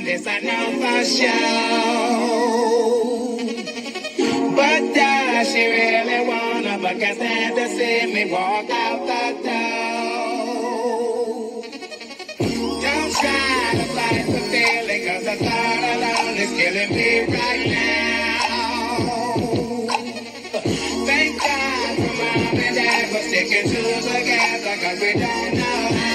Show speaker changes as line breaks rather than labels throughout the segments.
this I know for sure. But does she really wanna? But can't stand to see me walk out the door. Don't try to fight the feeling, cause the thought alone is killing me right now. Thank God for mom and dad for sticking to together, cause we don't know how.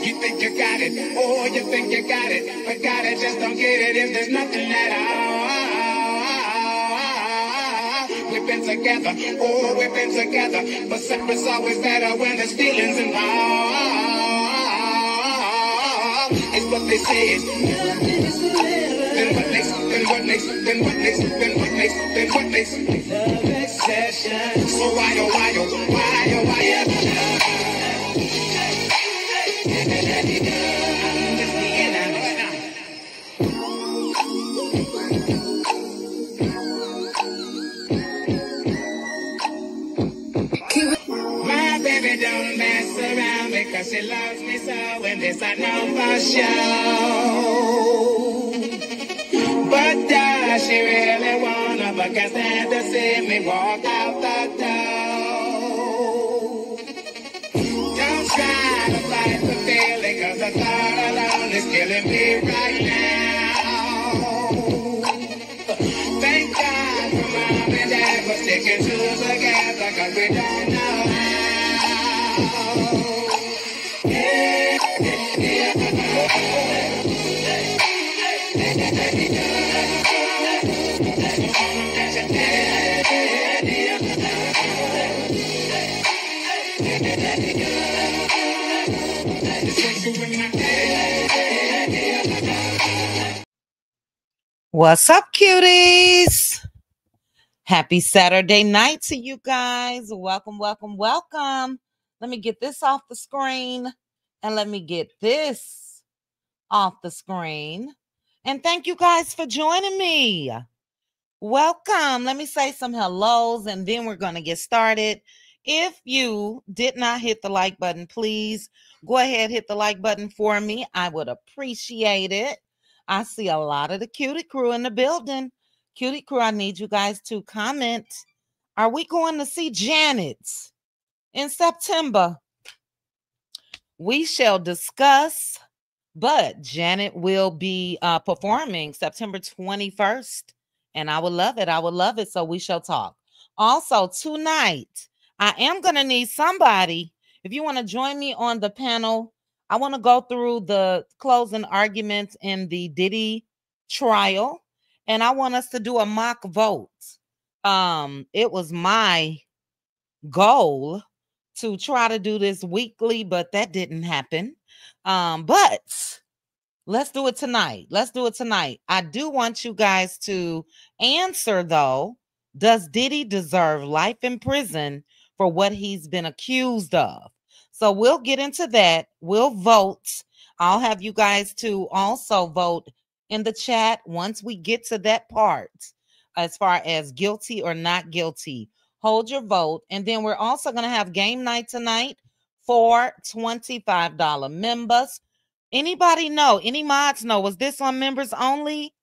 You think you got it, oh, you think you got it, but got it, just don't get it if there's nothing at all. We've been together, oh, we've been together, but separate's always better when there's feelings involved. It's what they say. Then what makes, then what makes, then what makes, then what makes, then what makes love exception. So why, oh, why, oh, why, oh, why, my baby don't mess around because she loves me so, and this I know for sure. But does she really wanna? But can't stand to see me walk out the door. Don't try to fight the feeling, cause the thought alone is killing me right now. Thank God for mom and dad for sticking to together, cause we don't know how.
What's up, cuties? Happy Saturday night to you guys. Welcome, welcome, welcome. Let me get this off the screen and let me get this off the screen. And thank you guys for joining me. Welcome. Let me say some hellos and then we're going to get started. If you did not hit the like button, please go ahead, hit the like button for me. I would appreciate it. I see a lot of the Cutie crew in the building. Cutie crew, I need you guys to comment. Are we going to see Janet in September? We shall discuss, but Janet will be performing September 21st, and I would love it. I would love it, so we shall talk. Also, tonight, I am going to need somebody. If you want to join me on the panel, I want to go through the closing arguments in the Diddy trial, and I want us to do a mock vote. It was my goal to try to do this weekly, but that didn't happen. But let's do it tonight. Let's do it tonight. I do want you guys to answer, though. Does Diddy deserve life in prison for what he's been accused of? So we'll get into that. We'll vote. I'll have you guys to also vote in the chat once we get to that part, as far as guilty or not guilty. Hold your vote. And then we're also going to have game night tonight for $25 members. Anybody know? Any mods know? Was this on members only?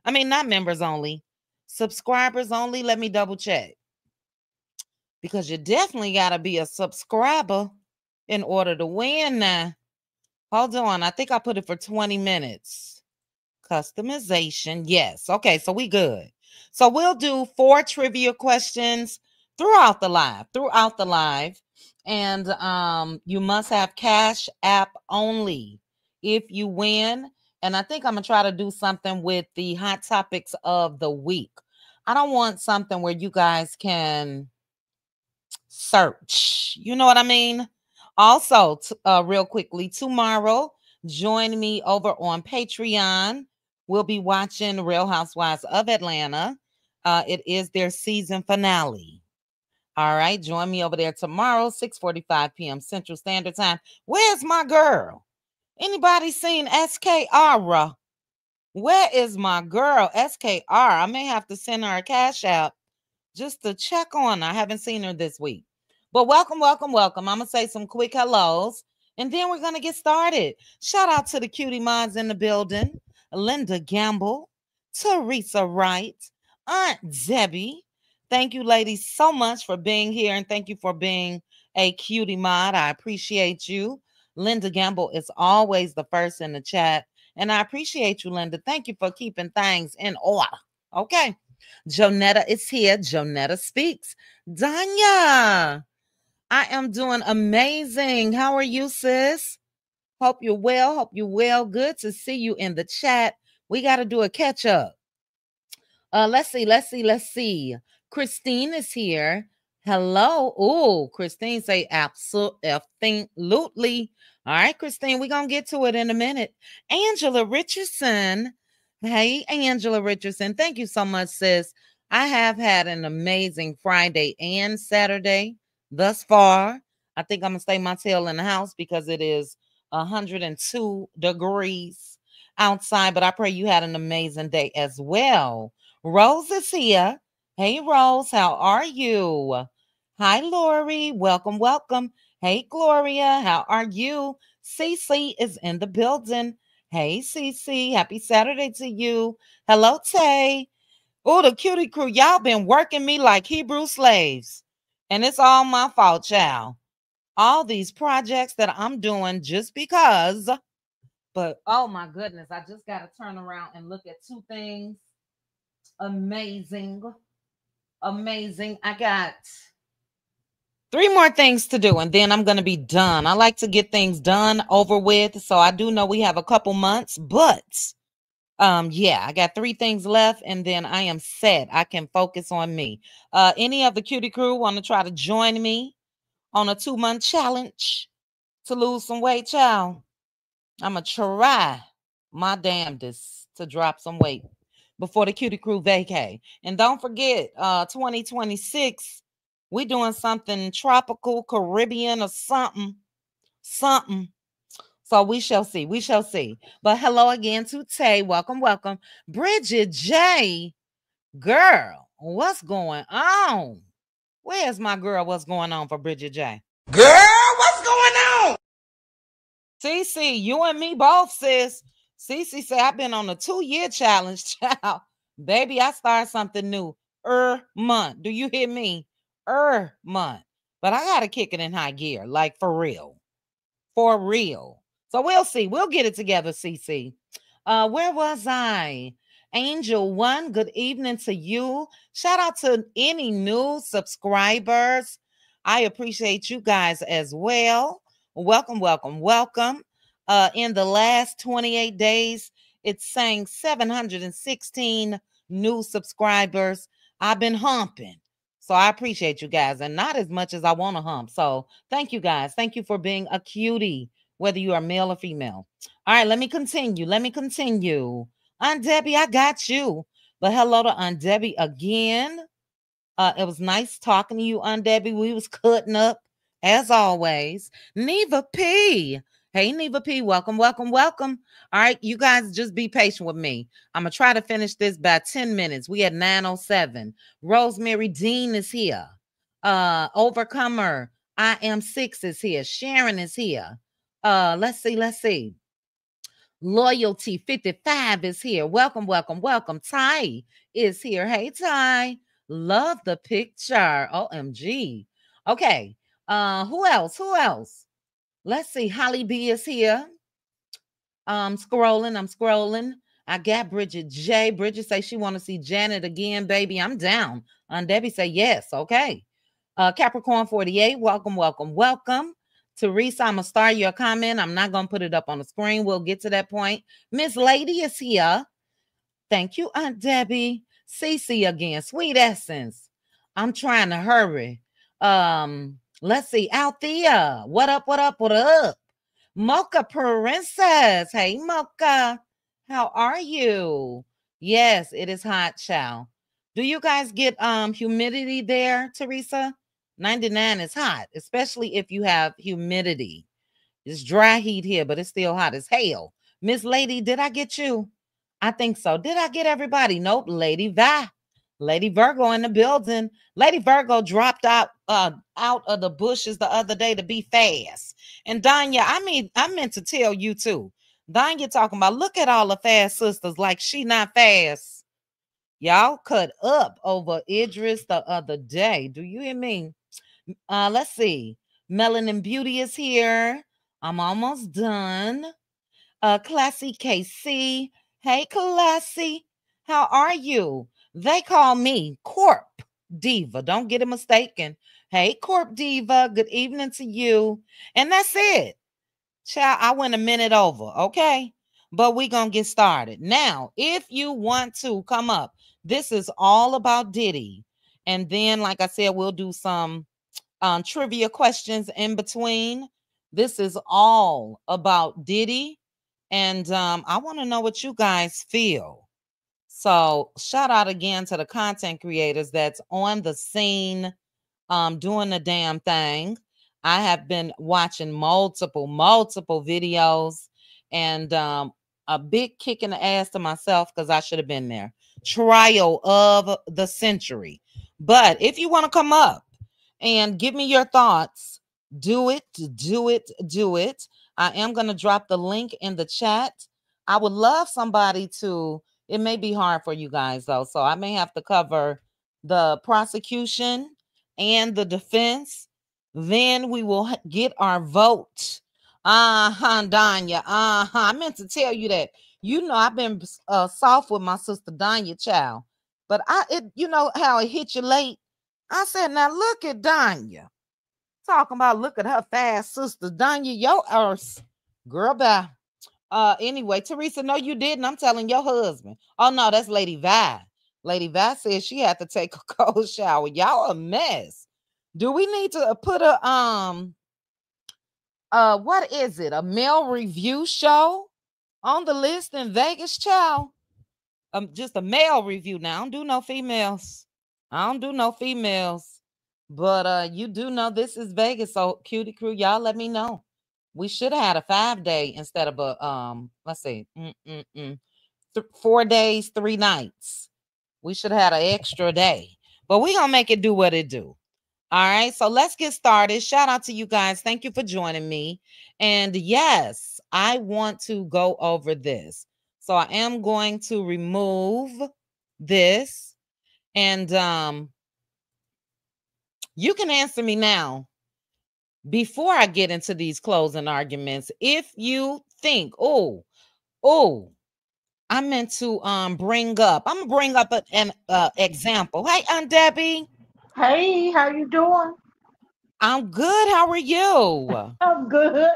I mean, not members only. Subscribers only. Let me double check. Because you definitely got to be a subscriber in order to win now. Hold on. I think I put it for 20 minutes. Customization. Yes. Okay. So we good. So we'll do 4 trivia questions throughout the live. And you must have Cash App only if you win. And I think I'm going to try to do something with the hot topics of the week. I don't want something where you guys can search. You know what I mean? Also, real quickly, tomorrow, join me over on Patreon. We'll be watching Real Housewives of Atlanta. It is their season finale. All right, join me over there tomorrow, 6:45 p.m. Central Standard Time. Where's my girl? Anybody seen SKR? Where is my girl, SKR? I may have to send her a cash out just to check on her. I haven't seen her this week. But welcome, welcome, welcome. I'm going to say some quick hellos, and then we're going to get started. Shout out to the cutie mods in the building. Linda Gamble, Teresa Wright, Aunt Debbie. Thank you, ladies, so much for being here, and thank you for being a cutie mod. I appreciate you. Linda Gamble is always the first in the chat, and I appreciate you, Linda. Thank you for keeping things in order. Okay. Jonetta is here. Jonetta speaks. Danya, I am doing amazing. How are you, sis? Hope you're well. Hope you're well. Good to see you in the chat. We got to do a catch up. Let's see. Christine is here. Hello. Oh, Christine say absolutely. All right, Christine, we're going to get to it in a minute. Angela Richardson. Hey, Angela Richardson. Thank you so much, sis. I have had an amazing Friday and Saturday thus far. I think I'm going to stay my tail in the house because it is 102 degrees outside, but I pray you had an amazing day as well. Rose is here. Hey, Rose, how are you? Hi, Lori. Welcome, welcome. Hey, Gloria, how are you? Cece is in the building. Hey, Cece, happy Saturday to you. Hello, Tay. Oh, the cutie crew, y'all been working me like Hebrew slaves. And it's all my fault, child. All these projects that I'm doing just because. But, oh my goodness, I just got to turn around and look at two things. Amazing. I got 3 more things to do and then I'm going to be done. I like to get things done over with. So I do know we have a couple months, but yeah, I got 3 things left and then I am set. I can focus on me. Any of the cutie crew want to try to join me on a 2-month challenge to lose some weight, child? I'm going to try my damnedest to drop some weight before the cutie crew vacay. And don't forget, 2026, we doing something tropical, Caribbean or something. So we shall see. But hello again to Tay. Welcome, welcome. Bridget J. Girl, what's going on? Where's my girl? What's going on for Bridget J?
Girl, what's going on?
Cece, you and me both, sis. Cece said, I've been on a 2-year challenge, child. Baby, I started something new. Month. Do you hear me? Month. But I got to kick it in high gear, like for real. For real. So we'll see. We'll get it together, Cece. Where was I? Angel One, good evening to you. Shout out to any new subscribers. I appreciate you guys as well. Welcome, welcome, welcome. In the last 28 days, it's saying 716 new subscribers. I've been humping. So I appreciate you guys, and not as much as I want to hump. So thank you guys. Thank you for being a cutie, whether you are male or female. All right, let me continue. Aunt Debbie, I got you. But hello to Aunt Debbie again. It was nice talking to you, Aunt Debbie. We was cutting up as always. Neva P. Hey, Neva P. Welcome, welcome, welcome. All right, you guys just be patient with me. I'm going to try to finish this by 10 minutes. We at 9:07. Rosemary Dean is here. Overcomer, I am 6 is here. Sharon is here. Let's see. Loyalty 55 is here. Welcome, welcome, welcome. Ty is here. Hey, Ty. Love the picture. OMG. Okay. Who else? Let's see. Holly B is here. I'm scrolling. I got Bridget J. Bridget say she want to see Janet again, baby. I'm down. Debbie say yes. Okay. Capricorn 48. Welcome, welcome, welcome. Teresa, I'm going to start your comment. I'm not going to put it up on the screen. We'll get to that point. Miss Lady is here. Thank you, Aunt Debbie. Cece again. Sweet Essence. I'm trying to hurry. Let's see. Althea, what up, what up, what up? Mocha Princess. Hey, Mocha. How are you? Yes, it is hot, child. Do you guys get humidity there, Teresa? 99 is hot, especially if you have humidity. It's dry heat here, but it's still hot as hell. Miss Lady, did I get you? I think so. Did I get everybody? Nope. Lady Virgo in the building. Lady Virgo dropped out of the bushes the other day to be fast. And Danya, I meant to tell you too. Danya talking about, look at all the fast sisters like she not fast. Y'all cut up over Idris the other day. Do you hear me? Let's see. Melanin Beauty is here. I'm almost done. Classy KC. Hey, Classy. How are you? They call me Corp Diva. Don't get it mistaken. Hey, Corp Diva. Good evening to you. And that's it. Child, I went a minute over, okay? But we're going to get started. Now, if you want to come up, this is all about Diddy. And then, like I said, we'll do some trivia questions in between. This is all about Diddy. And I want to know what you guys feel. So shout out again to the content creators that's on the scene, doing the damn thing. I have been watching multiple videos, and a big kick in the ass to myself because I should have been there. Trial of the century. But if you want to come up and give me your thoughts, do it. I am going to drop the link in the chat. I would love somebody to, it may be hard for you guys though, so I may have to cover the prosecution and the defense. Then we will get our vote. Danya. I meant to tell you that. You know, I've been soft with my sister Danya, child. But you know how it hit you late. I said, now look at Danya. Talking about look at her fast sister. Danya, your earth. Girl, bye. Anyway, Teresa, no, you didn't. I'm telling your husband. Oh, no, that's Lady Vi. Lady Vi said she had to take a cold shower. Y'all a mess. Do we need to put a what is it? A male review show on the list in Vegas, child? Just a male review now. I don't do no females. But you do know this is Vegas, so Cutie Crew, y'all let me know. We should have had a 5-day instead of a let's see, 4 days, 3 nights. We should have had an extra day, but we're gonna make it do what it do. All right, so let's get started. Shout out to you guys. Thank you for joining me. And yes, I want to go over this. So I am going to remove this, and you can answer me now before I get into these closing arguments. If you think, oh, I meant to bring up, I'm gonna bring up an example. Hey, Aunt Debbie.
Hey, how you doing?
I'm good. How are you?
I'm good.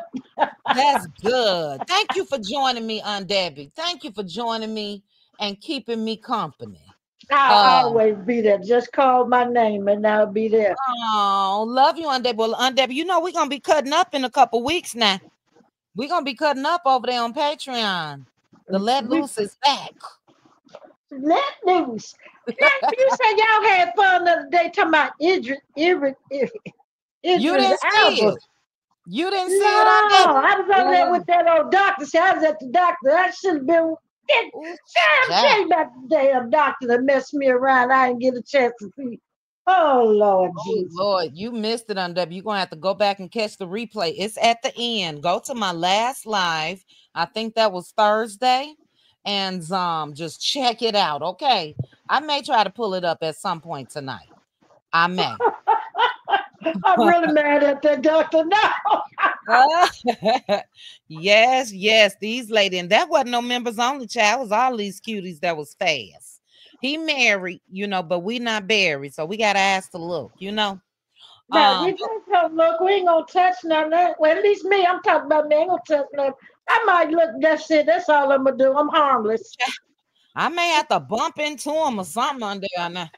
That's good. Thank you for joining me, Aunt Debbie. Thank you for joining me and keeping me company.
I'll always be there. Just call my name and I'll be there.
Oh, love you, Aunt Debbie. Well, Aunt Debbie, you know we're gonna be cutting up in a couple weeks now. We're gonna be cutting up over there on Patreon. The Let Loose is back.
Let loose. You said y'all had fun the other day talking about Idris
You didn't see
Elba.
it. You didn't see
No,
it, Aunt Debbie.
I was over there with that old doctor. See, I was at the doctor. I should have been. I'm telling you about the damn doctor that messed me around. I didn't get a chance to see. Oh, Lord Jesus.
Lord, you missed it, Aunt Debbie. You're gonna have to go back and catch the replay. It's at the end. Go to my last live. I think that was Thursday. And just check it out. Okay. I may try to pull it up at some point tonight. I may.
I'm really mad at that doctor now.
Yes. These ladies, and that wasn't no members only child. It was all these cuties that was fast. He married, but we not buried, so we gotta ask to look,
No, we just don't look. We ain't gonna touch none of that. Well, at least me, I'm talking about me. I ain't gonna touch nothing. I might look. That's it. That's all I'm gonna do. I'm harmless.
I may have to bump into him or something under there now.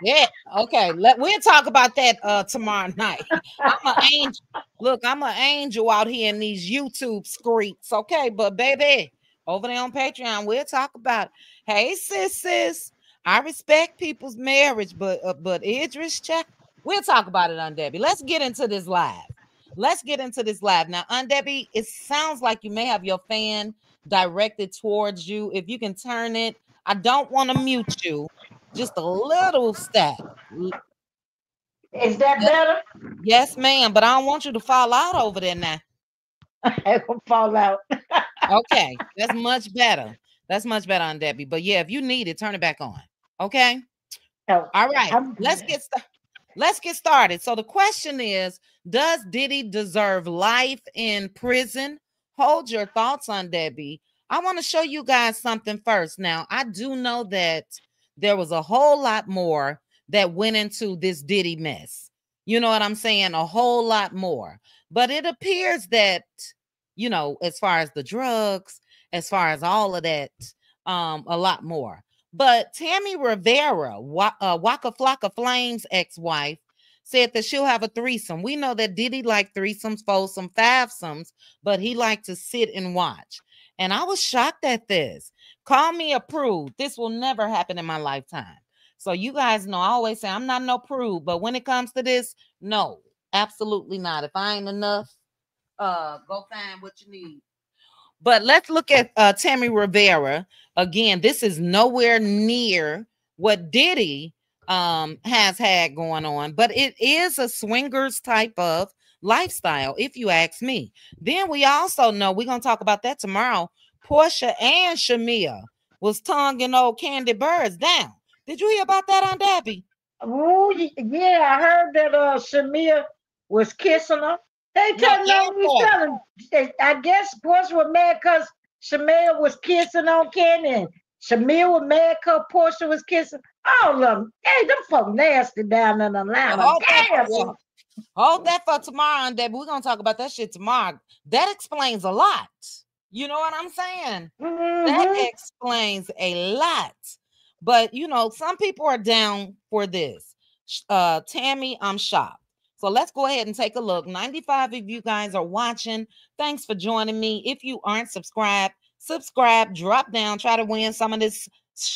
Shit. Okay, we'll talk about that tomorrow night. I'm an angel. Look, I'm an angel out here in these YouTube streets. Okay, but baby, over there on Patreon, we'll talk about it. Hey, sis. I respect people's marriage, but Idris, check. We'll talk about it on Debbie. Let's get into this live. Now, on Debbie, it sounds like you may have your fan directed towards you. If you can turn it, I don't want to mute you. Just a little step.
Is that better?
Yes, ma'am. But I don't want you to fall out over there now.
I will fall out.
Okay, that's much better. That's much better on Debbie. But yeah, if you need it, turn it back on. Okay.
Oh,
all right. Let's get started. So the question is, does Diddy deserve life in prison? Hold your thoughts on Debbie. I want to show you guys something first. Now, I do know that there was a whole lot more that went into this Diddy mess. You know what I'm saying? A whole lot more. But it appears that, you know, as far as the drugs, as far as all of that, a lot more. But Tammy Rivera, Waka Flocka Flame's ex-wife, said that she'll have a threesome. We know that Diddy liked threesomes, foursomes, fivesomes, but he liked to sit and watch. And I was shocked at this. Call me a prude. This will never happen in my lifetime. So you guys know I always say I'm not no prude, but when it comes to this, no, absolutely not. If I ain't enough, go find what you need. But let's look at Tammy Rivera. Again, this is nowhere near what Diddy has had going on, but it is a swingers type of lifestyle, if you ask me. Then we also know, we're going to talk about that tomorrow, Portia and Shamia was tonguing old Candy Birds down. Did you hear about that, on Debbie?
Oh, yeah, I heard that Shamia was kissing her. They telling me I guess Portia was mad because Shamia was kissing on Candy, and Shamia was mad because Portia was kissing. All of them. Hey, them folk nasty down in Atlanta.
Hold that for tomorrow, Debbie. We're going to talk about that shit tomorrow. That explains a lot. You know what I'm saying?
Mm-hmm.
That explains a lot. But, you know, some people are down for this. Tammy, I'm shocked. So let's go ahead and take a look. 95 of you guys are watching. Thanks for joining me. If you aren't subscribed, subscribe, drop down, try to win some of this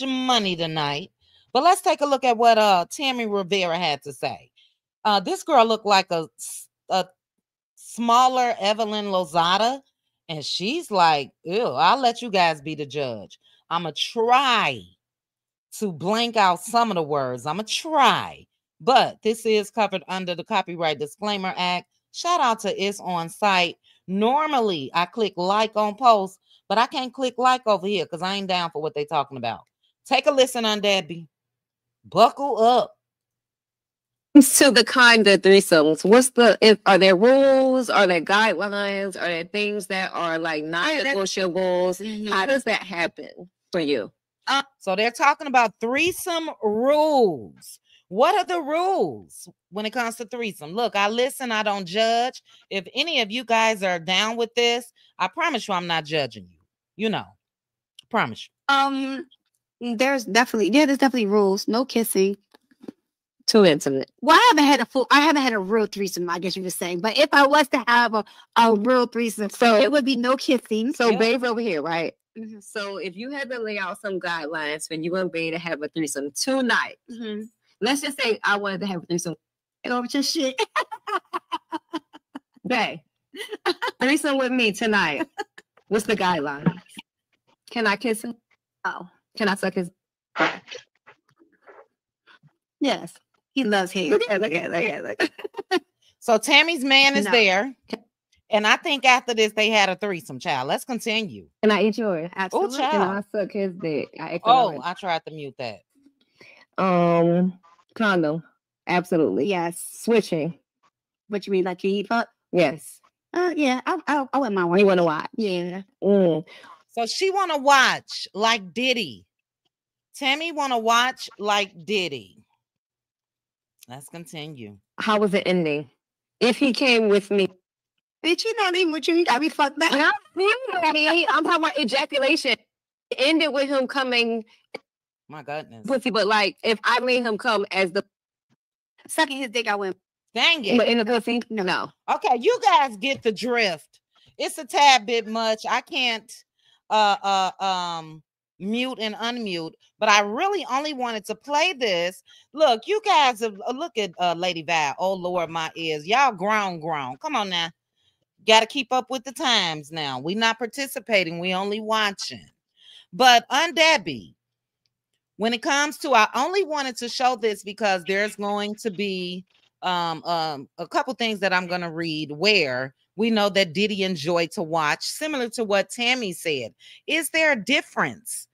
money tonight. But let's take a look at what Tammy Rivera had to say. This girl looked like a smaller Evelyn Lozada, and she's like, ew, I'll let you guys be the judge. I'm going to try to blank out some of the words. I'm going to try. But this is covered under the Copyright Disclaimer Act. Shout out to It's On Site. Normally, I click like on posts, but I can't click like over here because I ain't down for what they're talking about. Take a listen on Debbie. Buckle up.
To the kind of threesomes, are there rules? Are there guidelines? Are there things that are like non-negotiables? How does that happen for you?
So they're talking about threesome rules. What are the rules when it comes to threesome? Look, I listen, I don't judge. If any of you guys are down with this, I promise you I'm not judging you. You know, I promise you.
There's definitely rules. No kissing.
Too intimate.
Well, I haven't had a real threesome, I guess you were saying. But if I was to have a real threesome, so it would be no kissing.
So babe over here, right? Mm-hmm. So if you had to lay out some guidelines when you and babe to have a threesome tonight, mm-hmm. Let's just say I wanted to have a threesome.
Get over your shit.
Babe, threesome with me tonight. What's the guideline? Can I kiss him?
Oh.
Can I suck his?
Yes. He loves hair.
Look.
So Tammy's man is there. And I think after this, they had a threesome, child. Let's continue.
Can I eat yours?
Absolutely.
Oh, child.
Can I suck his dick?
I tried to mute that.
Condom. Absolutely.
Yes.
Switching.
What you mean, like you eat fuck?
Yes.
Yeah. I wouldn't mind.
You want to watch?
Yeah.
So she want to watch like Diddy. Tammy want to watch like Diddy. Let's continue.
How was it ending? If he came with me.
Bitch, you not even with you. You got me fucked up.
I'm talking about ejaculation. It ended with him coming.
My goodness.
pussy, but like if I made him come as the
Sucking his dick, I went.
Dang
but
it.
in the pussy, no.
Okay, you guys get the drift. It's a tad bit much. I can't mute and unmute, but I really only wanted to play this. Look, you guys have look at Lady Val. Oh Lord, my ears. Y'all grown. Come on now. Got to keep up with the times now. We not participating. We only watching. But Debbie, when it comes to, I only wanted to show this because there's going to be a couple things that I'm going to read where we know that Diddy enjoyed to watch, similar to what Tammy said. Is there a difference,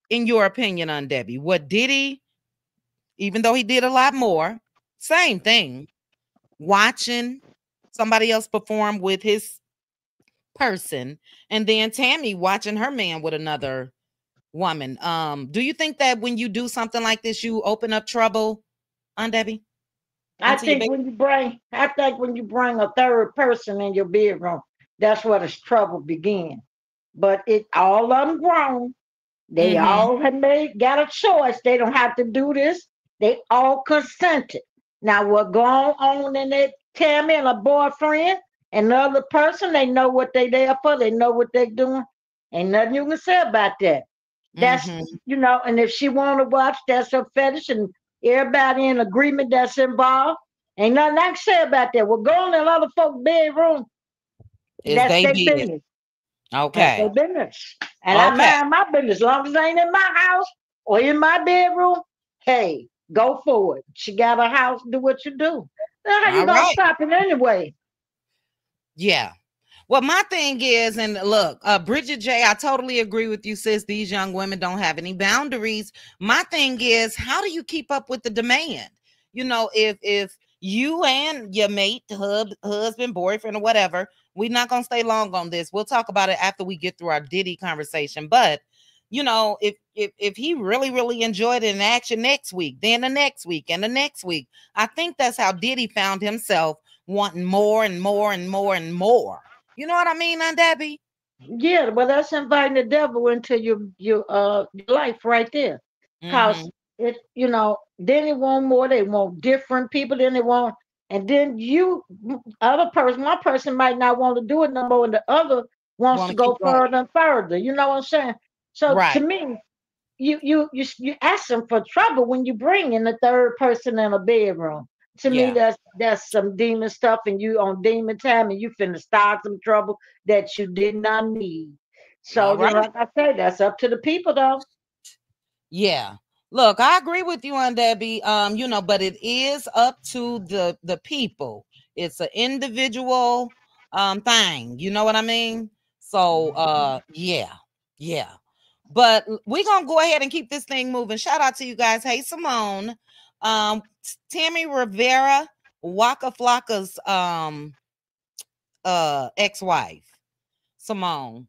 in your opinion, on Debbie? What Diddy, even though he did a lot more, same thing, watching somebody else perform with his person, and then Tammy watching her man with another woman. Do you think that when you do something like this, you open up trouble, Debbie?
I think when you bring a third person in your bedroom, that's where the trouble begins. But it all of them grown. They all have got a choice. They don't have to do this. They all consented. Now what going on in that Tammy and a boyfriend and the other person, they know what they there for. They know what they're doing. Ain't nothing you can say about that. That's and if she want to watch, that's her fetish, and everybody in agreement that's involved. Ain't nothing I can say about that. Well, going in other folks' bedroom,
Is
that's
they
their
bid.
business. That's
Okay.
their business. And I mind my business. As long as it ain't in my house or in my bedroom, hey, go for it. She got a house, do what you do. Now, how you gonna stop it anyway?
Yeah. Well, my thing is, and look, Bridget J, I totally agree with you, sis. These young women don't have any boundaries. My thing is, how do you keep up with the demand? You know, if you and your mate, husband, boyfriend, or whatever, we're not gonna stay long on this. We'll talk about it after we get through our Diddy conversation. But you know, if he really enjoyed it in action next week, then the next week and the next week, I think that's how Diddy found himself wanting more and more and more and more. You know what I mean, Aunt Debbie?
Yeah, well, that's inviting the devil into your life right there. Cause it, then they want more, they want different people, then they want, and then one person might not want to do it no more, and the other wants to go further and further. You know what I'm saying? So to me, you asking for trouble when you bring in the third person in a bedroom. To me, that's some demon stuff, and you on demon time, and you finna start some trouble that you did not need. So, like I said, that's up to the people, though.
Yeah. Look, I agree with you on Debbie. But it is up to the people. It's an individual thing. You know what I mean? So yeah. But we're gonna go ahead and keep this thing moving. Shout out to you guys. Hey, Simone. Tammy Rivera, Waka Flocka's ex-wife, Simone.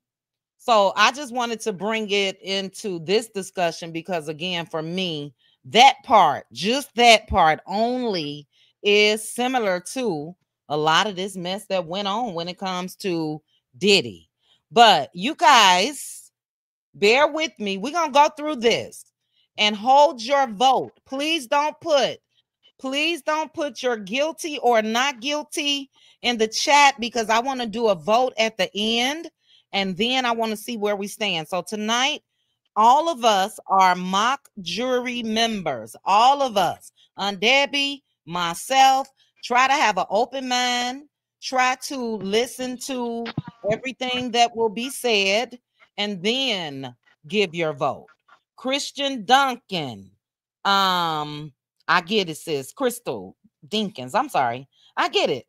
So I just wanted to bring it into this discussion because, again, for me, that part, just that part only, is similar to a lot of this mess that went on when it comes to Diddy. But you guys, bear with me. We're going to go through this and hold your vote. Please don't put your guilty or not guilty in the chat, because I want to do a vote at the end, and then I want to see where we stand. So tonight, all of us are mock jury members. All of us. Debbie, myself, try to have an open mind. Try to listen to everything that will be said, and then give your vote. Christian Duncan. I get it, sis. Crystal Dinkins. I'm sorry. I get it.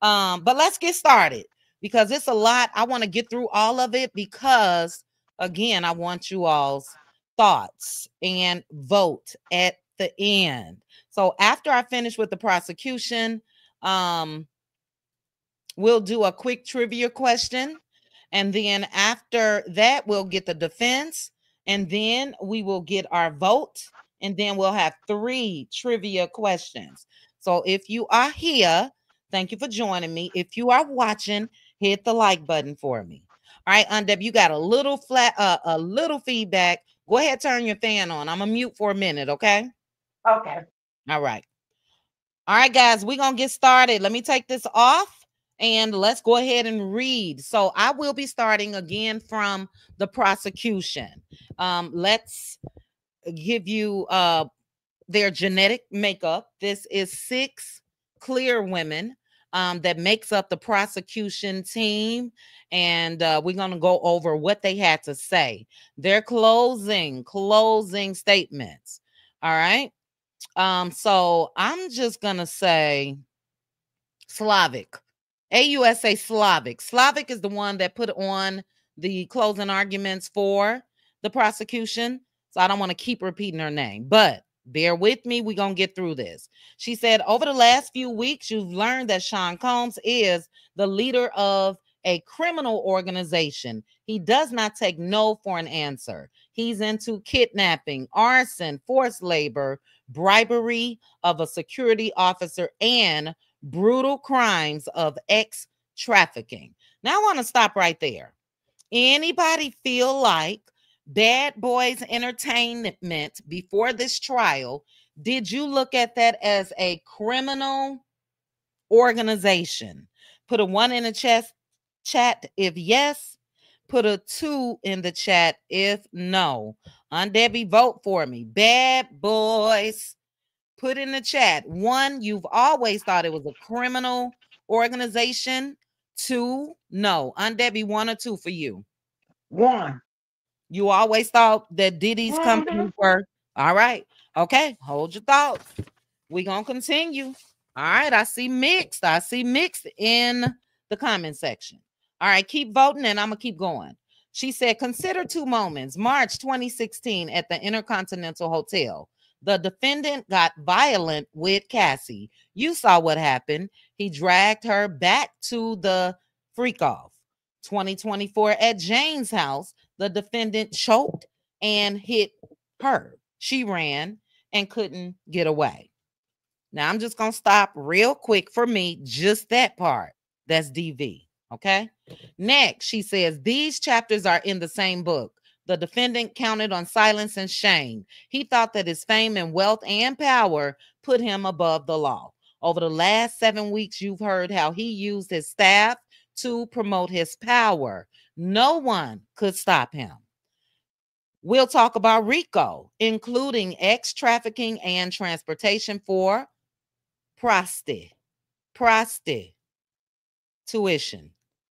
But let's get started because it's a lot. I want to get through all of it because, again, I want you all's thoughts and vote at the end. So after I finish with the prosecution, we'll do a quick trivia question. And then after that, we'll get the defense. And then we will get our vote. And then we'll have 3 trivia questions. So if you are here, thank you for joining me. If you are watching, hit the like button for me. All right, Undeb, you got a little feedback. Go ahead, turn your fan on. I'm going to mute for a minute, okay?
Okay.
All right. All right, guys, we're going to get started. Let me take this off and let's go ahead and read. So I will be starting again from the prosecution. Let's give you their genetic makeup. This is 6 clear women that makes up the prosecution team. And we're going to go over what they had to say. Their closing statements. All right. So I'm just going to say Slavic. AUSA Slavic. Slavic is the one that put on the closing arguments for the prosecution. So I don't want to keep repeating her name, but bear with me. We're going to get through this. She said, over the last few weeks, you've learned that Sean Combs is the leader of a criminal organization. He does not take no for an answer. He's into kidnapping, arson, forced labor, bribery of a security officer, and brutal crimes of ex trafficking. Now I want to stop right there. Anybody feel like Bad Boys Entertainment before this trial, did you look at that as a criminal organization? Put a 1 in the chat if yes. Put a 2 in the chat if no. Aunt Debbie, vote for me. Bad Boys. Put in the chat. 1, you've always thought it was a criminal organization. 2, no. Aunt Debbie, 1 or 2 for you?
1.
You always thought that Diddy's companies were. All right. Okay. Hold your thoughts. We're going to continue. All right. I see mixed. In the comment section. All right. Keep voting and I'm going to keep going. She said, consider 2 moments. March 2016 at the Intercontinental Hotel. The defendant got violent with Cassie. You saw what happened. He dragged her back to the freak off. 2024 at Jane's house, the defendant choked and hit her. She ran and couldn't get away. Now, I'm just going to stop real quick for me, just that part. That's DV, okay? Next, she says, these chapters are in the same book. The defendant counted on silence and shame. He thought that his fame and wealth and power put him above the law. Over the last 7 weeks, you've heard how he used his staff to promote his power. No one could stop him. We'll talk about RICO, including ex-trafficking and transportation for prostitution.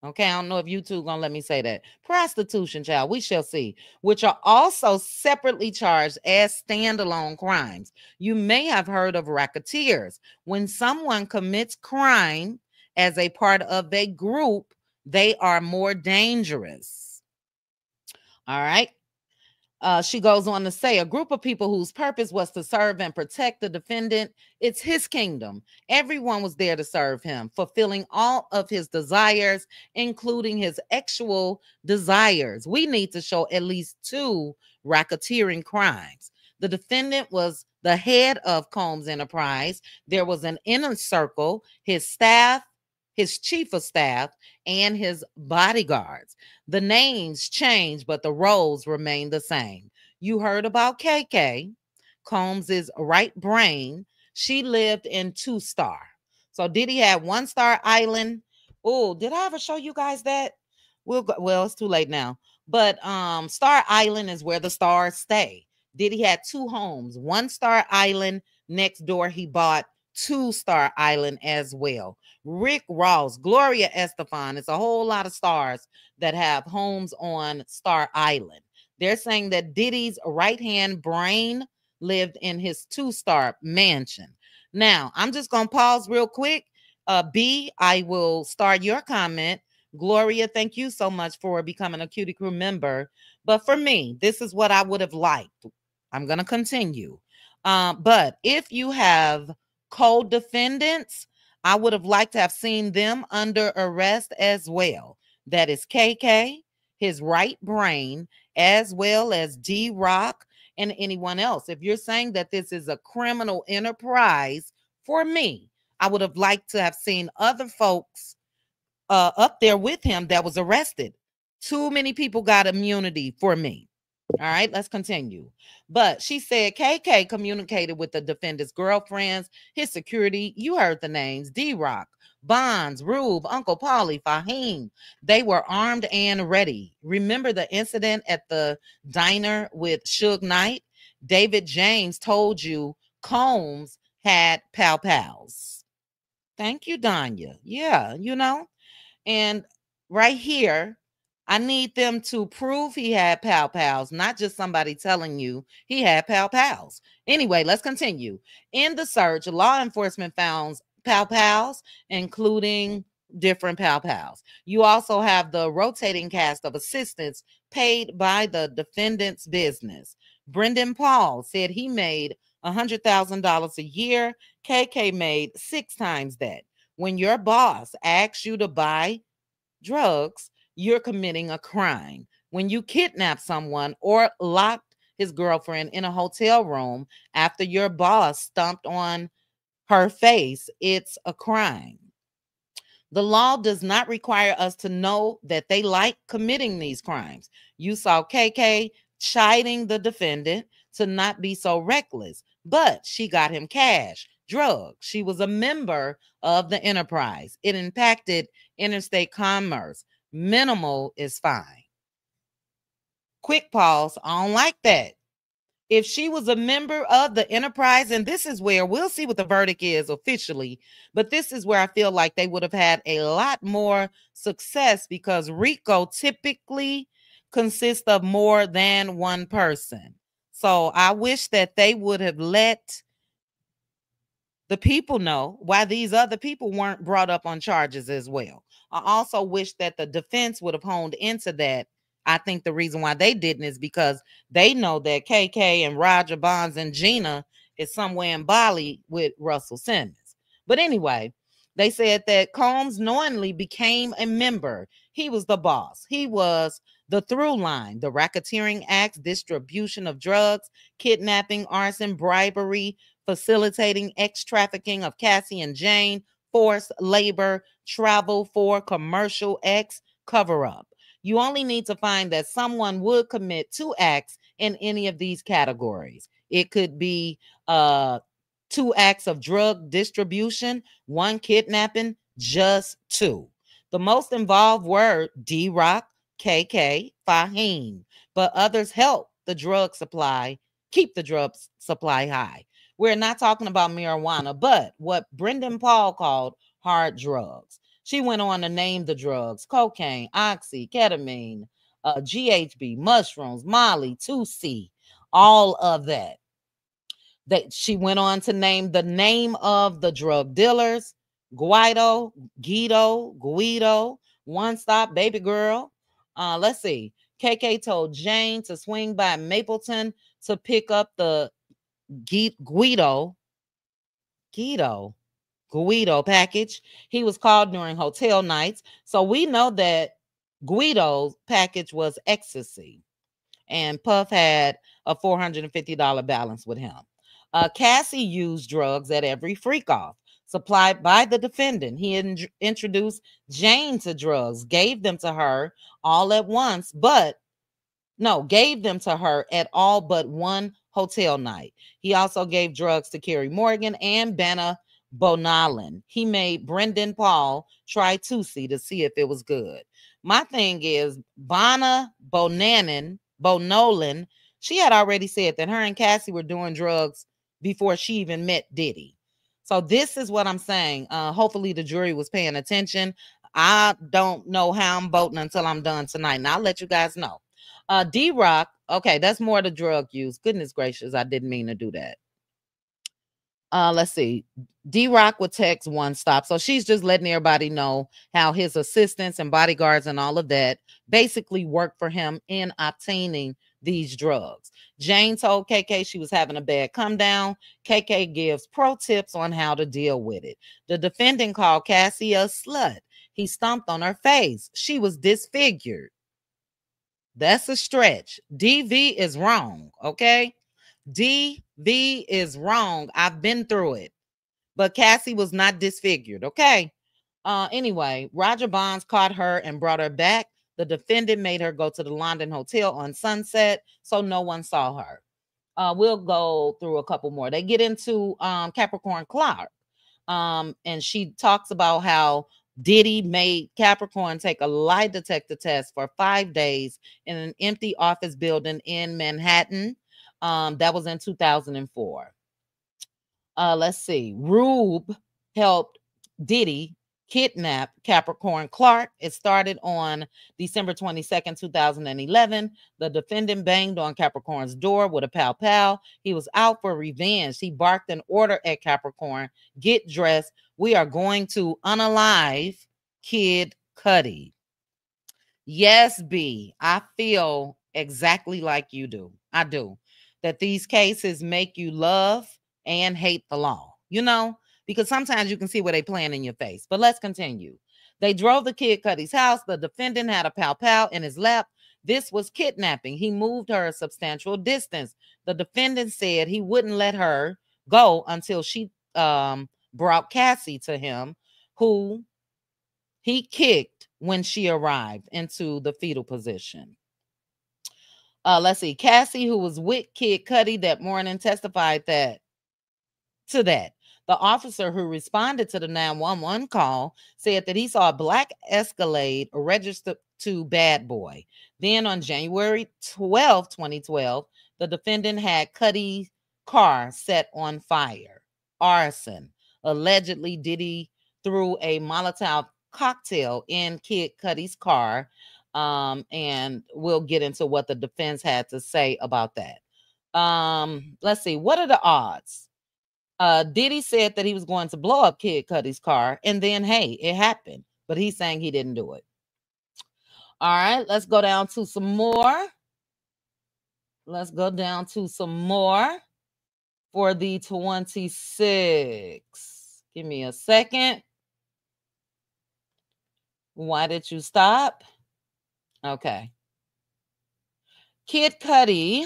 Okay, I don't know if you two gonna let me say that. Prostitution, child, we shall see, which are also separately charged as standalone crimes. You may have heard of racketeers. When someone commits crime as a part of a group, they are more dangerous. All right. She goes on to say, a group of people whose purpose was to serve and protect the defendant. It's his kingdom. Everyone was there to serve him, fulfilling all of his desires, including his actual desires. We need to show at least 2 racketeering crimes. The defendant was the head of Combs Enterprise. There was an inner circle, his staff, his chief of staff, and his bodyguards. The names changed, but the roles remain the same. You heard about KK, Combs's right brain. She lived in 2 Star. So Diddy had 1 Star Island. Oh, did I ever show you guys that? Well, it's too late now. But Star Island is where the stars stay. Diddy had 2 homes, 1 Star Island. Next door, he bought 2 Star Island as well. Rick Ross, Gloria Estefan. It's a whole lot of stars that have homes on Star Island. They're saying that Diddy's right-hand brain lived in his 2 Star mansion. Now, I'm just going to pause real quick. B, I will start your comment. Gloria, thank you so much for becoming a Cutie Crew member. But for me, this is what I would have liked. I'm going to continue. But if you have co-defendants, I would have liked to have seen them under arrest as well. That is KK, his right brain, as well as D-Rock and anyone else. If you're saying that this is a criminal enterprise, for me, I would have liked to have seen other folks up there with him that was arrested. Too many people got immunity for me. All right, let's continue. But she said KK communicated with the defendant's girlfriends, his security. You heard the names: D-Rock, Bonds, Rube, Uncle Paulie, Fahim. They were armed and ready. Remember the incident at the diner with Suge Knight? David James told you Combs had pals. Thank you, Danya. Yeah, and right here, I need them to prove he had pals, not just somebody telling you he had pals. Anyway, let's continue. In the search, law enforcement found pals, including different pals. You also have the rotating cast of assistants paid by the defendant's business. Brendan Paul said he made $100,000 a year. KK made 6 times that. When your boss asks you to buy drugs, you're committing a crime. When you kidnap someone or locked his girlfriend in a hotel room after your boss stomped on her face, it's a crime. The law does not require us to know that they like committing these crimes. You saw KK chiding the defendant to not be so reckless, but she got him cash, drugs. She was a member of the enterprise. It impacted interstate commerce. Minimal is fine. Quick pause. I don't like that. If she was a member of the enterprise, and this is where we'll see what the verdict is officially, but this is where I feel like they would have had a lot more success because RICO typically consists of more than one person. So I wish that they would have let the people know why these other people weren't brought up on charges as well. I also wish that the defense would have honed into that. I think the reason why they didn't is because they know that KK and Roger Bonds and Gina is somewhere in Bali with Russell Simmons. But anyway, they said that Combs knowingly became a member. He was the boss. He was the through line, the racketeering acts, distribution of drugs, kidnapping, arson, bribery, facilitating trafficking of Cassie and Jane, forced labor, travel for commercial X, cover up. You only need to find that someone would commit 2 acts in any of these categories. It could be 2 acts of drug distribution, 1 kidnapping, just 2. The most involved were D-Rock, KK, Fahim, but others help the drug supply, keep the drug supply high. We're not talking about marijuana, but what Brendan Paul called hard drugs. She went on to name the drugs: cocaine, oxy, ketamine, GHB, mushrooms, Molly, 2C, all of that. She went on to name the name of the drug dealers: Guido, One Stop, Baby Girl. Let's see. KK told Jane to swing by Mapleton to pick up the Guido package. He was called during hotel nights. So we know that Guido's package was ecstasy. And Puff had a $450 balance with him. Cassie used drugs at every freak off supplied by the defendant. He introduced Jane to drugs, gave them to her all at once, gave them to her at all but one hotel night. He also gave drugs to Kerry Morgan and Banna Bonalan. He made Brendan Paul try 2C to see if it was good. My thing is, Banna Bonalan, she had already said that her and Cassie were doing drugs before she even met Diddy. So this is what I'm saying. Hopefully the jury was paying attention. I don't know how I'm voting until I'm done tonight, and I'll let you guys know. D-Rock, okay, that's more the drug use. Goodness gracious, I didn't mean to do that. Let's see. D-Rock would text One Stop. So she's just letting everybody know how his assistants and bodyguards and all of that basically work for him in obtaining these drugs. Jane told KK she was having a bad come down. KK gives pro tips on how to deal with it. The defendant called Cassie a slut. He stomped on her face. She was disfigured. That's a stretch. DV is wrong, okay? DV is wrong. I've been through it. But Cassie was not disfigured, okay? Anyway, Roger Bonds caught her and brought her back The defendant made her go to the London Hotel on Sunset, so no one saw her. We'll go through a couple more. They get into Capricorn Clark. And she talks about how Diddy made Capricorn take a lie detector test for 5 days in an empty office building in Manhattan. That was in 2004. Let's see. Rube helped Diddy kidnap Capricorn Clark. It started on December 22nd, 2011. The defendant banged on Capricorn's door with a pow pow. He was out for revenge. He barked an order at Capricorn, "Get dressed. We are going to unalive Kid Cudi." Yes, B, I feel exactly like you do. I do. That these cases make you love and hate the law, because sometimes you can see where they playing in your face. But let's continue. They drove the Kid Cudi's house. The defendant had a pow pow in his lap. This was kidnapping. He moved her a substantial distance. The defendant said he wouldn't let her go until she brought Cassie to him, who he kicked when she arrived into the fetal position. Let's see. Cassie, who was with Kid Cudi that morning, testified that the officer who responded to the 911 call said that he saw a black Escalade registered to Bad Boy. Then on January 12, 2012, the defendant had Cudi's car set on fire. Arson. Allegedly, Diddy threw a Molotov cocktail in Kid Cudi's car. And we'll get into what the defense had to say about that. Let's see. What are the odds? Diddy said that he was going to blow up Kid Cudi's car, and then, hey, it happened. But he's saying he didn't do it. All right, let's go down to some more. Let's go down to some more for the 26. Give me a second. Why did you stop? Okay. Kid Cudi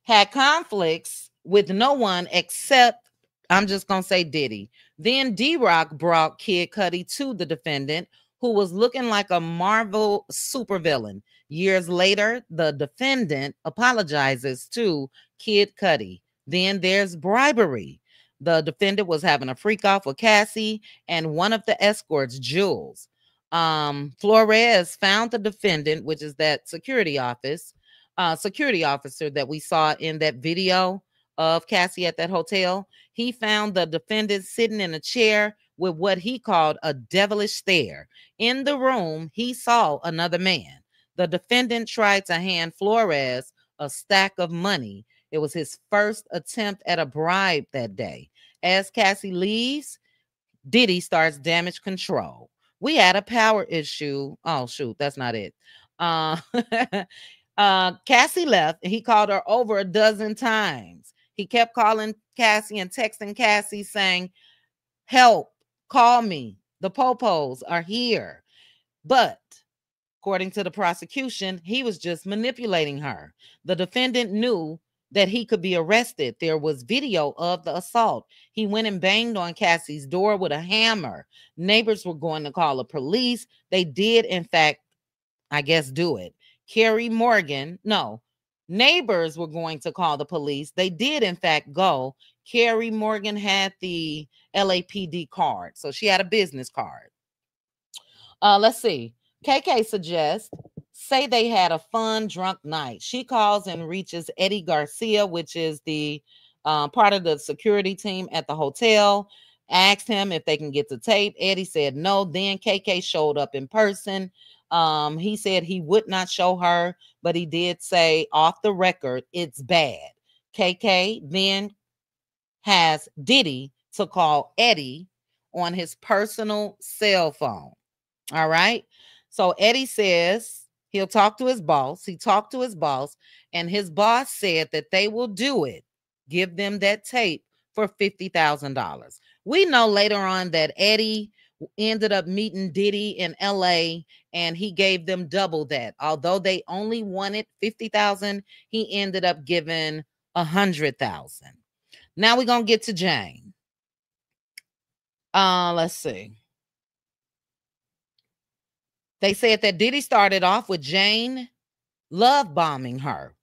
had conflicts with no one except, I'm just going to say, Diddy. Then D-Rock brought Kid Cudi to the defendant, who was looking like a Marvel supervillain. Years later, the defendant apologizes to Kid Cudi. Then there's bribery. The defendant was having a freak off with Cassie and one of the escorts, Jules. Flores found the defendant, which is that security officer that we saw in that video of Cassie at that hotel. He found the defendant sitting in a chair with what he called a devilish stare. In the room, he saw another man. The defendant tried to hand Flores a stack of money. It was his first attempt at a bribe that day. As Cassie leaves, Diddy starts damage control. We had a power issue. Oh, shoot, that's not it. Cassie left, and he called her over a dozen times. He kept calling Cassie and texting Cassie saying, "Help, call me. The popos are here." But according to the prosecution, he was just manipulating her. The defendant knew that he could be arrested. There was video of the assault. He went and banged on Cassie's door with a hammer. Neighbors were going to call the police. They did, in fact, I guess, do it. Neighbors were going to call the police. They did, in fact, go. Carrie Morgan had the LAPD card, so she had a business card. Let's see. KK suggests, say they had a fun, drunk night. She calls and reaches Eddie Garcia, which is the part of the security team at the hotel. Asked him if they can get the tape. Eddie said no. Then KK showed up in person. He said he would not show her, but he did say off the record, it's bad. KK then has Diddy to call Eddie on his personal cell phone. All right. So Eddie says he'll talk to his boss. He talked to his boss, and his boss said that they will do it. Give them that tape for $50,000. We know later on that Eddie ended up meeting Diddy in LA, and he gave them double that. Although they only wanted $50,000, he ended up giving $100,000. Now we're gonna get to Jane. Let's see. They said that Diddy started off with Jane love bombing her.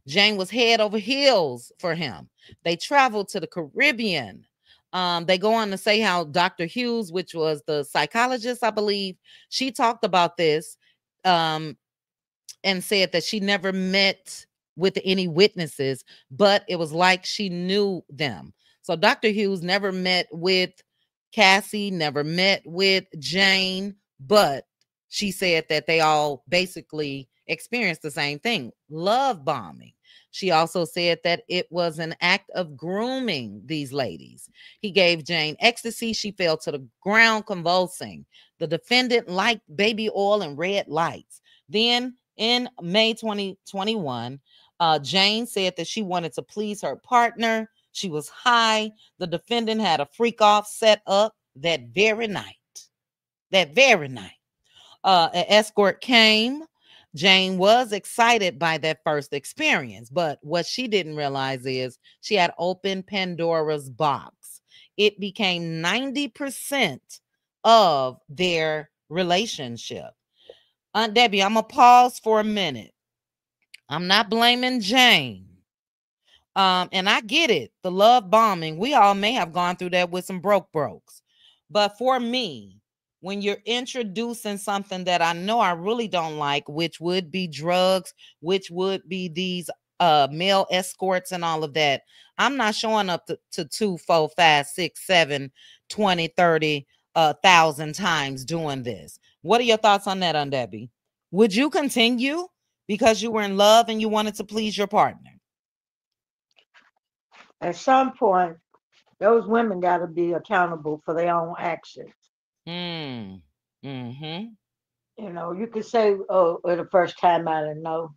Jane was head over heels for him. They traveled to the Caribbean. They go on to say how Dr. Hughes, which was the psychologist, I believe, she talked about this and said that she never met with any witnesses, but it was like she knew them. So Dr. Hughes never met with Cassie, never met with Jane, but she said that they all basically experienced the same thing, love bombing. She also said that it was an act of grooming these ladies. He gave Jane ecstasy. She fell to the ground convulsing. The defendant liked baby oil and red lights. Then in May 2021, Jane said that she wanted to please her partner. She was high. The defendant had a freak off set up that very night. That very night. An escort came. Jane was excited by that first experience, but what she didn't realize is she had opened Pandora's box. It became 90% of their relationship. Aunt Debbie, I'm going to pause for a minute. I'm not blaming Jane. And I get it. The love bombing, we all may have gone through that with some brokes. But for me, when you're introducing something that I know I really don't like, which would be drugs, which would be these male escorts and all of that, I'm not showing up to 2, 4, 5, 6, 7, 20, 30 thousand times doing this. What are your thoughts on that, Aunt Debbie? Would you continue because you were in love and you wanted to please your partner?
At some point, those women got to be accountable for their own actions.
Mm. Mm-hmm.
You know, you could say, "Oh, the first time I didn't know."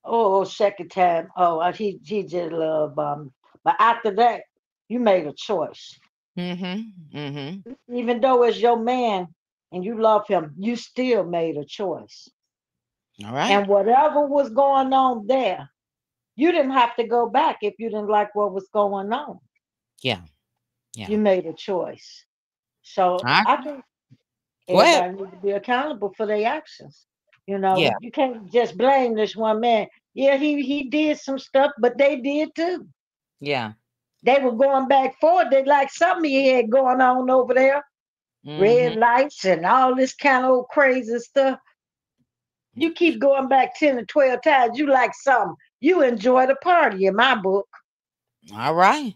Oh, second time, oh, he just love but after that, you made a choice.
Mm-hmm. Mm-hmm.
Even though it's your man and you love him, you still made a choice.
All right.
And whatever was going on there, you didn't have to go back if you didn't like what was going on.
Yeah. Yeah.
You made a choice. So
All right.
I think
Go ahead.
everybody needs to be accountable for their actions. You know,
Yeah.
you can't just blame this one man. Yeah, he did some stuff, but they did too.
Yeah.
They were going back forward. They like something he had going on over there.
Mm-hmm.
Red lights and all this kind of old crazy stuff. You keep going back 10 or 12 times. You like something. You enjoy the party in my book.
All right.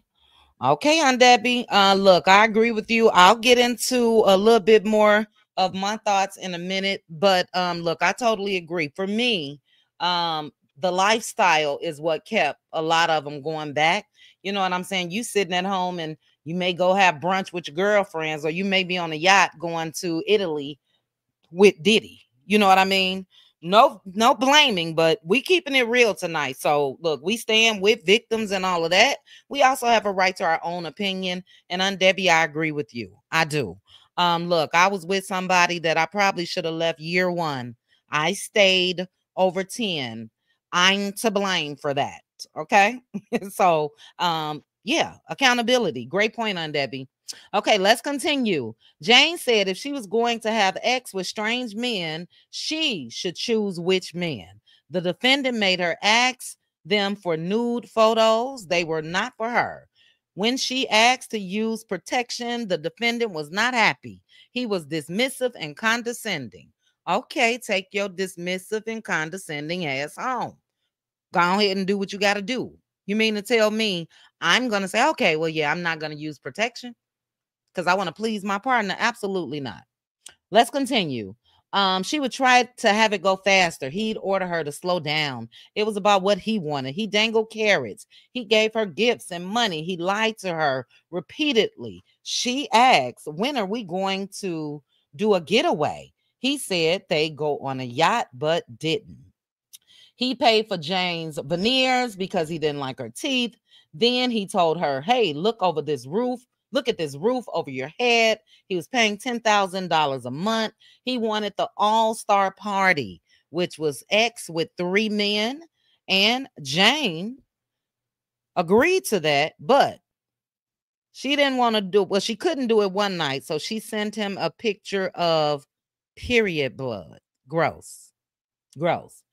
Okay, Aunt Debbie. Look, I agree with you. I'll get into a little bit more of my thoughts in a minute, but look, I totally agree. For me, the lifestyle is what kept a lot of them going back. You know what I'm saying? You sitting at home and you may go have brunch with your girlfriends, or you may be on a yacht going to Italy with Diddy. You know what I mean? No blaming, but we keeping it real tonight. So look, we stand with victims and all of that. We also have a right to our own opinion. And Aunt Debbie, I agree with you. I do. Look, I was with somebody that I probably should have left year one. I stayed over 10. I'm to blame for that. Okay. So yeah, accountability. Great point, Aunt Debbie. Okay, let's continue. Jane said if she was going to have sex with strange men, she should choose which men. The defendant made her ask them for nude photos. They were not for her. When she asked to use protection, the defendant was not happy. He was dismissive and condescending. Okay, take your dismissive and condescending ass home. Go ahead and do what you got to do. You mean to tell me I'm going to say, okay, well, yeah, I'm not going to use protection because I want to please my partner? Absolutely not. Let's continue. She would try to have it go faster. He'd order her to slow down. It was about what he wanted. He dangled carrots. He gave her gifts and money. He lied to her repeatedly. She asked, when are we going to do a getaway? He said they go on a yacht, but didn't. He paid for Jane's veneers because he didn't like her teeth. Then he told her, hey, look over this roof. Look at this roof over your head. He was paying $10,000 a month. He wanted the all-star party, which was X with 3 men. And Jane agreed to that, but she didn't want to do it. Well, she couldn't do it one night. So she sent him a picture of period blood. Gross. Gross.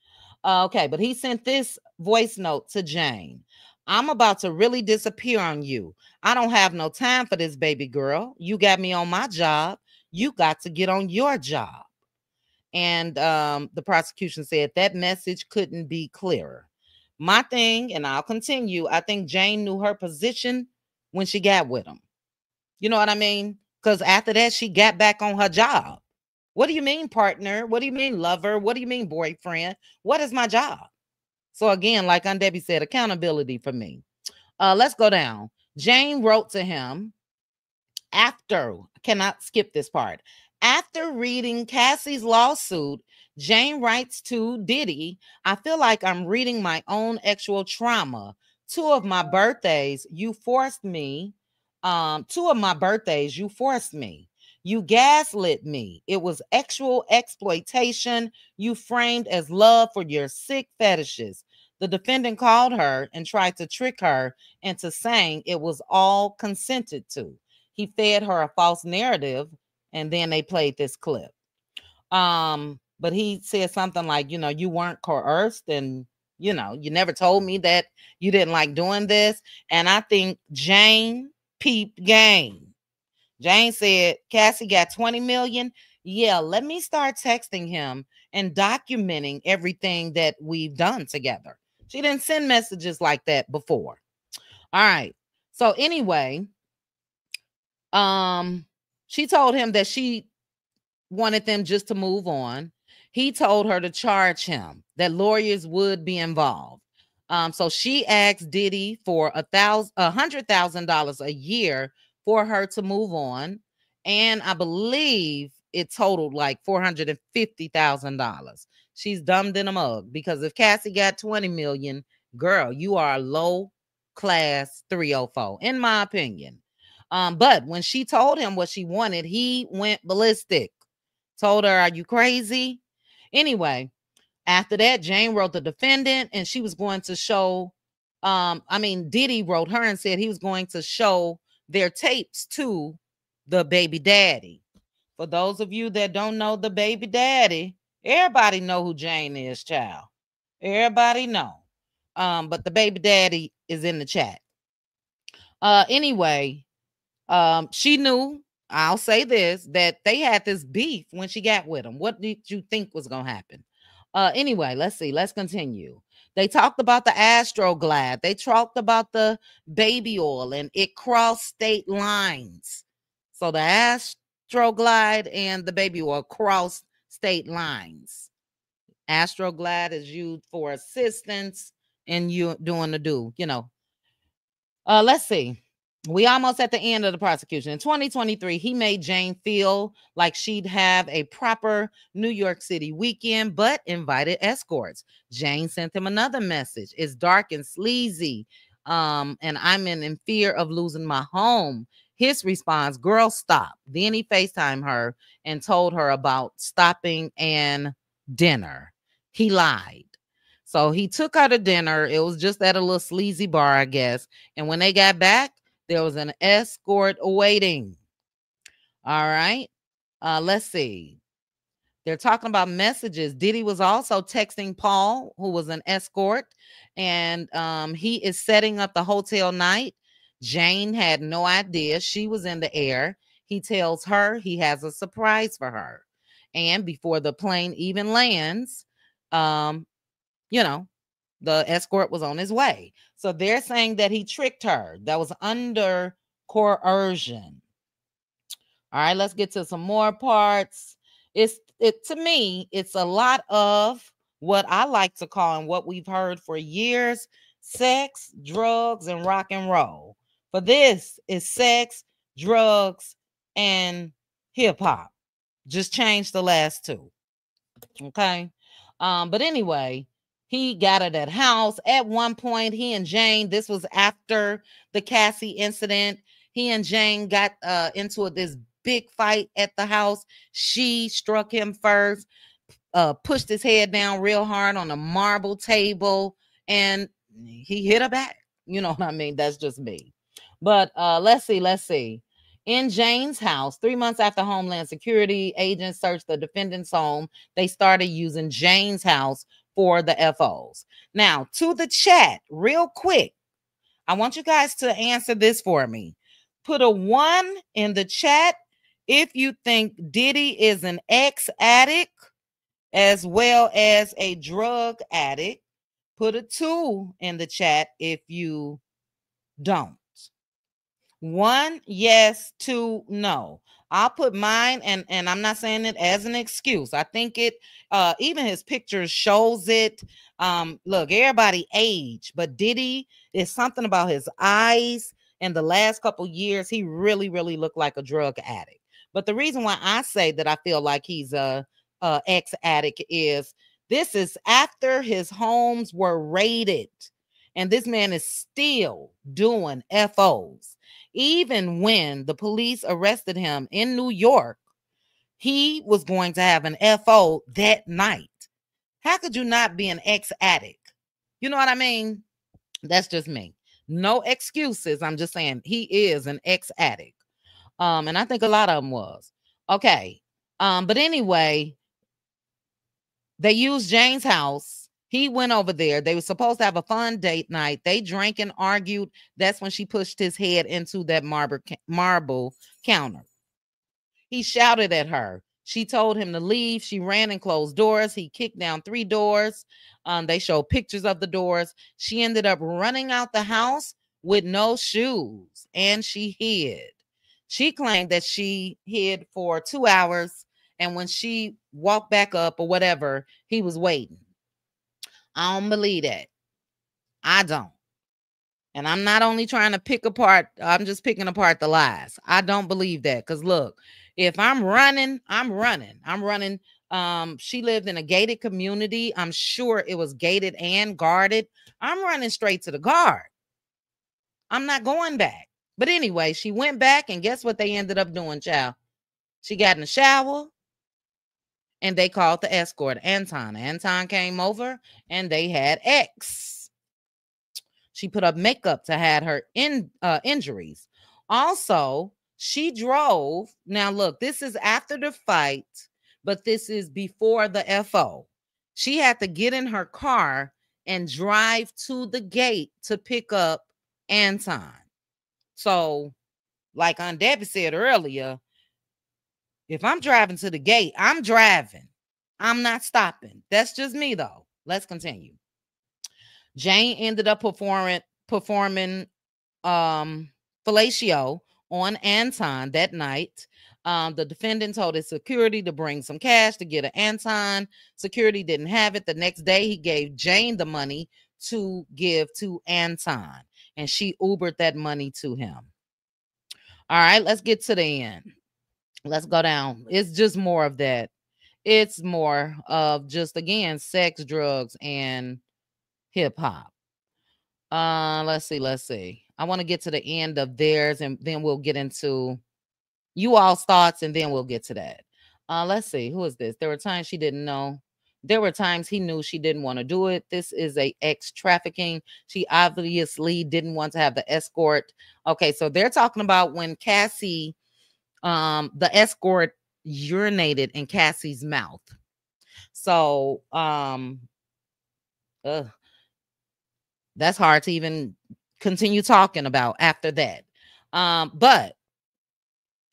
Okay, but he sent this voice note to Jane. I'm about to really disappear on you. I don't have no time for this, baby girl. You got me on my job. You got to get on your job. And the prosecution said that message couldn't be clearer. My thing, and I'll continue, I think Jane knew her position when she got with him. You know what I mean? Because after that, she got back on her job. What do you mean, partner? What do you mean, lover? What do you mean, boyfriend? What is my job? So again, like Aunt Debbie said, accountability for me. Let's go down. Jane wrote to him after, cannot skip this part. After reading Cassie's lawsuit, Jane writes to Diddy, I feel like I'm reading my own actual trauma. Two of my birthdays, you forced me. You gaslit me. It was actual exploitation you framed as love for your sick fetishes. The defendant called her and tried to trick her into saying it was all consented to. He fed her a false narrative, and then they played this clip. But he said something like, you weren't coerced, and you never told me that you didn't like doing this. And I think Jane peeped game. Jane said, Cassie got 20 million. Yeah, let me start texting him and documenting everything that we've done together. She didn't send messages like that before. All right. So anyway, she told him that she wanted them just to move on. He told her to charge him, that lawyers would be involved. So she asked Diddy for $100,000 a year for her to move on. And I believe it totaled like $450,000. She's dumbed in a mug, because if Cassie got 20 million, girl, you are a low class 304, in my opinion. But when she told him what she wanted, he went ballistic. Told her, are you crazy? Anyway, after that, Jane wrote the defendant, and she was going to show, Diddy wrote her and said he was going to show their tapes to the baby daddy. For those of you that don't know the baby daddy, everybody know who Jane is, child. Everybody know. But the baby daddy is in the chat. Anyway, she knew, I'll say this, that they had this beef when she got with him. What did you think was going to happen? Anyway, let's see. Let's continue. They talked about the Astroglide. They talked about the baby oil, and it crossed state lines. So the Astroglide and the baby oil crossed state lines. Astroglide is used for assistance in you doing the do, Let's see. We almost at the end of the prosecution. In 2023, he made Jane feel like she'd have a proper New York City weekend, but invited escorts. Jane sent him another message. It's dark and sleazy, and I'm in fear of losing my home. His response, girl, stop. Then he FaceTimed her and told her about stopping and dinner. He lied. So he took her to dinner. It was just at a little sleazy bar, I guess. And when they got back, there was an escort awaiting. All right. Let's see. They're talking about messages. Diddy was also texting Paul, who was an escort, and he is setting up the hotel night. Jane had no idea she was in the air. He tells her he has a surprise for her. And before the plane even lands, the escort was on his way. So they're saying that he tricked her. That was under coercion. All right, let's get to some more parts. To me, it's a lot of what I like to call, and what we've heard for years, sex, drugs, and rock and roll. For this is sex, drugs, and hip hop. Just change the last two. Okay. But anyway, he got at that house. At one point, he and Jane, this was after the Cassie incident, he and Jane got into this big fight at the house. She struck him first, pushed his head down real hard on a marble table, and he hit her back. You know what I mean? That's just me. But let's see. in Jane's house. 3 months after Homeland Security agents searched the defendant's home, they started using Jane's house for the FOs. Now, to the chat, real quick, I want you guys to answer this for me. Put a 1 in the chat if you think Diddy is an ex-addict as well as a drug addict. Put a 2 in the chat if you don't. 1, yes, 2, no. I'll put mine, and I'm not saying it as an excuse. I think it, even his picture shows it. Look, everybody age, but Diddy, is something about his eyes. In the last couple years, he really, really looked like a drug addict. But the reason why I say that I feel like he's a ex-addict is this is after his homes were raided, and this man is still doing FOs. Even when the police arrested him in New York, he was going to have an FO that night. How could you not be an ex-addict? You know what I mean? That's just me. No excuses. I'm just saying he is an ex-addict. And I think a lot of them was. Okay. But anyway, they used Jane's house. He went over there. They were supposed to have a fun date night. They drank and argued. That's when she pushed his head into that marble counter. He shouted at her. She told him to leave. She ran and closed doors. He kicked down 3 doors. They showed pictures of the doors. She ended up running out the house with no shoes, and she hid. She claimed that she hid for 2 hours, and when she walked back up or whatever, he was waiting. I don't believe that. I don't. And I'm not only trying to pick apart, I'm just picking apart the lies. I don't believe that. Because look, if I'm running, I'm running. I'm running. She lived in a gated community. I'm sure it was gated and guarded. I'm running straight to the guard. I'm not going back. But anyway, she went back, and guess what they ended up doing, child? She got in the shower, and they called the escort, Anton. Anton came over, and they had X. She put up makeup to hide her injuries. Also, she drove. Now, look, this is after the fight, but this is before the FO. She had to get in her car and drive to the gate to pick up Anton. So, like Aunt Debbie said earlier, if I'm driving to the gate, I'm driving. I'm not stopping. That's just me, though. Let's continue. Jane ended up performing fellatio on Anton that night. The defendant told his security to bring some cash to get an Anton. Security didn't have it. The next day, he gave Jane the money to give to Anton, and she Ubered that money to him. All right, let's get to the end. Let's go down. It's just more of that. It's more of just, again, sex, drugs, and hip hop. Let's see. I want to get to the end of theirs, and then we'll get into you all's thoughts, and then we'll get to that. Let's see. Who is this? There were times she didn't know. There were times he knew she didn't want to do it. This is a ex-trafficking. She obviously didn't want to have the escort. Okay, so they're talking about when Cassie, the escort urinated in Cassie's mouth. So, that's hard to even continue talking about after that. But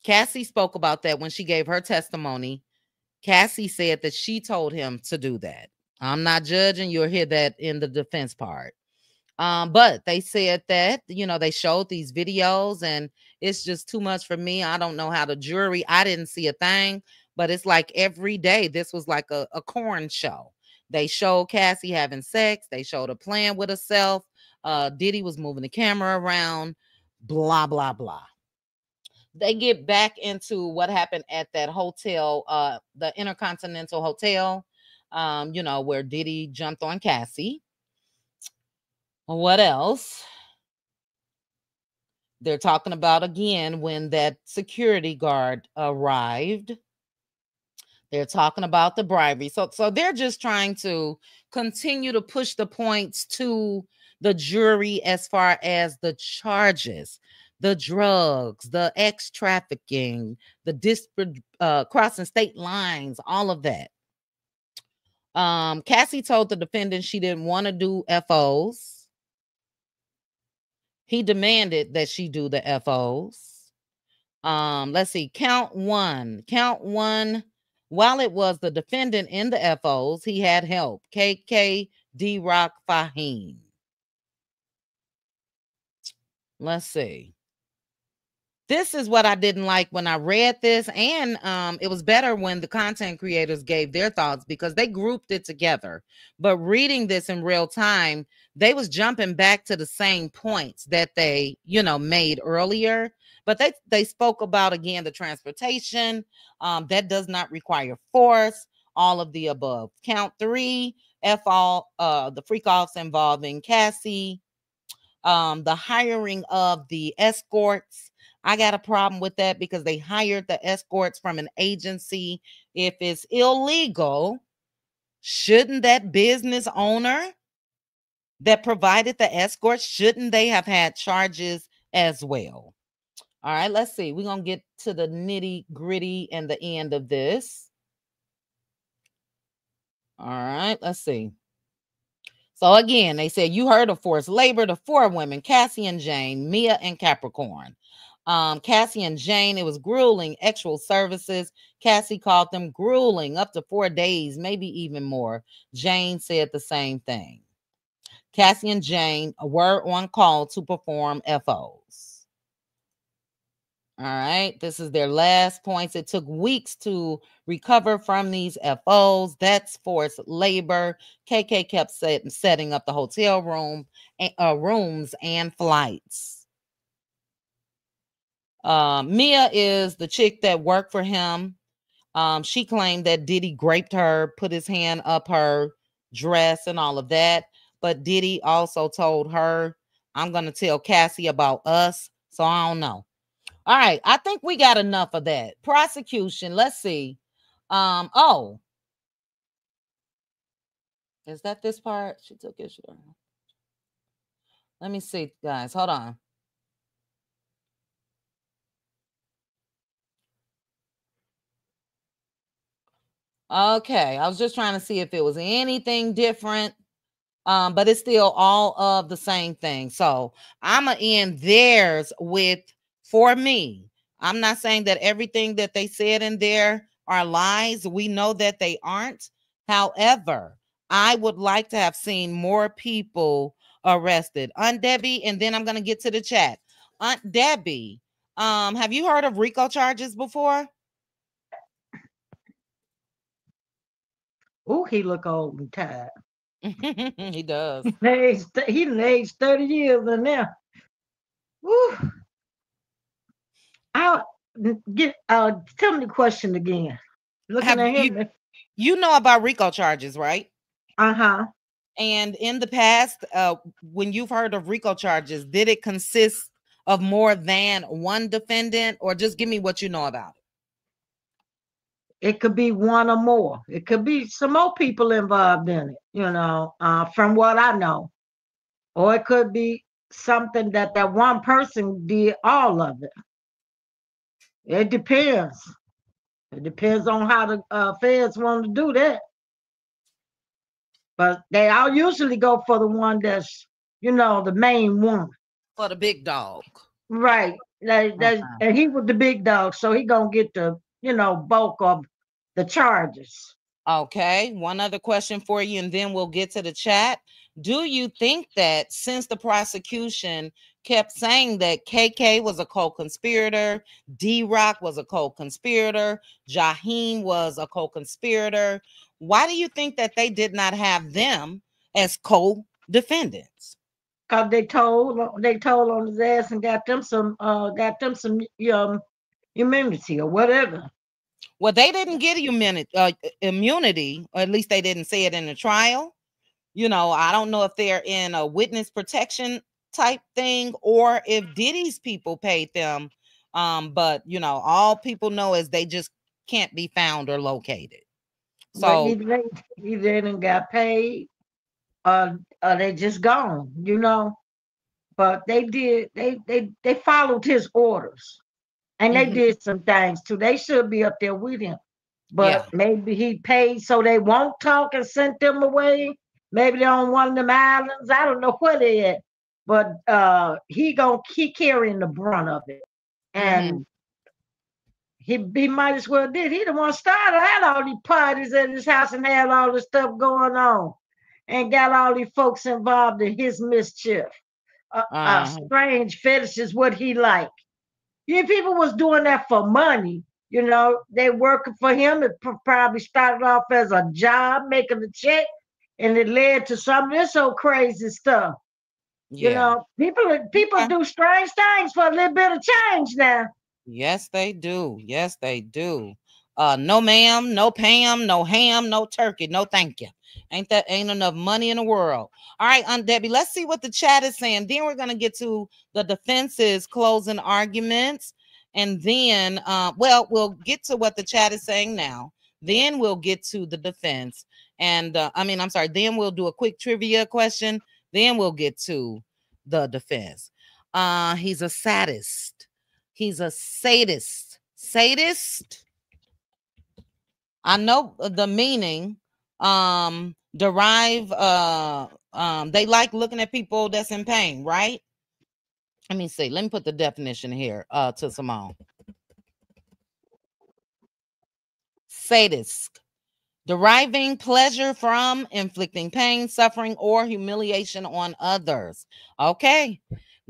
Cassie spoke about that when she gave her testimony. Cassie said that she told him to do that. I'm not judging. You'll hear that in the defense part. But they said that, they showed these videos, and it's just too much for me. I don't know how the jury, I didn't see a thing, but it's like every day, this was like a corn show. They showed Cassie having sex. They showed her playing with herself. Diddy was moving the camera around, blah, blah, blah. They get back into what happened at that hotel, the Intercontinental Hotel, where Diddy jumped on Cassie. What else? They're talking about, again, when that security guard arrived. They're talking about the bribery. So they're just trying to continue to push the points to the jury as far as the charges. the drugs, the ex trafficking, the disparate crossing state lines, all of that. Cassie told the defendant she didn't want to do FOs. He demanded that she do the FOs. Let's see, count one. While it was the defendant in the FOs, he had help. KK, D-Rock, Fahim. Let's see. This is what I didn't like when I read this, and it was better when the content creators gave their thoughts because they grouped it together. But reading this in real time, they was jumping back to the same points that they, made earlier. But they spoke about, again, the transportation that does not require force, all of the above. Count 3, the freak offs involving Cassie, the hiring of the escorts. I got a problem with that because they hired the escorts from an agency. If it's illegal, shouldn't that business owner that provided the escorts, shouldn't they have had charges as well? All right, let's see. We're going to get to the nitty gritty and the end of this. All right, let's see. So again, they said, you heard of forced labor, the 4 women, Cassie and Jane, Mia and Capricorn. Cassie and Jane, it was grueling actual services. Cassie called them grueling, up to 4 days, maybe even more. Jane said the same thing. Cassie and Jane were on call to perform FOs. All right, this is their last points. It took weeks to recover from these FOs. That's forced labor. KK kept setting up the hotel rooms and flights. Mia is the chick that worked for him. She claimed that Diddy raped her, put his hand up her dress and all of that. But Diddy also told her, I'm going to tell Cassie about us. So I don't know. All right. I think we got enough of that. Prosecution. Let's see. Oh. Is that this part? She took it. Let me see, guys. Hold on. Okay, I was just trying to see if it was anything different, but it's still all of the same thing. So I'm going to end theirs with, for me, I'm not saying that everything that they said in there are lies. We know that they aren't. However, I would like to have seen more people arrested. Aunt Debbie, and then I'm going to get to the chat. Aunt Debbie, have you heard of RICO charges before?
Oh, he look old and tired.
He does.
He done aged 30 years in there. Woo. I'll get tell me the question again. Looking at him.
You know about RICO charges, right?
Uh-huh.
And in the past, when you've heard of RICO charges, did it consist of more than one defendant, or just give me what you know about it?
It could be one or more. It could be some more people involved in it, from what I know. Or it could be something that one person did all of it. It depends. It depends on how the feds want to do that. But they all usually go for the one that's, the main one.
For the big dog.
Right. And he was the big dog, so he gonna get the, bulk of the charges.
Okay, one other question for you, and then we'll get to the chat. Do you think that since the prosecution kept saying that KK was a co-conspirator, D-Rock was a co-conspirator, Jaheim was a co-conspirator, why do you think that they did not have them as co-defendants?
Because they told on his ass and got them some immunity or whatever.
Well, they didn't get immunity, or at least they didn't say it in the trial. I don't know if they're in a witness protection type thing or if Diddy's people paid them. But all people know is they just can't be found or located. So
either they didn't got paid or they just gone, but they followed his orders. And they did some things too. They should be up there with him. But maybe he paid so they won't talk and sent them away. Maybe they're on one of them islands. I don't know where they at. But he carrying the brunt of it. And he might as well did. He the one started. Had all these parties at his house and had all this stuff going on. And got all these folks involved in his mischief. Strange fetish is what he like. If people was doing that for money, they working for him. It probably started off as a job, making a check, and it led to some of this old crazy stuff. People do strange things for a little bit of change now.
Yes, they do. Yes, they do. No ma'am, no Pam, no ham, no turkey, no thank you. Ain't enough money in the world. All right, Aunt Debbie, let's see what the chat is saying. Then we're gonna get to the defense's closing arguments, and then we'll get to what the chat is saying now. Then we'll get to the defense, and then we'll do a quick trivia question. Then we'll get to the defense. He's a sadist. He's a sadist. Sadist. I know the meaning. Derive. They like looking at people that's in pain, right? Let me see. Let me put the definition here. To Simone. Sadist. Deriving pleasure from inflicting pain, suffering, or humiliation on others. Okay.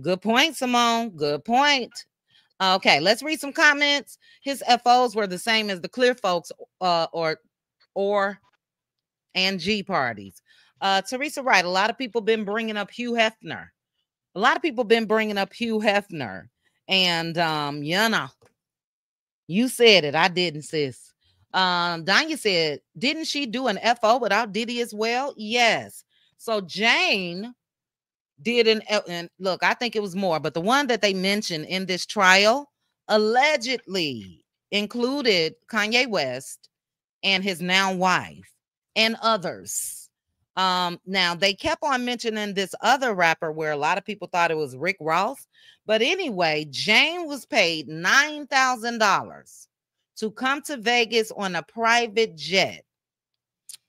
Good point, Simone. Good point. Okay, let's read some comments. His FOs were the same as the Clear folks and G parties. Teresa Wright, a lot of people been bringing up Hugh Hefner. And, you said it. I didn't, sis. Danya said, didn't she do an FO without Diddy as well? Yes. So Jane did and look, I think it was more, but the one that they mentioned in this trial allegedly included Kanye West and his now wife and others. Now they kept on mentioning this other rapper where a lot of people thought it was Rick Ross, but anyway, Jane was paid $9,000 to come to Vegas on a private jet.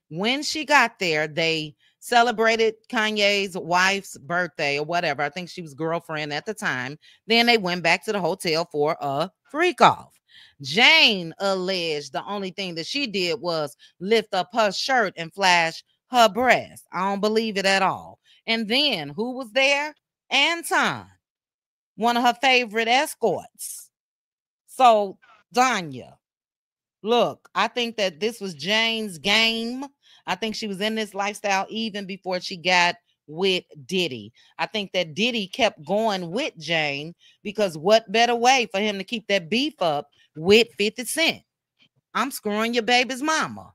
When she got there, they celebrated Kanye's wife's birthday or whatever. I think she was girlfriend at the time. Then they went back to the hotel for a freak off. Jane alleged the only thing that she did was lift up her shirt and flash her breast. I don't believe it at all. And then who was there? Anton, one of her favorite escorts. So, Danya, look, I think that this was Jane's game. I think she was in this lifestyle even before she got with Diddy. I think that Diddy kept going with Jane because what better way for him to keep that beef up with 50 Cent? I'm screwing your baby's mama.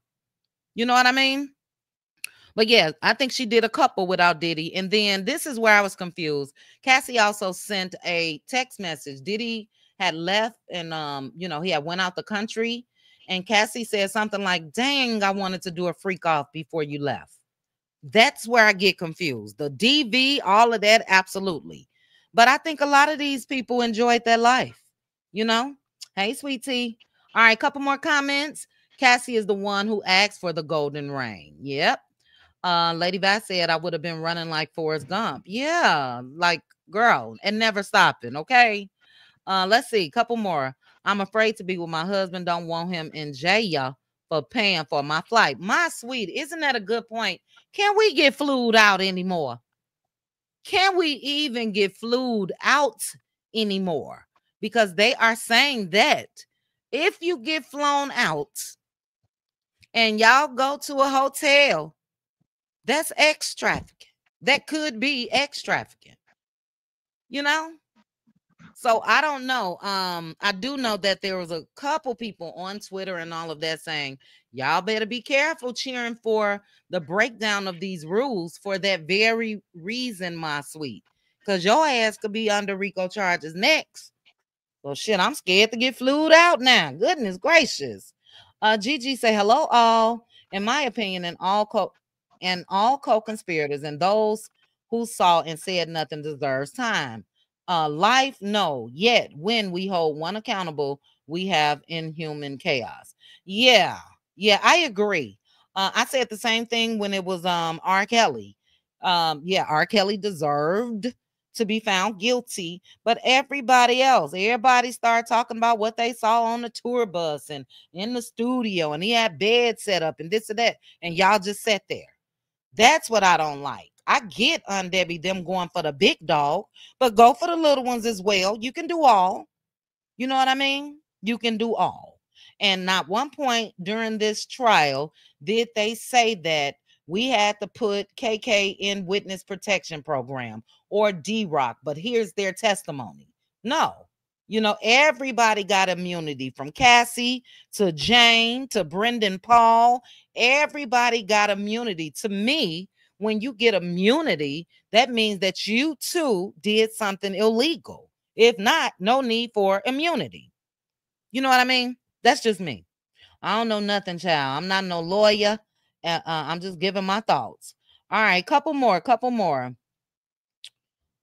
You know what I mean? But yeah, I think she did a couple without Diddy. And then this is where I was confused. Cassie also sent a text message. Diddy had left and, he had went out the country. And Cassie said something like, dang, I wanted to do a freak off before you left. That's where I get confused. The DV, all of that, absolutely. But I think a lot of these people enjoyed their life, Hey, sweet tea. All right, couple more comments. Cassie is the one who asked for the golden ring. Yep. Lady Bass said I would have been running like Forrest Gump. Yeah, like, girl, and never stopping, okay? Let's see, couple more. I'm afraid to be with my husband. Don't want him in jail for paying for my flight. My sweet, isn't that a good point? Can we get flued out anymore? Can we even get flued out anymore? Because they are saying that if you get flown out and y'all go to a hotel, that's ex-trafficking. That could be ex-trafficking. So I don't know. I do know that there was a couple people on Twitter and all of that saying, y'all better be careful cheering for the breakdown of these rules for that very reason, my sweet. Because your ass could be under RICO charges next. So shit, I'm scared to get flued out now. Goodness gracious. Gigi say, hello all. In my opinion, and all co-conspirators and those who saw and said nothing deserves time. Life, no. Yet when we hold one accountable, we have inhuman chaos. Yeah, yeah, I agree. I said the same thing when it was R. Kelly. Yeah, R. Kelly deserved to be found guilty, but everybody started talking about what they saw on the tour bus and in the studio, and he had bed set up and this and that, and y'all just sat there. That's what I don't like. I get Debbie them going for the big dog, but go for the little ones as well. You can do all. You know what I mean? You can do all. And not one point during this trial did they say that we had to put KK in witness protection program or D-Rock, but here's their testimony. No. You know, everybody got immunity from Cassie to Jane to Brendan Paul. Everybody got immunity. To me, when you get immunity, that means that you too did something illegal. If not, no need for immunity. You know what I mean? That's just me. I don't know nothing, child. I'm not no lawyer. I'm just giving my thoughts. All right, couple more.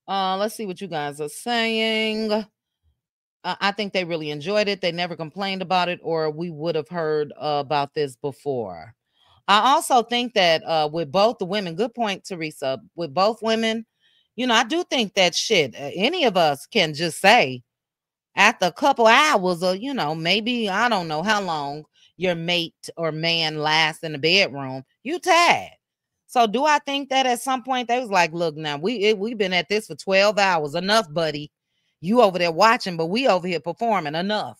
Let's see what you guys are saying. I think they really enjoyed it. They never complained about it, or we would have heard about this before. I also think that with both the women, good point, Teresa, with both women, you know, I do think that shit, any of us can just say, after a couple hours or, you know, maybe I don't know how long your mate or man lasts in the bedroom, you tired. So do I think that at some point they was like, look, now we've been at this for 12 hours. Enough, buddy. You over there watching, but we over here performing. Enough.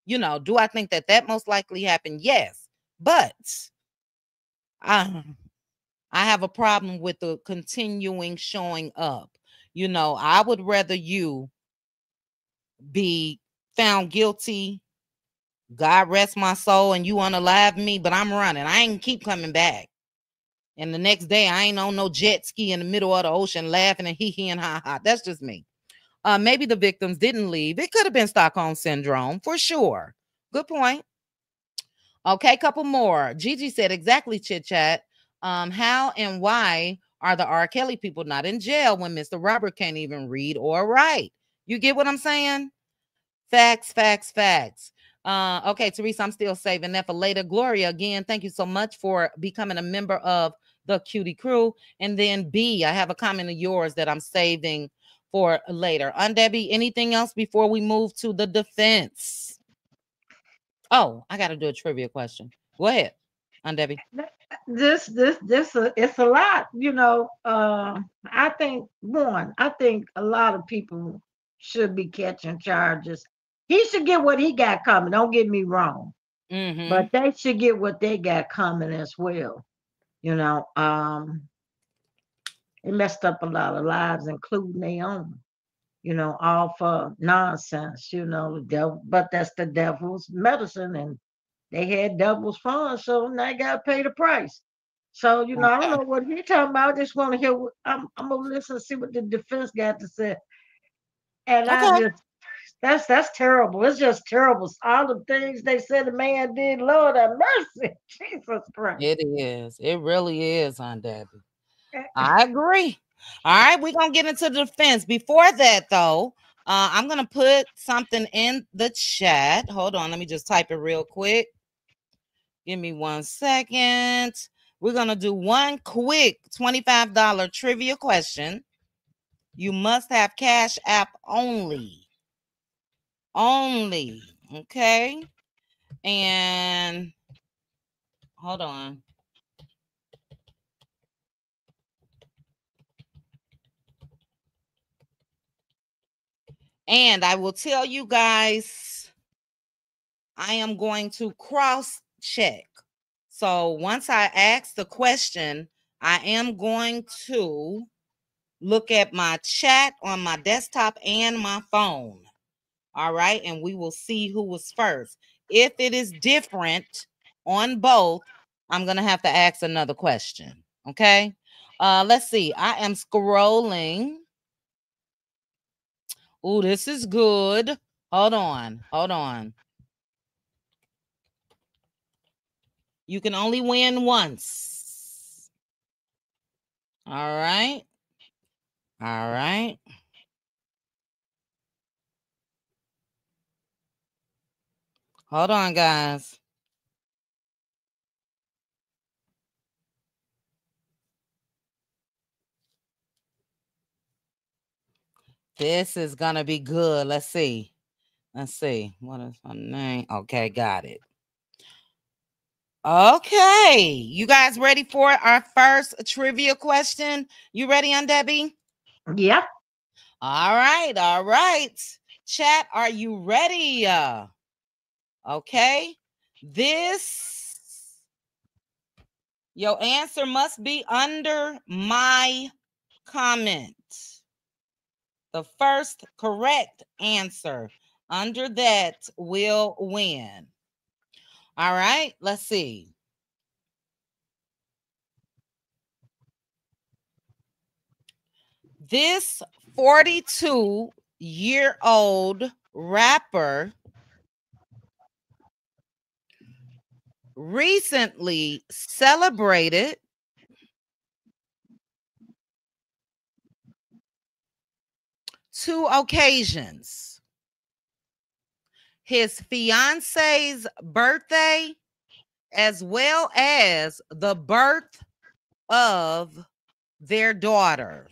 You know, do I think that that most likely happened? Yes. But I have a problem with the continuing showing up. You know, I would rather you be found guilty, God rest my soul, and you unalive me, but I'm running. I ain't keep coming back. And the next day, I ain't on no jet ski in the middle of the ocean laughing and hee hee and ha ha. That's just me. Maybe the victims didn't leave. It could have been Stockholm syndrome for sure. Good point. Okay, couple more. Gigi said exactly, chit chat. How and why are the R. Kelly people not in jail when Mr. Robert can't even read or write? You get what I'm saying? Facts, facts, facts. Okay, Teresa, I'm still saving that for later. Gloria, again, thank you so much for becoming a member of the Cutie Crew. And then B, I have a comment of yours that I'm saving for later. Debbie, anything else before we move to the defense? Oh, I got to do a trivia question. Go ahead, Debbie.
It's a lot, you know. I think a lot of people should be catching charges. He should get what he got coming. Don't get me wrong,
Mm-hmm.
but they should get what they got coming as well. You know, it messed up a lot of lives, including their own. You know, all for nonsense. You know, the devil, but that's the devil's medicine, and they had devil's fun, so now they got to pay the price. So, you know, I don't
Okay.
know what he talking about. I just want to hear. I'm gonna listen to see what the defense got to say. And I
Okay.
just that's terrible. It's just terrible. All the things they said the man did. Lord have mercy, Jesus Christ.
It is. It really is, Debbie. I agree. All right, we're gonna get into the defense. Before that, though, I'm gonna put something in the chat. Hold on, let me just type it real quick. Give me 1 second. We're gonna do one quick $25 trivia question. You must have Cash App only. Only. Okay. And hold on. And I will tell you guys, I am going to cross check. So once I ask the question, I am going to look at my chat on my desktop and my phone. All right. And we will see who was first. If it is different on both, I'm going to have to ask another question. Okay. Let's see. I am scrolling. Oh, this is good. Hold on. Hold on. You can only win once. All right. All right. Hold on, guys. This is going to be good. Let's see. Let's see. What is my name? Okay, got it. Okay. You guys ready for our first trivia question? You ready, Aunt Debbie?
Yep.
All right. All right. Chat, are you ready? Okay. Your answer must be under my comment. The first correct answer under that will win. All right, let's see. This 42-year-old rapper recently celebrated two occasions: his fiance's birthday, as well as the birth of their daughter.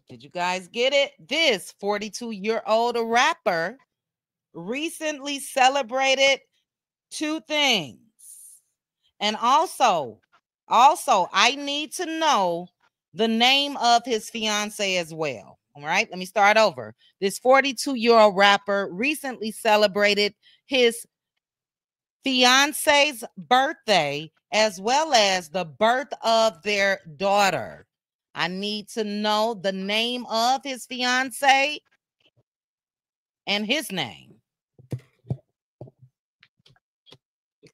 Did you guys get it? This 42-year-old rapper recently celebrated two things. And also, I need to know the name of his fiance as well. All right, let me start over. This 42-year-old rapper recently celebrated his fiance's birthday as well as the birth of their daughter. I need to know the name of his fiance and his name.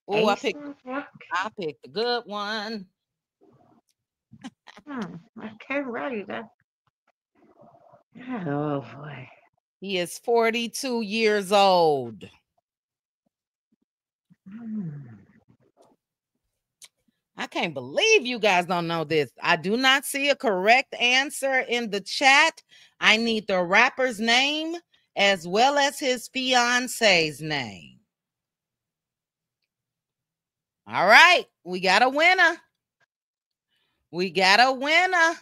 Oh, I picked a good one.
Okay, ready then. Oh boy.
He is 42 years old. I can't believe you guys don't know this. I do not see a correct answer in the chat. I need the rapper's name as well as his fiance's name. All right, we got a winner. We got a winner.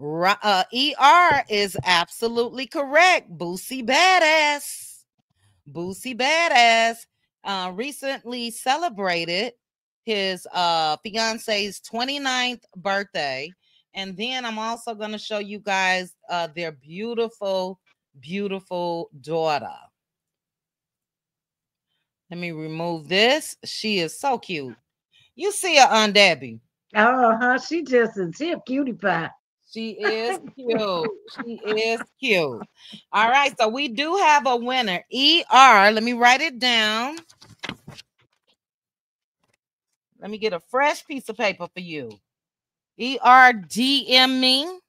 ER is absolutely correct. Boosie Badass. Boosie Badass recently celebrated his fiance's 29th birthday. And then I'm also going to show you guys their beautiful, beautiful daughter. Let me remove this. She is so cute. You see her, Aunt Debbie.
Oh, she just a tip cutie pie.
She is cute. She is cute. All right, so we do have a winner. ER, let me write it down. Let me get a fresh piece of paper for you. ER DM me.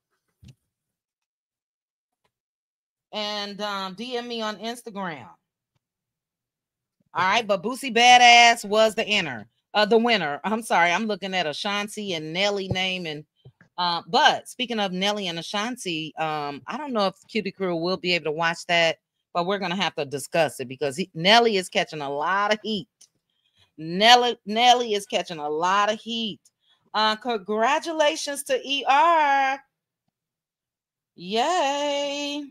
And DM me on Instagram. All right, but Boosie Badass was the winner. I'm sorry, I'm looking at Ashanti and Nelly name. And but speaking of Nelly and Ashanti, I don't know if Cutie Crew will be able to watch that, but we're gonna have to discuss it because Nelly is catching a lot of heat. Nelly is catching a lot of heat. Congratulations to ER. Yay.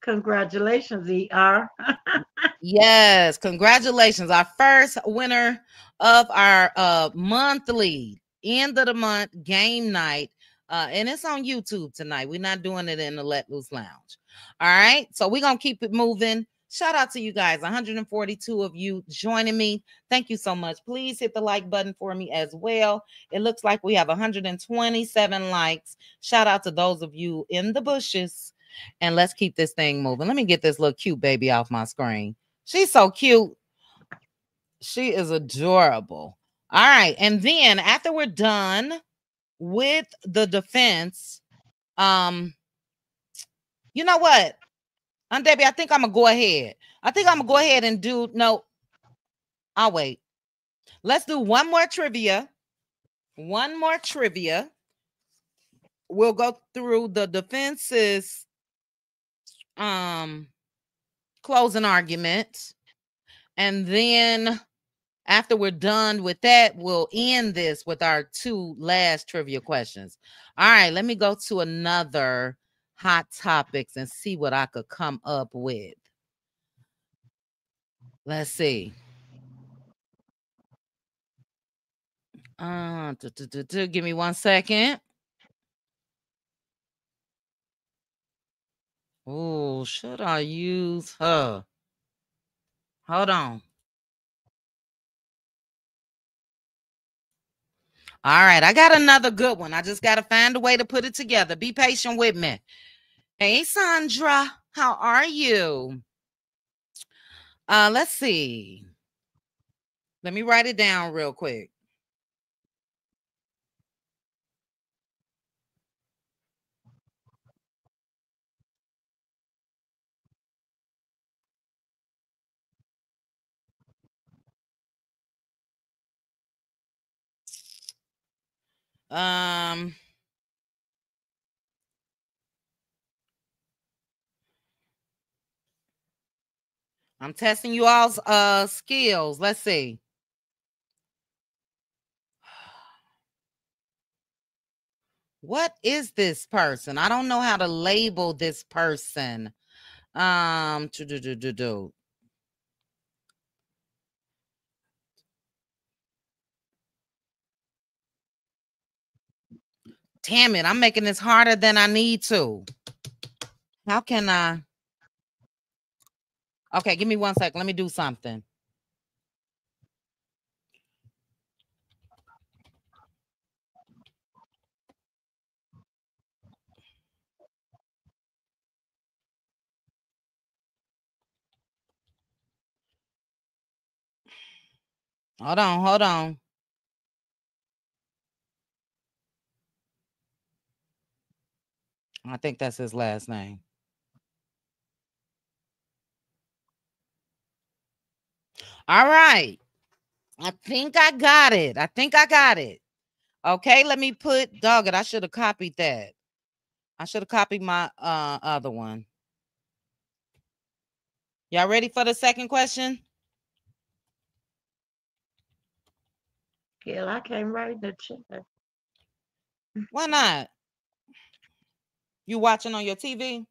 Congratulations, ER.
Yes, congratulations. Our first winner of our monthly end of the month game night. And it's on YouTube tonight. We're not doing it in the Let Loose Lounge. All right. So we're going to keep it moving. Shout out to you guys. 142 of you joining me. Thank you so much. Please hit the like button for me as well. It looks like we have 127 likes. Shout out to those of you in the bushes. And let's keep this thing moving. Let me get this little cute baby off my screen. She's so cute. She is adorable. All right. And then after we're done with the defense, you know what? Aunt Debbie, I think I'm going to go ahead. And do, no, I'll wait. Let's do one more trivia. One more trivia. We'll go through the defense's closing argument. And then after we're done with that, we'll end this with our two last trivia questions. All right, let me go to another hot topics and see what I could come up with. Let's see. Give me 1 second. Oh, should I use her? Hold on. All right, I got another good one. I just got to find a way to put it together. Be patient with me. Hey, Sandra, how are you? Let's see. Let me write it down real quick. I'm testing you all's skills. Let's see. What is this person? I don't know how to label this person. Damn it, I'm making this harder than I need to. How can I? Okay, give me 1 second. Let me do something. Hold on. I think that's his last name. All right. I think I got it. Okay, let me put, dog it. I should have copied that. I should have copied my other one. Y'all ready for the second question?
Gail, I can't write the chat.
Why not? You watching on your TV?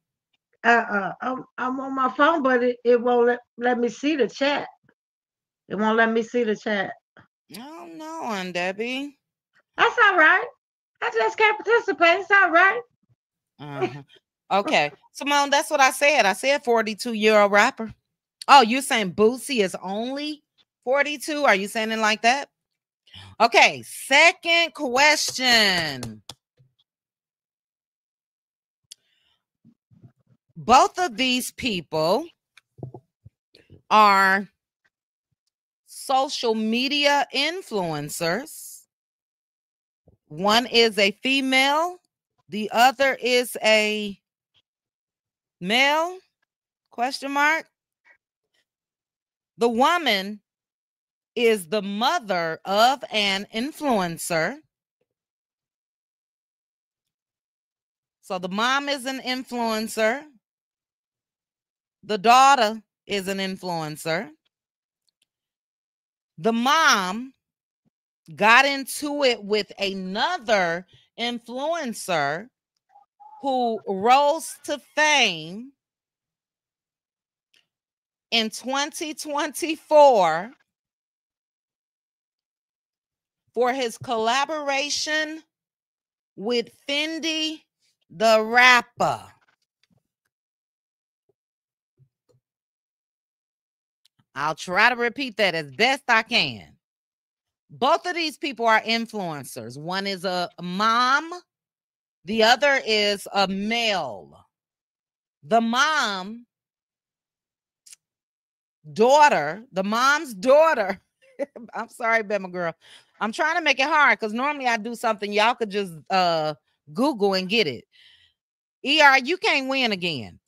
I'm on my phone, but it won't let me see the chat. It won't let me see the chat.
Oh no, Aunt Debbie.
That's all right. I just can't participate. It's all right.
Okay, Simone, that's what I said. I said 42-year-old rapper. Oh, you're saying Boosie is only 42? Are you saying it like that? Okay, second question. Both of these people are social media influencers. One is a female, the other is a male? Question mark. The woman is the mother of an influencer. So the mom is an influencer. The daughter is an influencer. The mom got into it with another influencer who rose to fame in 2024 for his collaboration with Fendi the rapper. I'll try to repeat that as best I can. Both of these people are influencers. One is a mom, the other is a male. The mom's daughter, I'm sorry, Bama girl. I'm trying to make it hard because normally I do something y'all could just Google and get it. ER, you can't win again.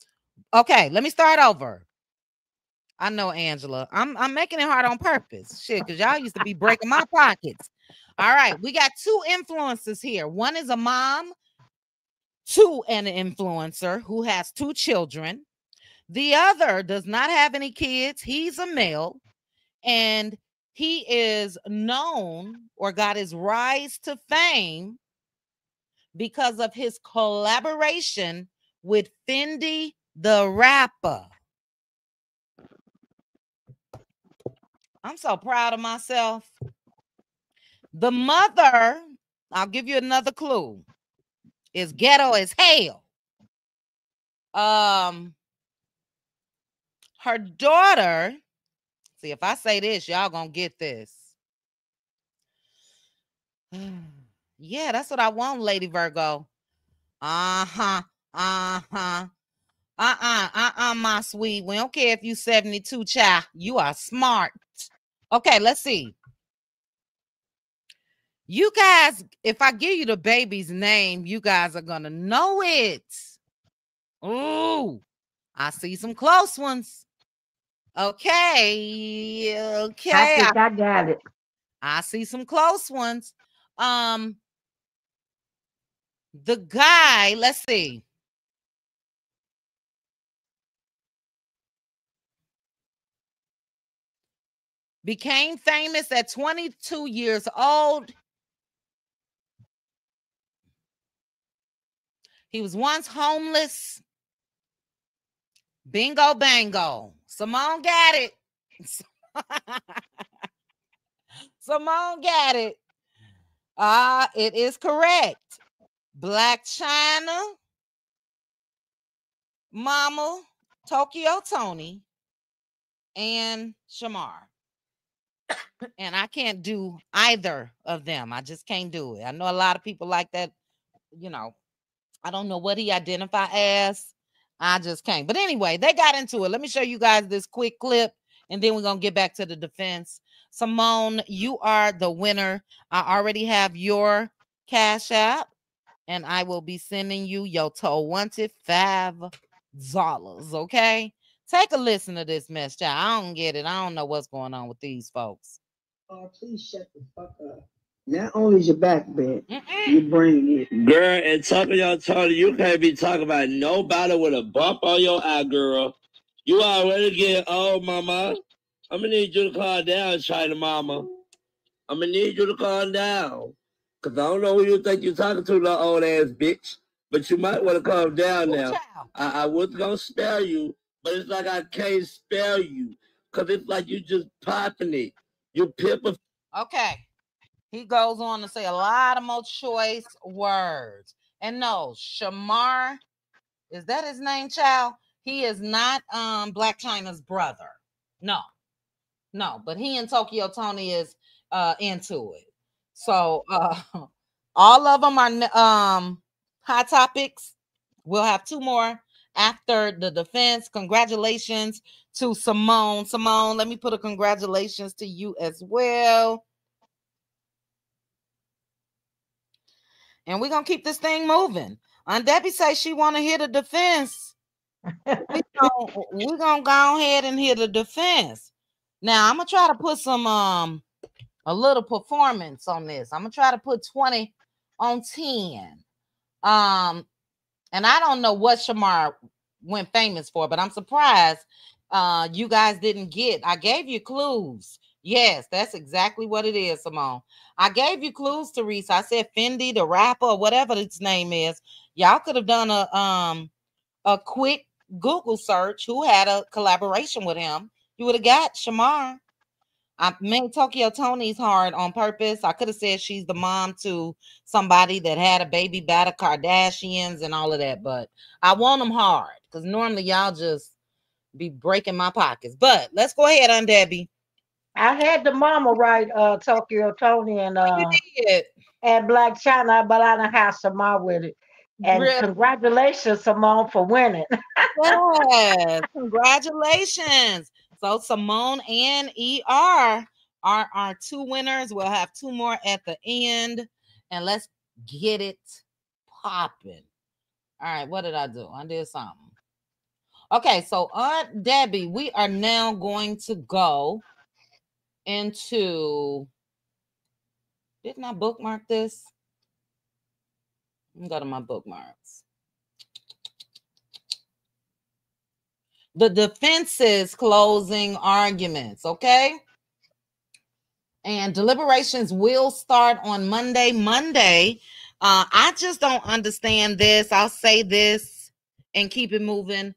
Okay, let me start over. I know, Angela. I'm making it hard on purpose. Shit, because y'all used to be breaking my pockets. All right, we got two influencers here. One is a mom to an influencer who has two children. The other does not have any kids. He's a male, and he is known or got his rise to fame because of his collaboration with Fendi the rapper. I'm so proud of myself. The mother, I'll give you another clue, is ghetto as hell. Her daughter, see, if I say this, y'all gonna get this. Yeah, that's what I want, Lady Virgo. Uh-huh. Uh-huh. My sweet. We don't care if you 72, child. You are smart. Okay, let's see. You guys, if I give you the baby's name, you guys are gonna know it. Ooh, I see some close ones. Okay.
I think I got it.
I see some close ones. The guy, let's see. Became famous at 22 years old. He was once homeless. Bingo bango. Simone got it. Simone got it. It is correct. Black China, Mama, Tokyo Tony, and Shamar. And I can't do either of them. I just can't do it. I know a lot of people like that. You know, I don't know what he identify as. I just can't. But anyway, they got into it. Let me show you guys this quick clip, and then we're going to get back to the defense. Simone, you are the winner. I already have your Cash App, and I will be sending you your $25. Okay? Take a listen to this mess, child. I don't get it. I don't know what's going on with these folks.
Oh, please shut the fuck up. Not only is your back bent, your brain it.
Girl, and talking y'all Tony, you can't be talking about nobody with a bump on your eye, girl. You already getting old, mama. I'm gonna need you to calm down, China mama. I'm gonna need you to calm down. Cause I don't know who you think you're talking to, little old ass bitch. But you might want to calm down now. I was gonna spare you, but it's like I can't spare you. Cause it's like you just popping it. You pipper.
Okay. He goes on to say a lot of more choice words. And no, Shamar, is that his name, child? He is not Black China's brother. No, but he and Tokyo Tony is into it. So all of them are hot topics. We'll have two more after the defense. Congratulations to Simone. Simone, let me put a congratulations to you as well. And we're going to keep this thing moving. Debbie says she want to hear the defense. We're going to go ahead and hear the defense. Now, I'm going to try to put some, a little performance on this. I'm going to try to put 20 on 10. And I don't know what Shamar went famous for, but I'm surprised you guys didn't get. I gave you clues. Yes, that's exactly what it is, Simone. I gave you clues, Teresa. I said Fendi, the rapper, or whatever his name is. Y'all could have done a quick Google search who had a collaboration with him. You would have got Shamar. I made Tokyo Tony's hard on purpose. I could have said she's the mom to somebody that had a baby by the Kardashians and all of that, but I want them hard because normally y'all just be breaking my pockets. But let's go ahead on Debbie.
I had the mama right, Tokyo Tony and Black China, but I didn't have Simone with it. And really? Congratulations, Simone, for winning.
Yes, congratulations. So Simone and ER are our two winners. We'll have two more at the end, and let's get it popping. All right, what did I do? I did something. Okay, so Aunt Debbie, we are now going to go into, didn't I bookmark this? Let me go to my bookmarks. The defense's closing arguments, okay? And deliberations will start on Monday. I just don't understand this. I'll say this and keep it moving.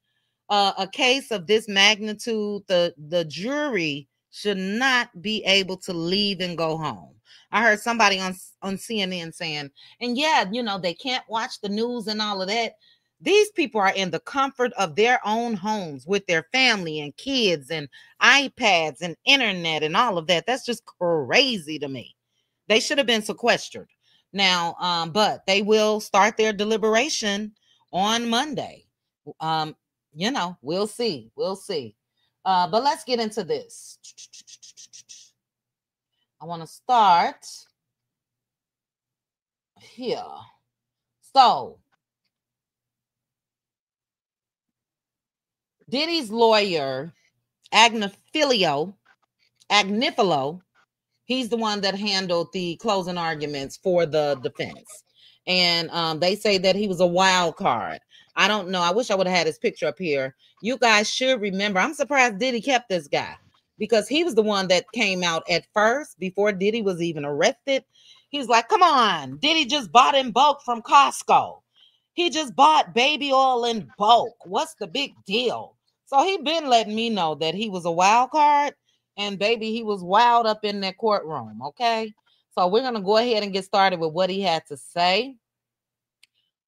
A case of this magnitude, the jury should not be able to leave and go home. I heard somebody on CNN saying, and yeah, you know, they can't watch the news and all of that. These people are in the comfort of their own homes with their family and kids and iPads and internet and all of that. That's just crazy to me. They should have been sequestered. Now, but they will start their deliberation on Monday. You know, we'll see. We'll see. But let's get into this. I want to start here. So, Diddy's lawyer, Agnifilo, he's the one that handled the closing arguments for the defense. And they say that he was a wild card. I don't know. I wish I would have had his picture up here. You guys should remember. I'm surprised Diddy kept this guy because he was the one that came out at first before Diddy was even arrested. He was like, come on, Diddy just bought in bulk from Costco. He just bought baby oil in bulk. What's the big deal? So he been letting me know that he was a wild card. And baby, he was wild up in that courtroom, okay? So we're going to go ahead and get started with what he had to say.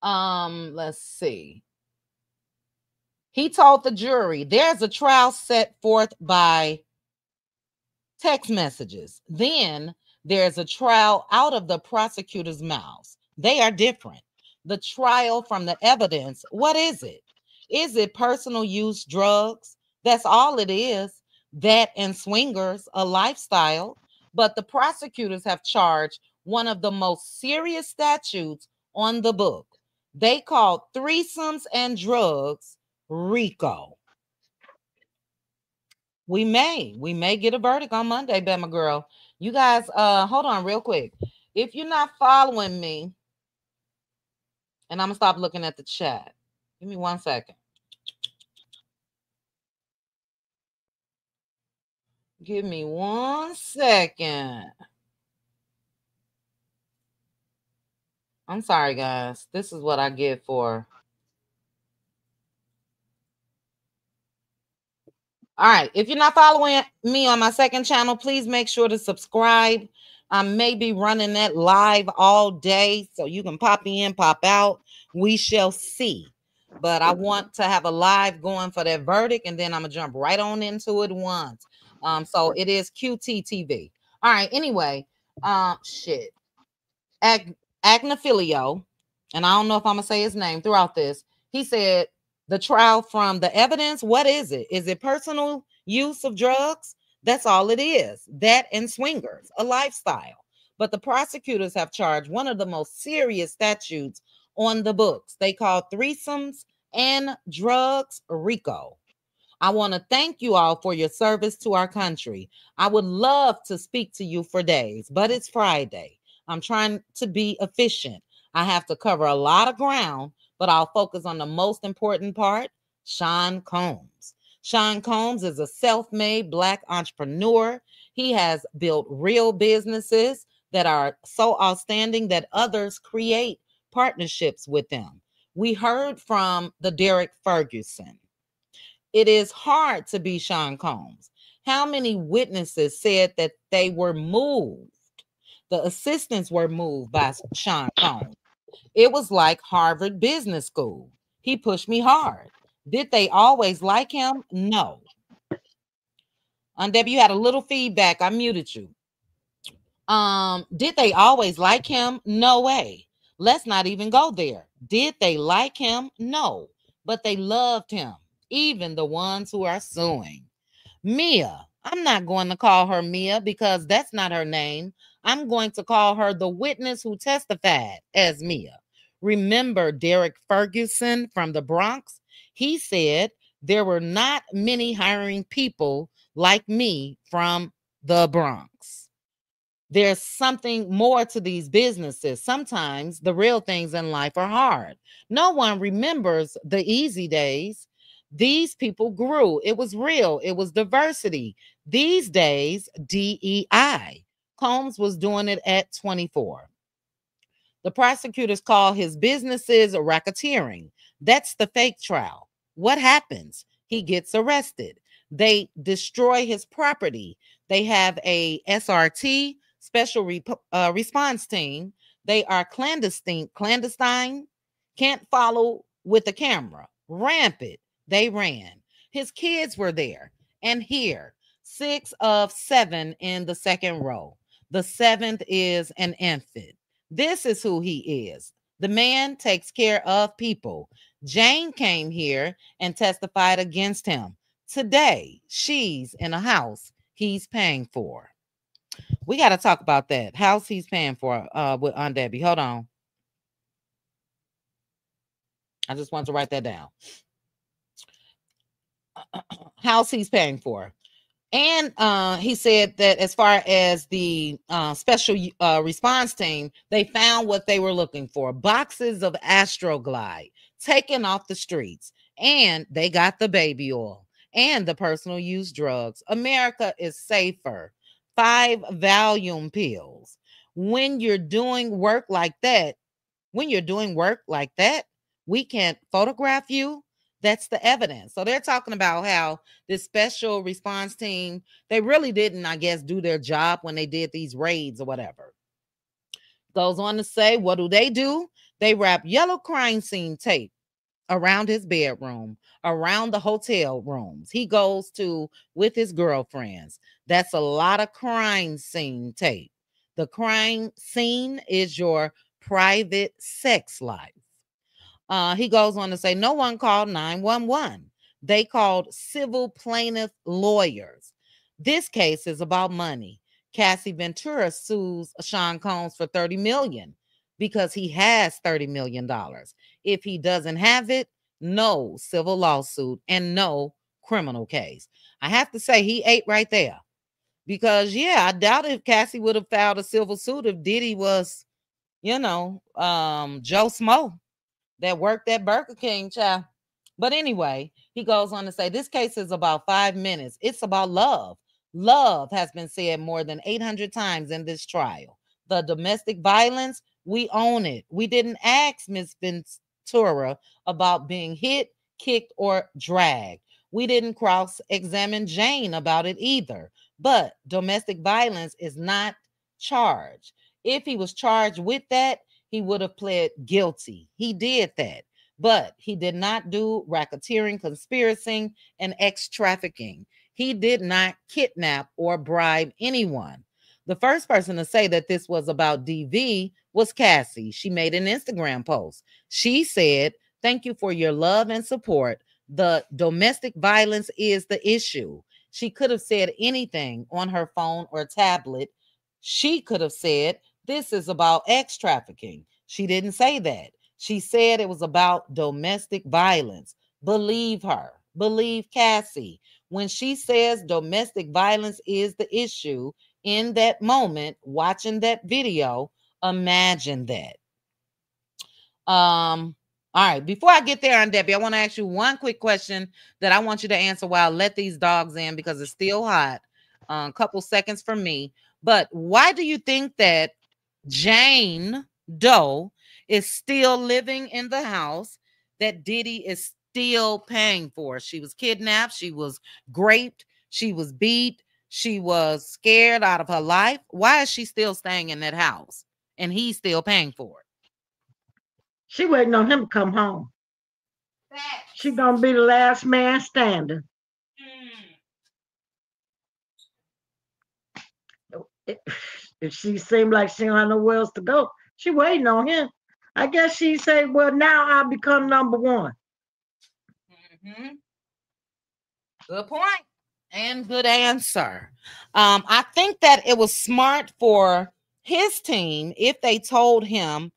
Let's see. He told the jury, there's a trial set forth by text messages. Then there's a trial out of the prosecutor's mouths. They are different. The trial from the evidence, what is it? Is it personal use drugs? That's all it is. That and swingers, a lifestyle. But the prosecutors have charged one of the most serious statutes on the book. They called threesomes and drugs RICO. We may get a verdict on Monday, Bama girl. You guys, hold on real quick. If you're not following me, and I'm gonna stop looking at the chat. Give me 1 second. Give me 1 second. I'm sorry, guys. This is what I get for. All right. If you're not following me on my second channel, please make sure to subscribe. I may be running that live all day, so you can pop in, pop out. We shall see. But I want to have a live going for that verdict, and then I'm gonna jump right on into it once. So it is QT TV. All right. Anyway, shit. Agnifilo, and I don't know if I'm gonna say his name throughout this. He said the trial from the evidence. What is it? Is it personal use of drugs? That's all it is. That and swingers, a lifestyle. But the prosecutors have charged one of the most serious statutes on the books. They call threesomes and drugs RICO. I want to thank you all for your service to our country. I would love to speak to you for days, but it's Friday. I'm trying to be efficient. I have to cover a lot of ground, but I'll focus on the most important part, Sean Combs. Sean Combs is a self-made Black entrepreneur. He has built real businesses that are so outstanding that others create partnerships with them. We heard from the Derek Ferguson. It is hard to be Sean Combs. How many witnesses said that they were moved? The assistants were moved by Sean Combs. It was like Harvard Business School. He pushed me hard. Did they always like him? No. Debbie, you had a little feedback. I muted you. Did they always like him? No way. Let's not even go there. Did they like him? No. But they loved him, even the ones who are suing. Mia, I'm not going to call her Mia because that's not her name. I'm going to call her the witness who testified as Mia. Remember Derek Ferguson from the Bronx? He said There were not many hiring people like me from the Bronx. There's something more to these businesses. Sometimes the real things in life are hard. No one remembers the easy days. These people grew. It was real. It was diversity. These days, DEI. Combs was doing it at 24. The prosecutors call his businesses racketeering. That's the fake trial. What happens? He gets arrested. They destroy his property. They have a SRT, special response team. They are clandestine, can't follow with the camera. Rampant. They ran. His kids were there. And here, 6 of 7 in the second row. The 7th is an infant. This is who he is. The man takes care of people. Jane came here and testified against him. Today, she's in a house he's paying for. We got to talk about that. House he's paying for with Aunt Debbie. Hold on. I just want to write that down. House he's paying for. And he said that as far as the special response team, they found what they were looking for. Boxes of Astroglide taken off the streets. And they got the baby oil and the personal use drugs. America is safer. 5 Valium pills. When you're doing work like that, we can't photograph you. That's the evidence. So they're talking about how this special response team, they really didn't, I guess, do their job when they did these raids or whatever. Goes on to say, what do? They wrap yellow crime scene tape around his bedroom, around the hotel rooms he goes to with his girlfriends. That's a lot of crime scene tape. The crime scene is your private sex life. He goes on to say, no one called 911. They called civil plaintiff lawyers. This case is about money. Cassie Ventura sues Sean Combs for $30 million because he has $30 million. If he doesn't have it, no civil lawsuit and no criminal case. I have to say he ate right there because, yeah, I doubt if Cassie would have filed a civil suit if Diddy was, Joe Smo that worked at Burger King, child. But anyway, he goes on to say, this case is about 5 minutes. It's about love. Love has been said more than 800 times in this trial. The domestic violence, we own it. We didn't ask Ms. Ventura about being hit, kicked, or dragged. We didn't cross-examine Jane about it either. But domestic violence is not charged. If he was charged with that, he would have pled guilty. He did that. But he did not do racketeering, conspiracy, and trafficking. He did not kidnap or bribe anyone. The first person to say that this was about DV was Cassie. She made an Instagram post. She said, thank you for your love and support. The domestic violence is the issue. She could have said anything on her phone or tablet. She could have said, this is about trafficking. She didn't say that. She said it was about domestic violence. Believe her. Believe Cassie. When she says domestic violence is the issue in that moment, watching that video, imagine that. All right. Before I get there, Aunt Debbie, I want to ask you one quick question that I want you to answer while I let these dogs in because it's still hot. A couple seconds for me. But why do you think that Jane Doe is still living in the house that Diddy is still paying for? She was kidnapped. She was raped. She was beat. She was scared out of her life. Why is she still staying in that house and he's still paying for it?
She waiting on him to come home.
Facts.
She gonna be the last man standing. If she seemed like she don't have nowhere else to go, she waiting on him. I guess she said, well, now I'll become number one.
Good point and good answer. I think that it was smart for his team if they told him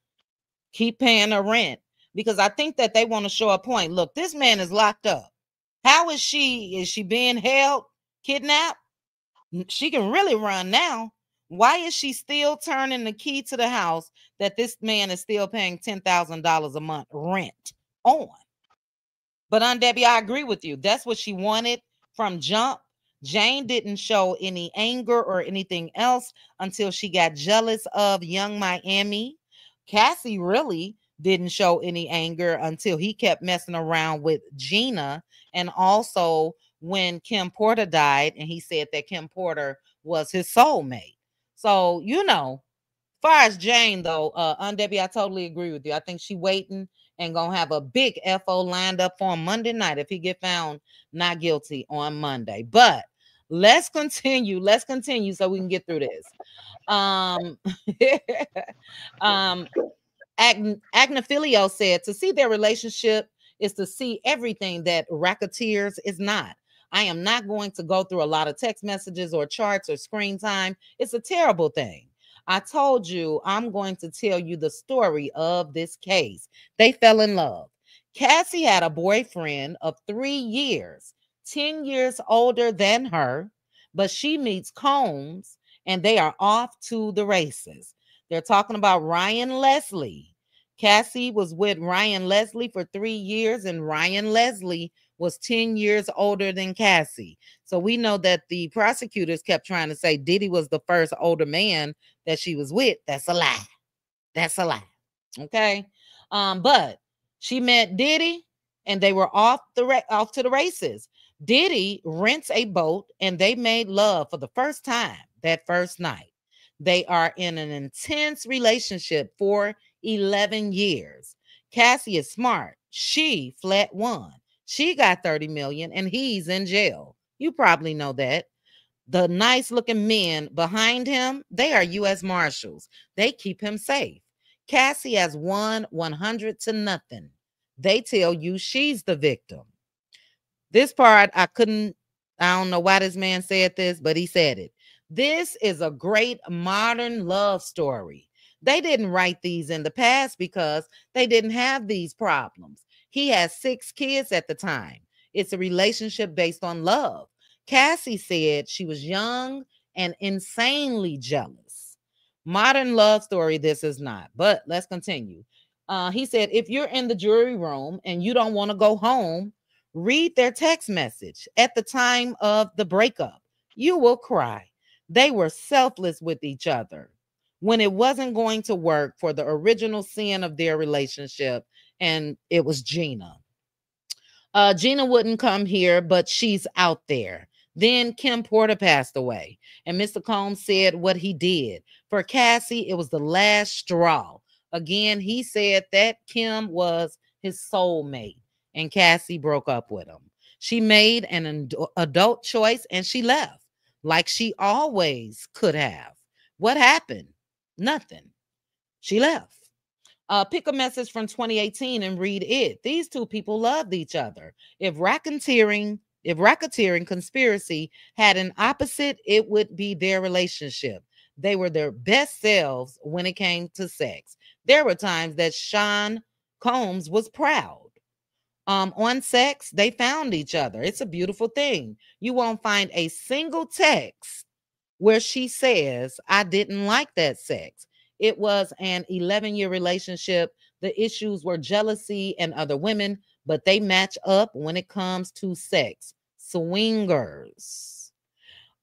keep paying the rent, because I think that they want to show a point. Look, this man is locked up. How is she? Is she being held, kidnapped? She can really run now. Why is she still turning the key to the house that this man is still paying $10,000 a month rent on? But Aunt Debbie, I agree with you. That's what she wanted from jump. Jane didn't show any anger or anything else until she got jealous of Young Miami. Cassie really didn't show any anger until he kept messing around with Gina. And also when Kim Porter died, and he said that Kim Porter was his soulmate. So, far as Jane, though, Aunt Debbie, I totally agree with you. I think she waiting and gonna have a big FO lined up for him Monday night if he get found not guilty on Monday. But let's continue. Let's continue so we can get through this. Um, um, Agnifilio said to see their relationship is to see everything that racketeers is not. I am not going to go through a lot of text messages or charts or screen time. It's a terrible thing. I told you I'm going to tell you the story of this case. They fell in love. Cassie had a boyfriend of 3 years, 10 years older than her, but she meets Combs and they are off to the races. They're talking about Ryan Leslie. Cassie was with Ryan Leslie for 3 years, and Ryan Leslie was 10 years older than Cassie. So we know that the prosecutors kept trying to say Diddy was the first older man that she was with. That's a lie. That's a lie. Okay. But she met Diddy and they were off to the races. Diddy rents a boat and they made love for the first time that first night. They are in an intense relationship for 11 years. Cassie is smart. She flat won. She got 30 million and he's in jail. You probably know that. The nice looking men behind him, they are U.S. Marshals. They keep him safe. Cassie has won 100 to nothing. They tell you she's the victim. This part, I don't know why this man said this, but he said it. This is a great modern love story. They didn't write these in the past because they didn't have these problems. He has 6 kids at the time. It's a relationship based on love. Cassie said she was young and insanely jealous. Modern love story, this is not. But let's continue. He said, if you're in the jury room and you don't want to go home, read their text message at the time of the breakup. You will cry. They were selfless with each other when it wasn't going to work for the original sin of their relationship, and it was Gina. Gina wouldn't come here, but she's out there. Then Kim Porter passed away, and Mr. Combs said what he did. For Cassie, it was the last straw. Again, he said that Kim was his soulmate, and Cassie broke up with him. She made an adult choice, and she left, like she always could have. What happened? Nothing. She left. Pick a message from 2018 and read it. These two people loved each other. If racketeering conspiracy had an opposite, it would be their relationship. They were their best selves when it came to sex. There were times that Sean Combs was proud. On sex, they found each other. It's a beautiful thing. You won't find a single text where she says, I didn't like that sex. It was an 11-year relationship. The issues were jealousy and other women, but they match up when it comes to sex. Swingers.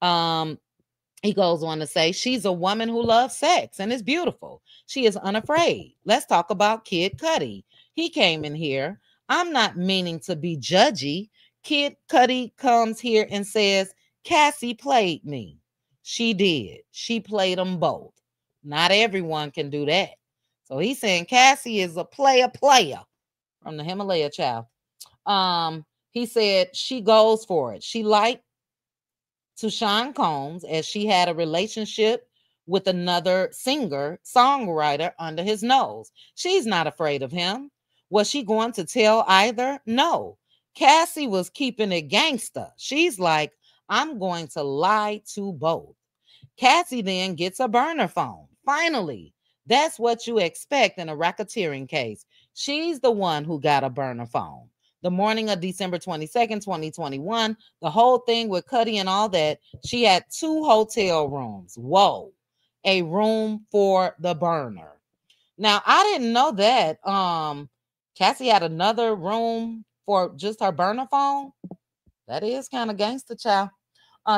He goes on to say, she's a woman who loves sex and is beautiful. She is unafraid. Let's talk about Kid Cudi. He came in here. I'm not meaning to be judgy. Kid Cudi comes here and says, Cassie played me. She did. She played them both. Not everyone can do that. So he's saying Cassie is a player from the Himalaya child. He said she goes for it. She liked to Sean Combs as she had a relationship with another singer, songwriter under his nose. She's not afraid of him. Was she going to tell either? No. Cassie was keeping it gangster. She's like, I'm going to lie to both. Cassie then gets a burner phone. Finally, that's what you expect in a racketeering case. She's the one who got a burner phone. The morning of December 22nd, 2021, the whole thing with Cuddy and all that, she had 2 hotel rooms. Whoa. A room for the burner. Now, I didn't know that. Cassie had another room for just her burner phone. That is kind of gangster, child.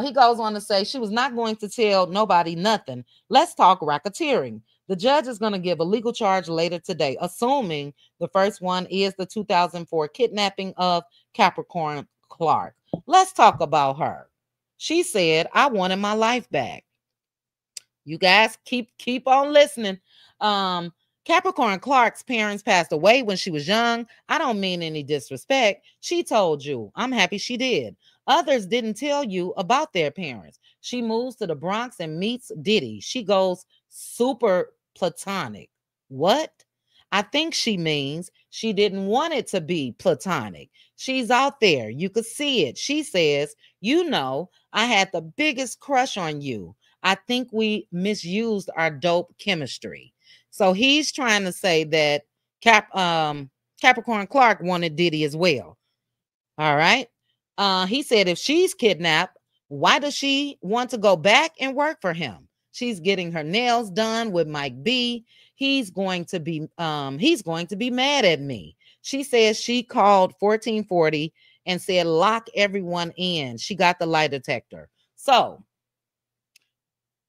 He goes on to say she was not going to tell nobody nothing. Let's talk racketeering. The judge is going to give a legal charge later today, assuming the first one is the 2004 kidnapping of Capricorn Clark. Let's talk about her. She said, I wanted my life back. You guys keep on listening. Capricorn Clark's parents passed away when she was young. I don't mean any disrespect. She told you. I'm happy she did. Others didn't tell you about their parents. She moves to the Bronx and meets Diddy. She goes super platonic. What? I think she means she didn't want it to be platonic. She's out there. You could see it. She says, you know, I had the biggest crush on you. I think we misused our dope chemistry. So he's trying to say that Capricorn Clark wanted Diddy as well. All right. He said if she's kidnapped, why does she want to go back and work for him? She's getting her nails done with Mike B. He's going to be mad at me. She says she called 1440 and said lock everyone in. She got the lie detector. So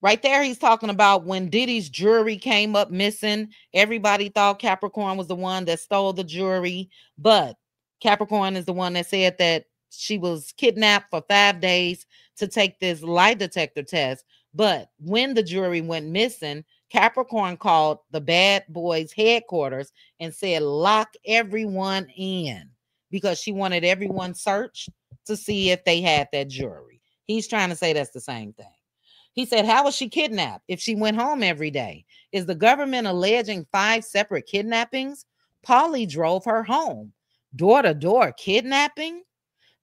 right there, he's talking about when Diddy's jewelry came up missing. Everybody thought Capricorn was the one that stole the jewelry, but Capricorn is the one that said that she was kidnapped for 5 days to take this lie detector test. But when the jewelry went missing, Capricorn called the bad boys' headquarters and said, lock everyone in, because she wanted everyone searched to see if they had that jewelry. He's trying to say that's the same thing. He said, how was she kidnapped if she went home every day? Is the government alleging 5 separate kidnappings? Polly drove her home. Door-to-door kidnapping?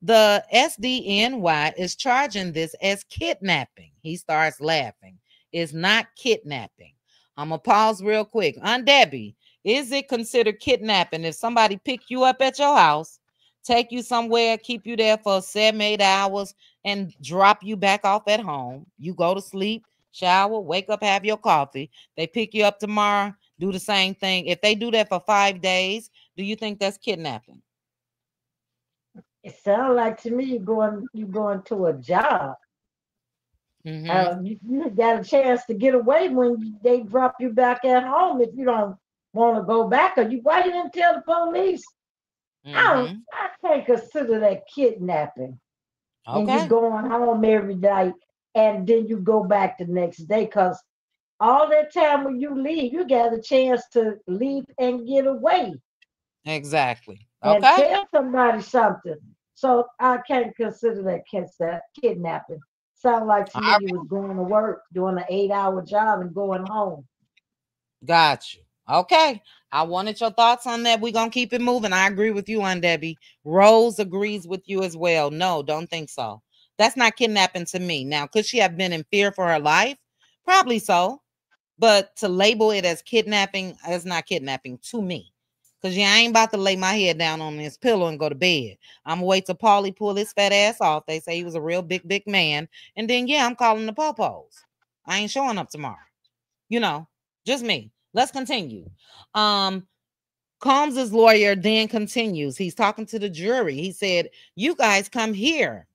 The SDNY is charging this as kidnapping. He starts laughing. It's not kidnapping. I'm going to pause real quick. Aunt Debbie, is it considered kidnapping if somebody pick you up at your house, take you somewhere, keep you there for 7-8 hours, and drop you back off at home? You go to sleep, shower, wake up, have your coffee. They pick you up tomorrow, do the same thing. If they do that for 5 days, do you think that's kidnapping?
It sounds like to me you going to a job. You got a chance to get away when they drop you back at home if you don't want to go back. Or why you didn't tell the police? I can't consider that kidnapping. And you going home every day and then you go back the next day, because all that time when you leave, you got a chance to leave and get away.
Exactly.
And tell somebody something. So I can't consider that kidnapping. Sound like to me you was going to work, doing an 8-hour job and going home.
Got you. Okay. I wanted your thoughts on that. We're going to keep it moving. I agree with you, Aunt Debbie. Rose agrees with you as well. No, don't think so. That's not kidnapping to me. Now, could she have been in fear for her life? Probably so. But to label it as kidnapping is not kidnapping to me. Because I ain't about to lay my head down on this pillow and go to bed. I'm going to wait till Paulie pull his fat ass off. They say he was a real big man. And then, I'm calling the popos. I ain't showing up tomorrow. Just me. Let's continue. Combs's lawyer then continues. He's talking to the jury. He said, you guys come here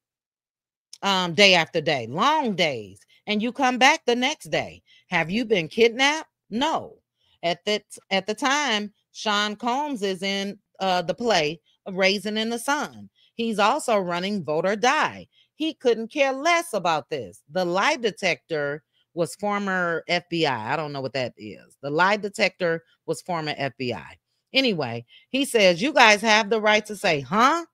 day after day, long days, and you come back the next day. Have you been kidnapped? No. At the time, Sean Combs is in the play of Raisin in the Sun. He's also running Vote or Die. He couldn't care less about this. The lie detector was former FBI. I don't know what that is. The lie detector was former FBI. Anyway, he says, you guys have the right to say, huh?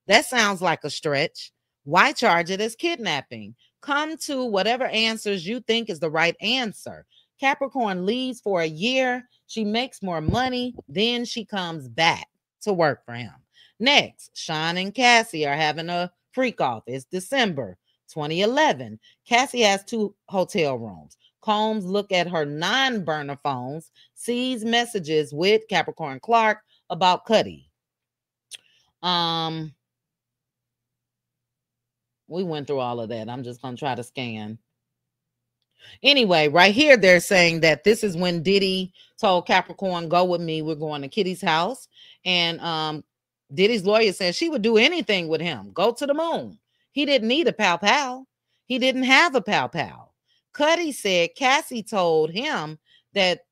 That sounds like a stretch. Why charge it as kidnapping? Come to whatever answers you think is the right answer. Capricorn leaves for a year. She makes more money. Then she comes back to work for him. Next, Sean and Cassie are having a freak off. It's December 2011. Cassie has 2 hotel rooms. Combs look at her non-burner phones, sees messages with Capricorn Clark about Cuddy. We went through all of that. I'm just gonna try to scan. Anyway, right here, they're saying that this is when Diddy told Capricorn, go with me. We're going to Kitty's house. And Diddy's lawyer said she would do anything with him. Go to the moon. He didn't need a pal pal. He didn't have a pal pal. Cuddy said Cassie told him that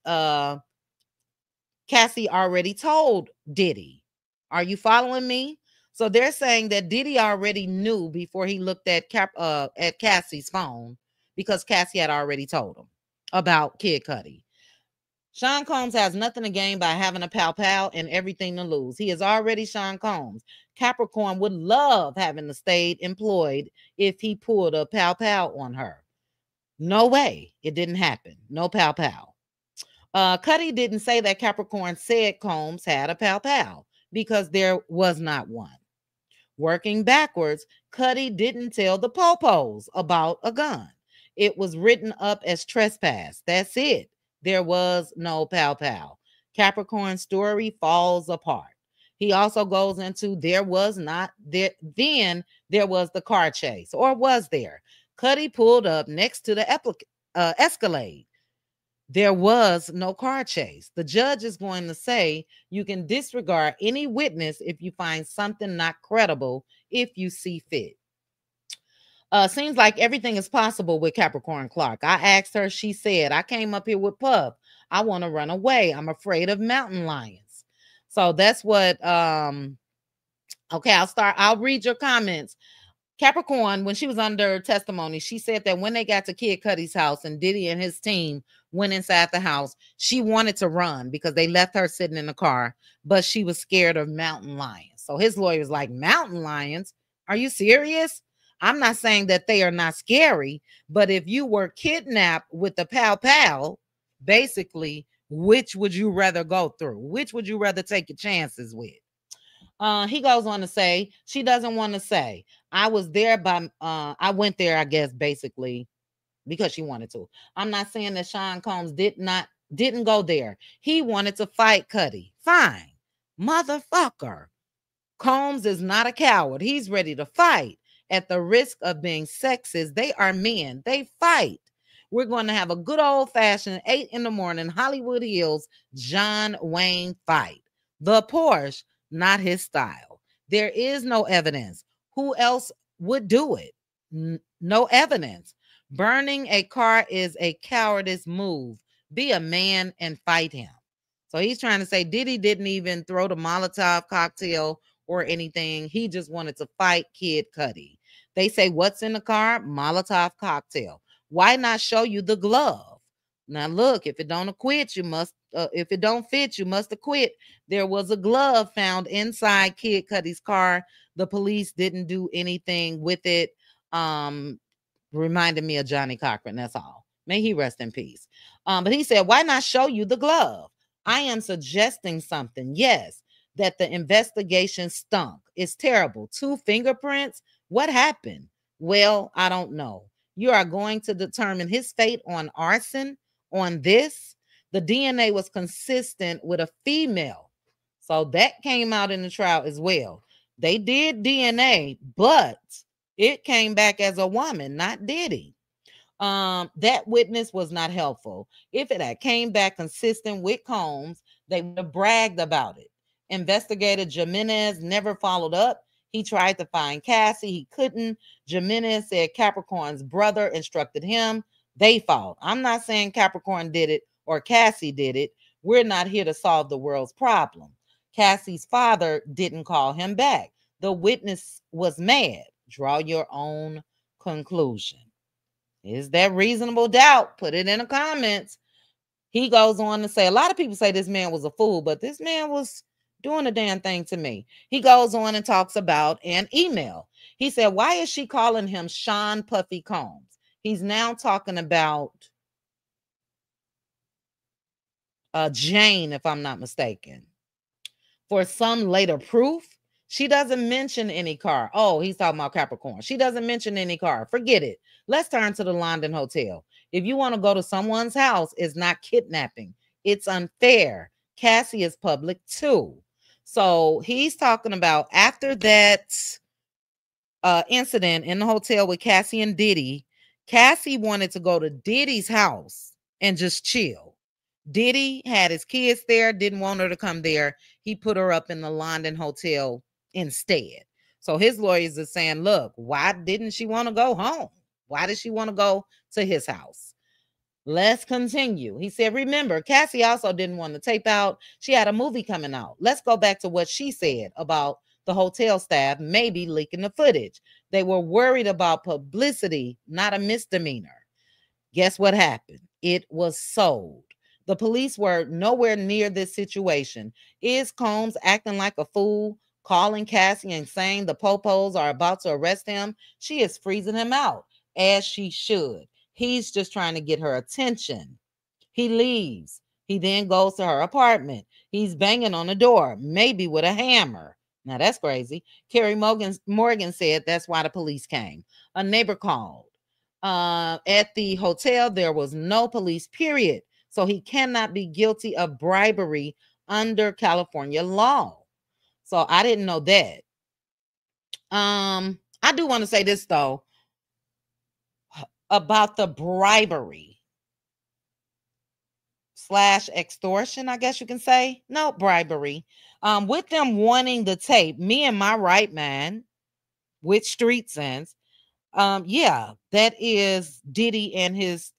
Cassie already told Diddy. Are you following me? So they're saying that Diddy already knew before he looked at Cassie's phone, because Cassie had already told him about Kid Cudi. Sean Combs has nothing to gain by having a pal pal and everything to lose. He is already Sean Combs. Capricorn would love having the state employed if he pulled a pal pal on her. No way. It didn't happen. No pal pal. Cuddy didn't say that Capricorn said Combs had a pal pal because there was not one. Working backwards, Cuddy didn't tell the popos about a gun. It was written up as trespass. That's it. There was no pal pal. Capricorn's story falls apart. He also goes into there was not there. Then there was the car chase, or was there? Cuddy pulled up next to the Escalade. There was no car chase. The judge is going to say you can disregard any witness if you find something not credible, if you see fit. Seems like everything is possible with Capricorn Clark. I asked her, she said, I came up here with Puff. I want to run away. I'm afraid of mountain lions. So that's what, okay, I'll read your comments. Capricorn, when she was under testimony, she said that when they got to Kid Cudi's house and Diddy and his team went inside the house, she wanted to run because they left her sitting in the car, but she was scared of mountain lions. So his lawyer was like, mountain lions? Are you serious? I'm not saying that they are not scary, but if you were kidnapped with the pal pal, basically, which would you rather go through? Which would you rather take your chances with? He goes on to say, she doesn't want to say. I was there I went there, I guess, basically, because she wanted to. I'm not saying that Sean Combs didn't go there. He wanted to fight Cuddy. Fine. Motherfucker. Combs is not a coward. He's ready to fight. At the risk of being sexist, they are men. They fight. We're going to have a good old-fashioned 8 a.m. Hollywood Hills John Wayne fight. The Porsche, not his style. There is no evidence. Who else would do it? No evidence. Burning a car is a cowardice move. Be a man and fight him. So he's trying to say Diddy didn't even throw the Molotov cocktail or anything. He just wanted to fight Kid Cudi. They say, what's in the car? Molotov cocktail. Why not show you the glove? Now look, if it don't acquit, you must. If it don't fit, you must acquit. There was a glove found inside Kid Cudi's car. The police didn't do anything with it. Reminded me of Johnny Cochran. That's all. May he rest in peace. But he said, why not show you the glove? I am suggesting something. Yes, that the investigation stunk. It's terrible. 2 fingerprints. What happened? Well, I don't know. You are going to determine his fate on arson, on this. The DNA was consistent with a female. So that came out in the trial as well. They did DNA, but it came back as a woman, not Diddy. That witness was not helpful. If it had came back consistent with Combs, they would have bragged about it. Investigator Jimenez never followed up. He tried to find Cassie. He couldn't. Jimenez said Capricorn's brother instructed him. They fought. I'm not saying Capricorn did it or Cassie did it. We're not here to solve the world's problem. Cassie's father didn't call him back. The witness was mad. Draw your own conclusion. Is there reasonable doubt? Put it in the comments. He goes on to say, a lot of people say this man was a fool, but this man was doing a damn thing to me. He goes on and talks about an email. He said, why is she calling him Sean Puffy Combs? He's now talking about Jane, if I'm not mistaken. For some later proof, she doesn't mention any car. Oh, he's talking about Capricorn. She doesn't mention any car. Forget it. Let's turn to the London Hotel. If you want to go to someone's house, it's not kidnapping. It's unfair. Cassie is public too. So he's talking about after that incident in the hotel with Cassie and Diddy, Cassie wanted to go to Diddy's house and just chill. Diddy had his kids there, didn't want her to come there. He put her up in the London hotel instead. So his lawyers are saying, look, why didn't she want to go home? Why did she want to go to his house? Let's continue. He said, remember, Cassie also didn't want to tape out. She had a movie coming out. Let's go back to what she said about the hotel staff maybe leaking the footage. They were worried about publicity, not a misdemeanor. Guess what happened? It was sold. The police were nowhere near this situation. Is Combs acting like a fool, calling Cassie and saying the popos are about to arrest him? She is freezing him out, as she should. He's just trying to get her attention. He leaves. He then goes to her apartment. He's banging on the door, maybe with a hammer. Now that's crazy. Carrie Morgan said that's why the police came. A neighbor called. At the hotel, there was no police, period. So he cannot be guilty of bribery under California law. So I didn't know that. I do want to say this though about the bribery / extortion, I guess you can say. No, bribery. With them wanting the tape, me and my right man, with street sense, yeah, that is Diddy and his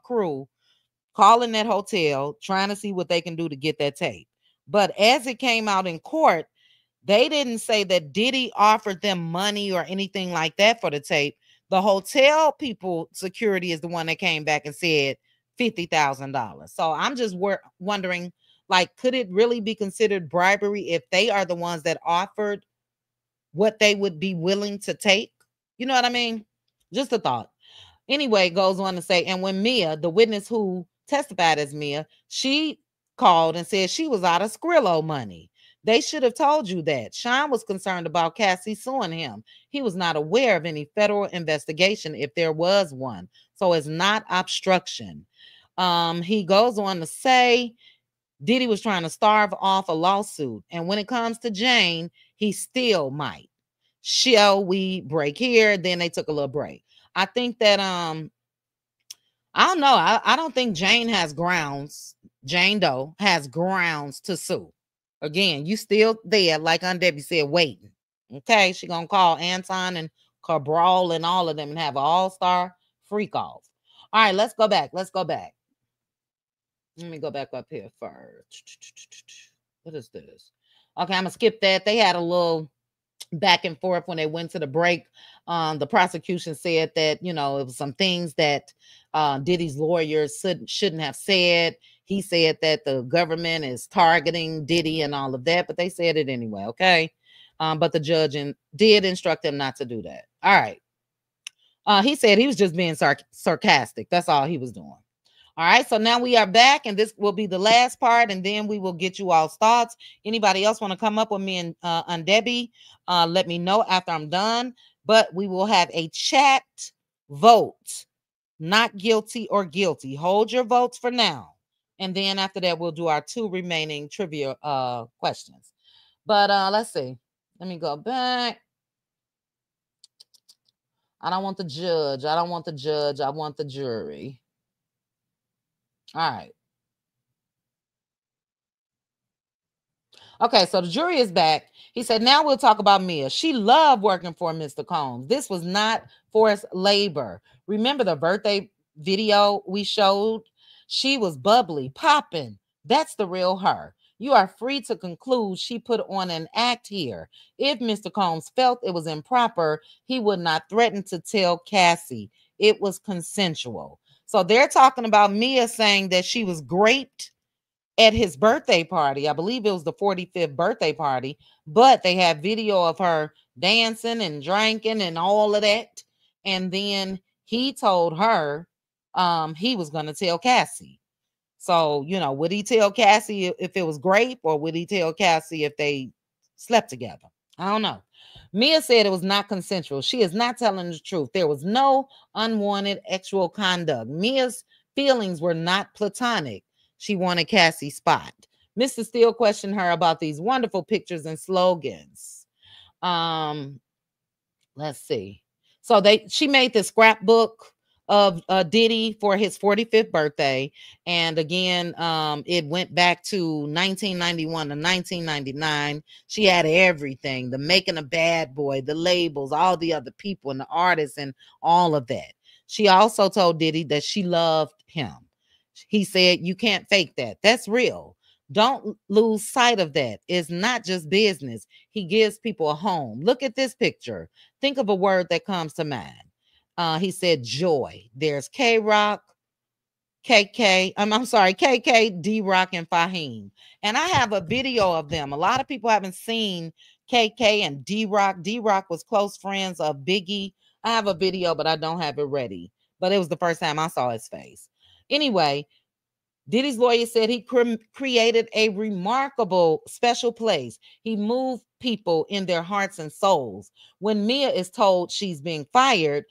crew calling that hotel, trying to see what they can do to get that tape. But as it came out in court, they didn't say that Diddy offered them money or anything like that for the tape. The hotel people, security is the one that came back and said $50,000. So I'm just wondering, like, could it really be considered bribery if they are the ones that offered what they would be willing to take? You know what I mean? Just a thought. Anyway, goes on to say, and when Mia, the witness who testified as Mia, she called and said she was out of Skrillo money. They should have told you that. Sean was concerned about Cassie suing him. He was not aware of any federal investigation if there was one. So it's not obstruction. He goes on to say Diddy was trying to starve off a lawsuit. And when it comes to Jane, he still might. Shall we break here? Then they took a little break. I think that I don't know. I don't think Jane Doe has grounds to sue. Again, you still there, like Aunt Debbie said, waiting. Okay, she gonna call Anton and Cabral and all of them and have an all-star freak off. All right, let's go back. Let me go back up here first. What is this? Okay, I'm gonna skip that. They had a little back and forth when they went to the break. The prosecution said that, it was some things that Diddy's lawyers shouldn't have said. He said that the government is targeting Diddy and all of that, but they said it anyway, okay? But the judge did instruct him not to do that. All right. He said he was just being sarcastic. That's all he was doing. All right, so now we are back, and this will be the last part, and then we will get you all's thoughts. Anybody else want to come up with me and Debbie? Let me know after I'm done. But we will have a chat vote, not guilty or guilty. Hold your votes for now, and then after that, we'll do our 2 remaining trivia questions. But let's see. Let me go back. I don't want the judge. I want the jury. All right. Okay, so the jury is back. He said, now we'll talk about Mia. She loved working for Mr. Combs. This was not forced labor. Remember the birthday video we showed? She was bubbly, popping. That's the real her. You are free to conclude she put on an act here. If Mr. Combs felt it was improper, he would not threaten to tell Cassie. It was consensual. So they're talking about Mia saying that she was great at his birthday party. I believe it was the 45th birthday party, but they have video of her dancing and drinking and all of that. And then he told her he was going to tell Cassie. So, would he tell Cassie if it was grape, or would he tell Cassie if they slept together? I don't know. Mia said it was not consensual. She is not telling the truth. There was no unwanted sexual conduct. Mia's feelings were not platonic. She wanted Cassie's spot. Mr. Steele questioned her about these wonderful pictures and slogans. Let's see. So she made the scrapbook of Diddy for his 45th birthday. And again, it went back to 1991 to 1999. She had everything, the making a bad boy, the labels, all the other people and the artists and all of that. She also told Diddy that she loved him. He said, you can't fake that. That's real. Don't lose sight of that. It's not just business. He gives people a home. Look at this picture. Think of a word that comes to mind. He said joy. There's K-Rock, I'm sorry, KK, D-Rock, and Fahim. And I have a video of them. A lot of people haven't seen KK and D-Rock. D-Rock was close friends of Biggie. I have a video, but I don't have it ready. But it was the first time I saw his face. Anyway, Diddy's lawyer said he created a remarkable special place. He moved people in their hearts and souls. When Mia is told she's being fired,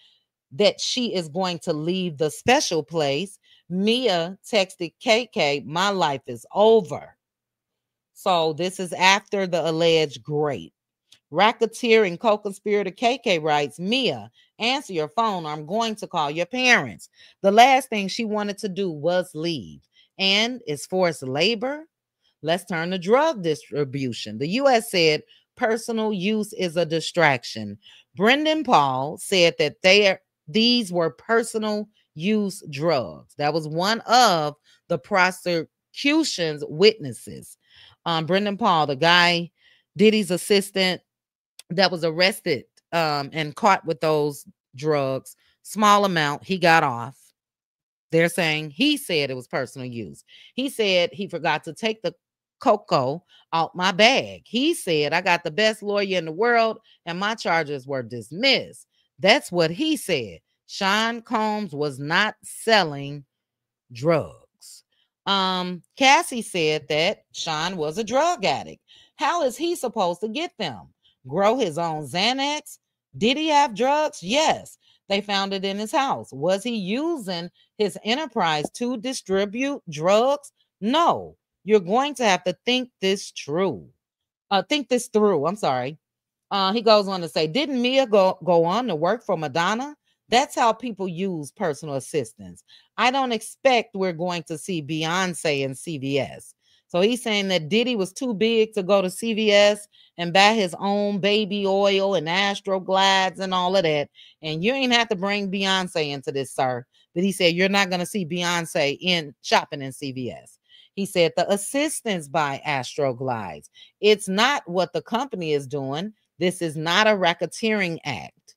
that she is going to leave the special place, Mia texted KK, my life is over. So this is after the alleged grape. Racketeer and co-conspirator KK writes, Mia, answer your phone or I'm going to call your parents. The last thing she wanted to do was leave. And as forced labor, let's turn to drug distribution. The U.S. said personal use is a distraction. Brendan Paul said that these were personal use drugs. That was one of the prosecution's witnesses. Brendan Paul, the guy, Diddy's assistant, that was arrested and caught with those drugs, small amount, he got off. They're saying he said it was personal use. He said he forgot to take the cocoa out my bag. He said, I got the best lawyer in the world and my charges were dismissed. That's what he said. Sean Combs was not selling drugs. Cassie said that Sean was a drug addict. How is he supposed to get them? Grow his own Xanax? Did he have drugs? Yes. They found it in his house. Was he using his enterprise to distribute drugs? No. You're going to have to think this through. I'm sorry. He goes on to say, didn't Mia go on to work for Madonna? That's how people use personal assistants. I don't expect we're going to see Beyonce in CVS. So he's saying that Diddy was too big to go to CVS and buy his own baby oil and Astroglides and all of that. And you ain't have to bring Beyonce into this, sir. But he said, you're not going to see Beyonce in shopping in CVS. He said the assistants buy Astroglides. It's not what the company is doing. This is not a racketeering act.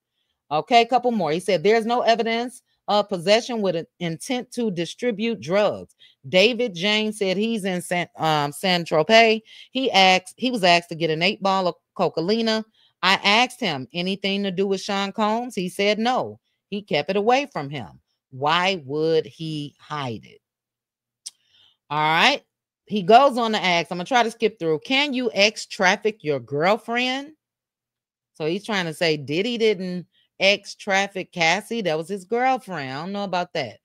Okay, a couple more. He said there's no evidence of possession with an intent to distribute drugs. David James said he's in San Tropez. He was asked to get an 8-ball of Coca-Cola. I asked him anything to do with Sean Combs. He said no. He kept it away from him. Why would he hide it? All right. He goes on to ask, I'm going to try to skip through. Can you traffic your girlfriend? So he's trying to say Diddy didn't traffic Cassie. That was his girlfriend. I don't know about that.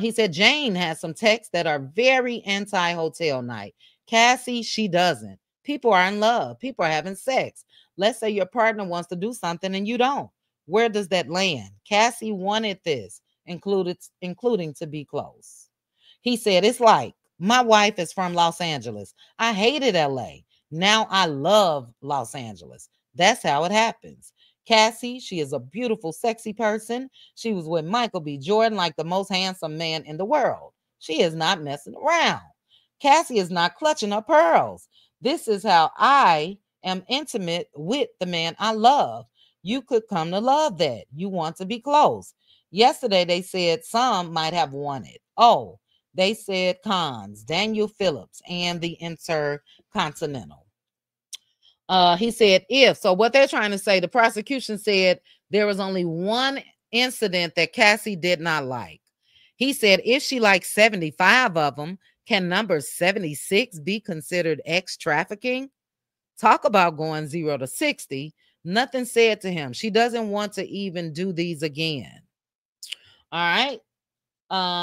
He said Jane has some texts that are very anti-hotel night. Cassie, she doesn't. People are in love. People are having sex. Let's say your partner wants to do something and you don't. Where does that land? Cassie wanted this, including to be close. He said, it's like my wife is from Los Angeles. I hated LA. Now I love Los Angeles. That's how it happens. Cassie, she is a beautiful, sexy person. She was with Michael B. Jordan, like the most handsome man in the world. She is not messing around. Cassie is not clutching her pearls. This is how I am intimate with the man I love. You could come to love that. You want to be close. Yesterday, they said some might have wanted. Oh, they said cons, Daniel Phillips, and the Intercontinental. He said so what they're trying to say, the prosecution said there was only one incident that Cassie did not like. He said if she likes 75 of them, can number 76 be considered trafficking? Talk about going 0 to 60. Nothing said to him. She doesn't want to even do these again. All right.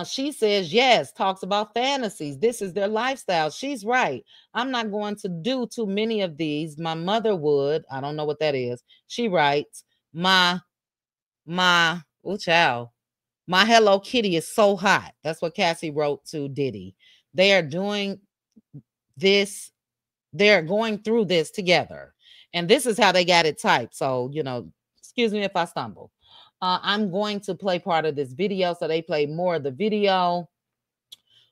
She says, yes, talks about fantasies. This is their lifestyle. She's right. I'm not going to do too many of these. My mother would. I don't know what that is. She writes, oh child, my Hello Kitty is so hot. That's what Cassie wrote to Diddy. They are doing this. They're going through this together. And this is how they got it typed. So, excuse me if I stumble. I'm going to play part of this video. So they play more of the video.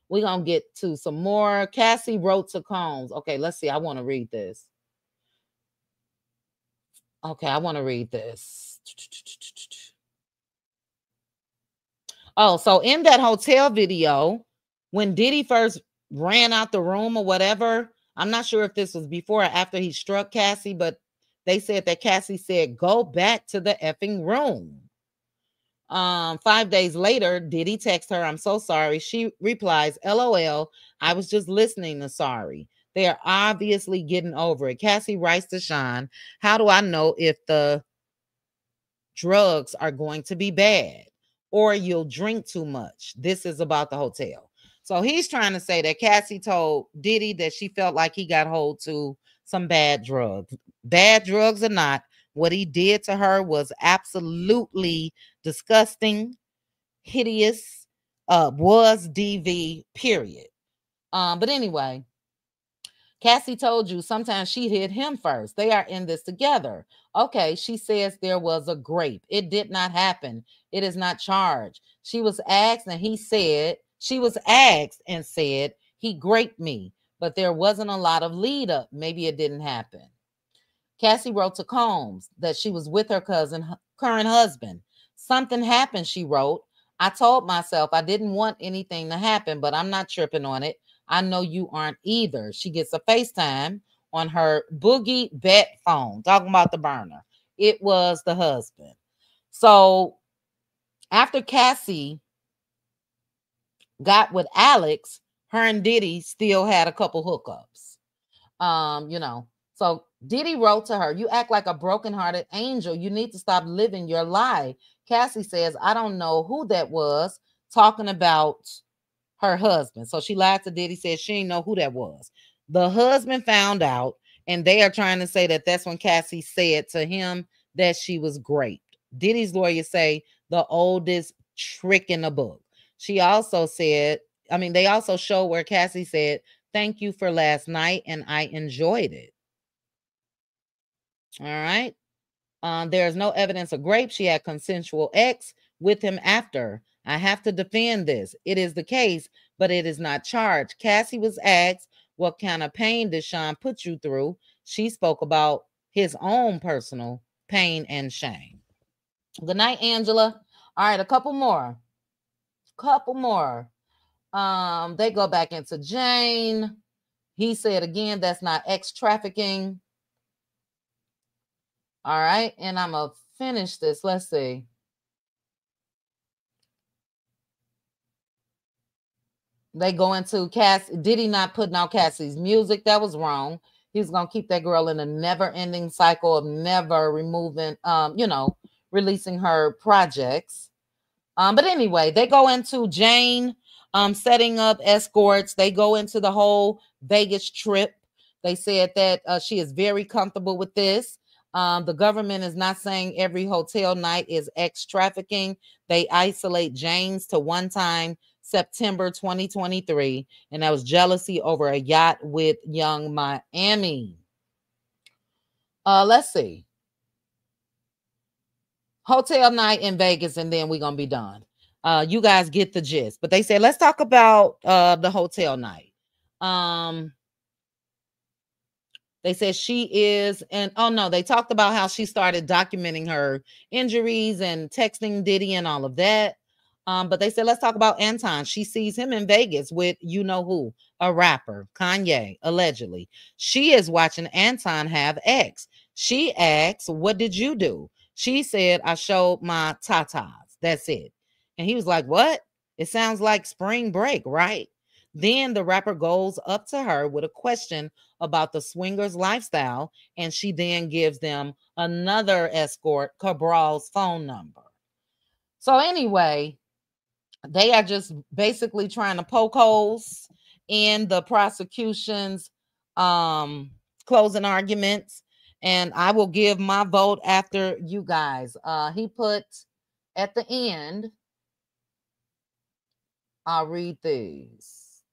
We're going to get to some more. Cassie wrote to Combs. Okay, let's see. I want to read this. Okay, I want to read this. Oh, so in that hotel video, when Diddy first ran out the room or whatever, I'm not sure if this was before or after he struck Cassie, but they said that Cassie said, go back to the effing room. 5 days later, Diddy texts her, I'm so sorry. She replies, LOL, I was just listening to sorry. They are obviously getting over it. Cassie writes to Sean, how do I know if the drugs are going to be bad or you'll drink too much? This is about the hotel. So he's trying to say that Cassie told Diddy that she felt like he got hold to some bad drugs. Bad drugs or not, what he did to her was absolutely disgusting, hideous, was DV, period. But anyway, Cassie told you sometimes she hit him first. They are in this together. Okay, she says there was a grape. It did not happen. It is not charged. She was asked and said he graped me, but there wasn't a lot of lead up. Maybe it didn't happen. Cassie wrote to Combs that she was with her current husband. Something happened, she wrote. I told myself I didn't want anything to happen, but I'm not tripping on it. I know you aren't either. She gets a FaceTime on her boogie bet phone, talking about the burner. It was the husband. So after Cassie got with Alex, her and Diddy still had a couple hookups. So Diddy wrote to her, you act like a brokenhearted angel. You need to stop living your lie. Cassie says, I don't know who that was, talking about her husband. So she lied to Diddy, said she didn't know who that was. The husband found out, and they are trying to say that that's when Cassie said to him that she was raped. Diddy's lawyers say the oldest trick in the book. She also said, they also show where Cassie said, thank you for last night, and I enjoyed it. All right. There's no evidence of rape. She had consensual sex with him after. I have to defend this. It is the case, but it is not charged. Cassie was asked, what kind of pain did Sean put you through? She spoke about his own personal pain and shame. Good night, Angela. All right, a couple more. They go back into Jane. He said again, that's not ex trafficking. All right, and I'm gonna finish this. Let's see. They go into Cassie. Diddy not putting out Cassie's music. That was wrong. He's gonna keep that girl in a never-ending cycle of never removing, releasing her projects. But anyway, they go into Jane setting up escorts. They go into the whole Vegas trip. They said that she is very comfortable with this. The government is not saying every hotel night is ex trafficking. They isolate Jane's to one time, September 2023, and that was jealousy over a yacht with Young Miami. Let's see. Hotel night in Vegas, and then we're gonna be done. You guys get the gist. But they said let's talk about the hotel night. They said she is, and oh no, they talked about how she started documenting her injuries and texting Diddy and all of that. But they said, let's talk about Anton. She sees him in Vegas with you know who, a rapper, Kanye, allegedly. She is watching Anton have X. She asks, what did you do? She said, I showed my tatas. That's it. And he was like, what? It sounds like spring break, right? Then the rapper goes up to her with a question about the swingers lifestyle, and she then gives them another escort, Cabral's phone number. So anyway, They are just basically trying to poke holes in the prosecution's closing arguments. And I will give my vote after you guys. He put at the end, I'll read these.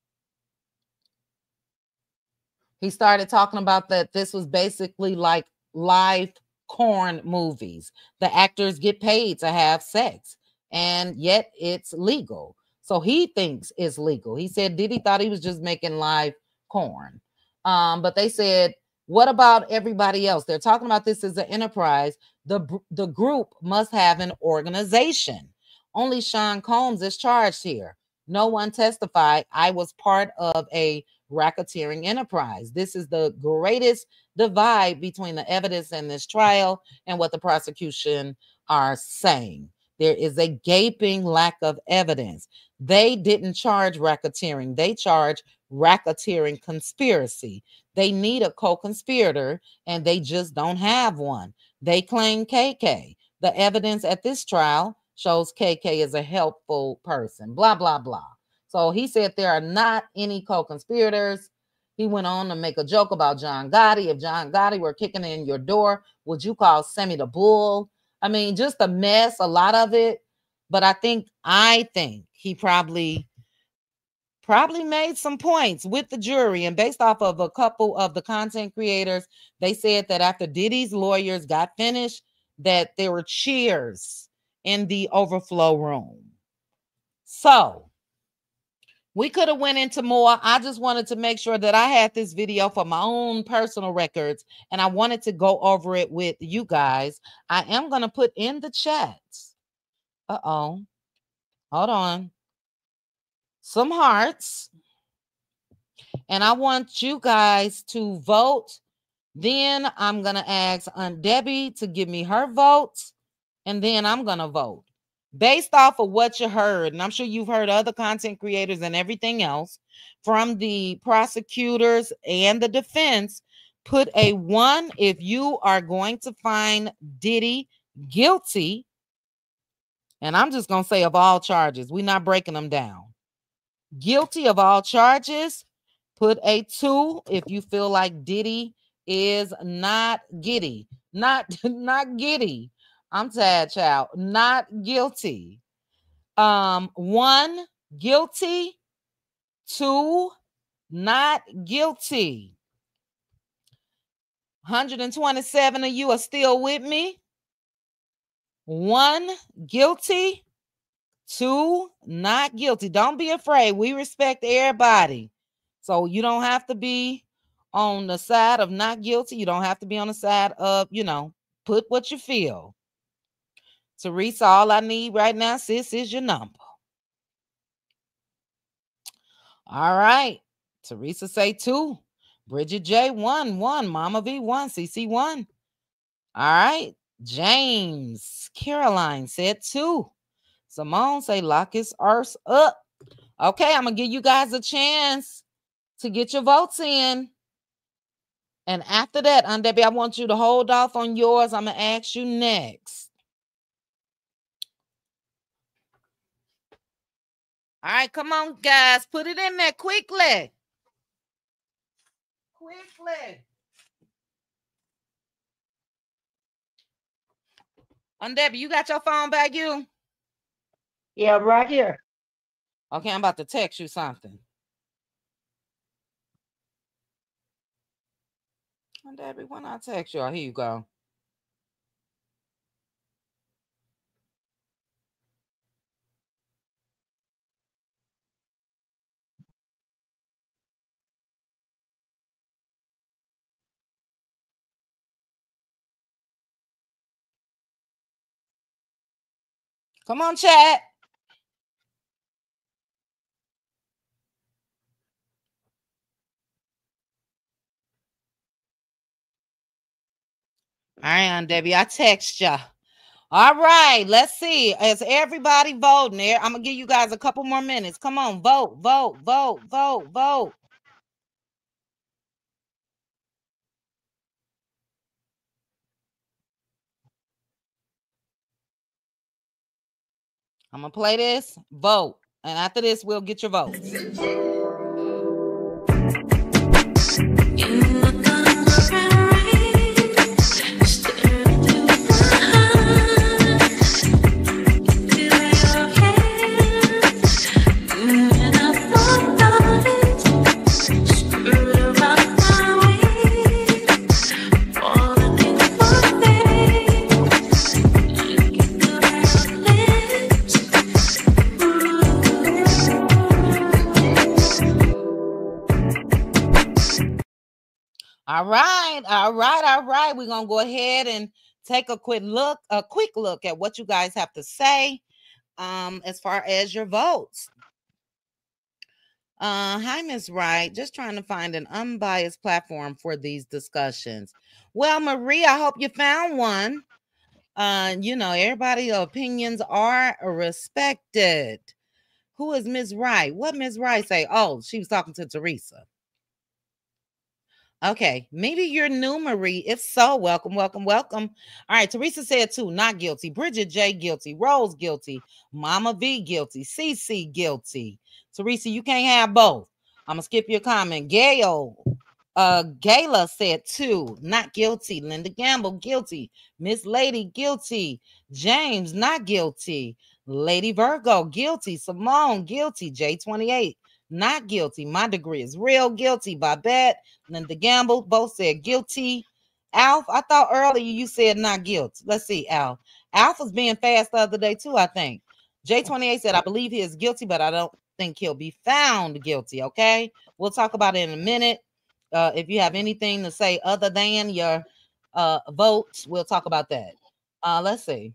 He started talking about that this was basically like live corn movies. The actors get paid to have sex, and yet it's legal. So he thinks it's legal. He said Diddy thought he was just making live corn. But they said, what about everybody else? They're talking about this as an enterprise. The group must have an organization. Only Sean Combs is charged here. No one testified. I was part of a racketeering enterprise. This is the greatest divide between the evidence in this trial and what the prosecution are saying. There is a gaping lack of evidence. They didn't charge racketeering. They charge racketeering conspiracy. They need a co-conspirator, and they just don't have one. They claim KK. The evidence at this trial shows KK is a helpful person, blah, blah, blah. So he said there are not any co-conspirators. He went on to make a joke about John Gotti. If John Gotti were kicking in your door, would you call Sammy the Bull? I mean, just a mess, a lot of it. But I think he probably made some points with the jury. And based off of a couple of the content creators, they said that after Diddy's lawyers got finished, that there were cheers in the overflow room. So we could have went into more. I just wanted to make sure that I had this video for my own personal records, and I wanted to go over it with you guys. I am going to put in the chat. Hold on. Some hearts. And I want you guys to vote. Then I'm going to ask Aunt Debbie to give me her votes, and then I'm going to vote. Based off of what you heard, and I'm sure you've heard other content creators and everything else from the prosecutors and the defense, put a 1 if you are going to find Diddy guilty. And I'm just going to say of all charges. We're not breaking them down. Guilty of all charges. Put a 2 if you feel like Diddy is not giddy. Not giddy. I'm sad, child. Not guilty. 1 guilty, 2 not guilty. 127 of you are still with me. 1 guilty, 2 not guilty. Don't be afraid. We respect everybody. So you don't have to be on the side of not guilty. You don't have to be on the side of, put what you feel. Teresa, all I need right now, sis, is your number. All right. Teresa say 2. Bridget J 1. Mama V 1. CC 1. All right. James Caroline said 2. Simone say lock his arse up. Okay, I'm gonna give you guys a chance to get your votes in. And after that, Aunt Debbie, I want you to hold off on yours. I'm gonna ask you next. All right, come on, guys. Put it in there quickly. Quickly. Aunt Debbie, you got your phone back, you?
Yeah, right here.
Okay, I'm about to text you something. Aunt Debbie, when I text you, here you go. Come on, chat. All right, Aunt Debbie, I text ya. All right, let's see. Is everybody voting there? I'm going to give you guys a couple more minutes. Come on, vote. I'm gonna play this. Vote, and after this, we'll get your votes. All right, all right, all right. We're gonna go ahead and take a quick look at what you guys have to say as far as your votes. Hi, Miss Wright. Just trying to find an unbiased platform for these discussions. Well, Marie, I hope you found one. You know, everybody's opinions are respected. Who is Miss Wright? What Miss Wright say? Oh, she was talking to Teresa. Okay, maybe you're new, Marie. If so, welcome, welcome, welcome. All right, Teresa said two, not guilty. Bridget J, guilty. Rose, guilty. Mama V, guilty. CC, guilty. Teresa, you can't have both. I'm going to skip your comment. Gail, Gayla said two, not guilty. Linda Gamble, guilty. Miss Lady, guilty. James, not guilty. Lady Virgo, guilty. Simone, guilty. J28, not guilty. My degree is real, guilty. Babette, Linda Gamble, both said guilty. Alf, I thought earlier you said not guilty. Let's see, Alf. Alf was being fast the other day too, I think. J28 said, I believe he is guilty, but I don't think he'll be found guilty, okay? We'll talk about it in a minute. If you have anything to say other than your votes, we'll talk about that. Let's see.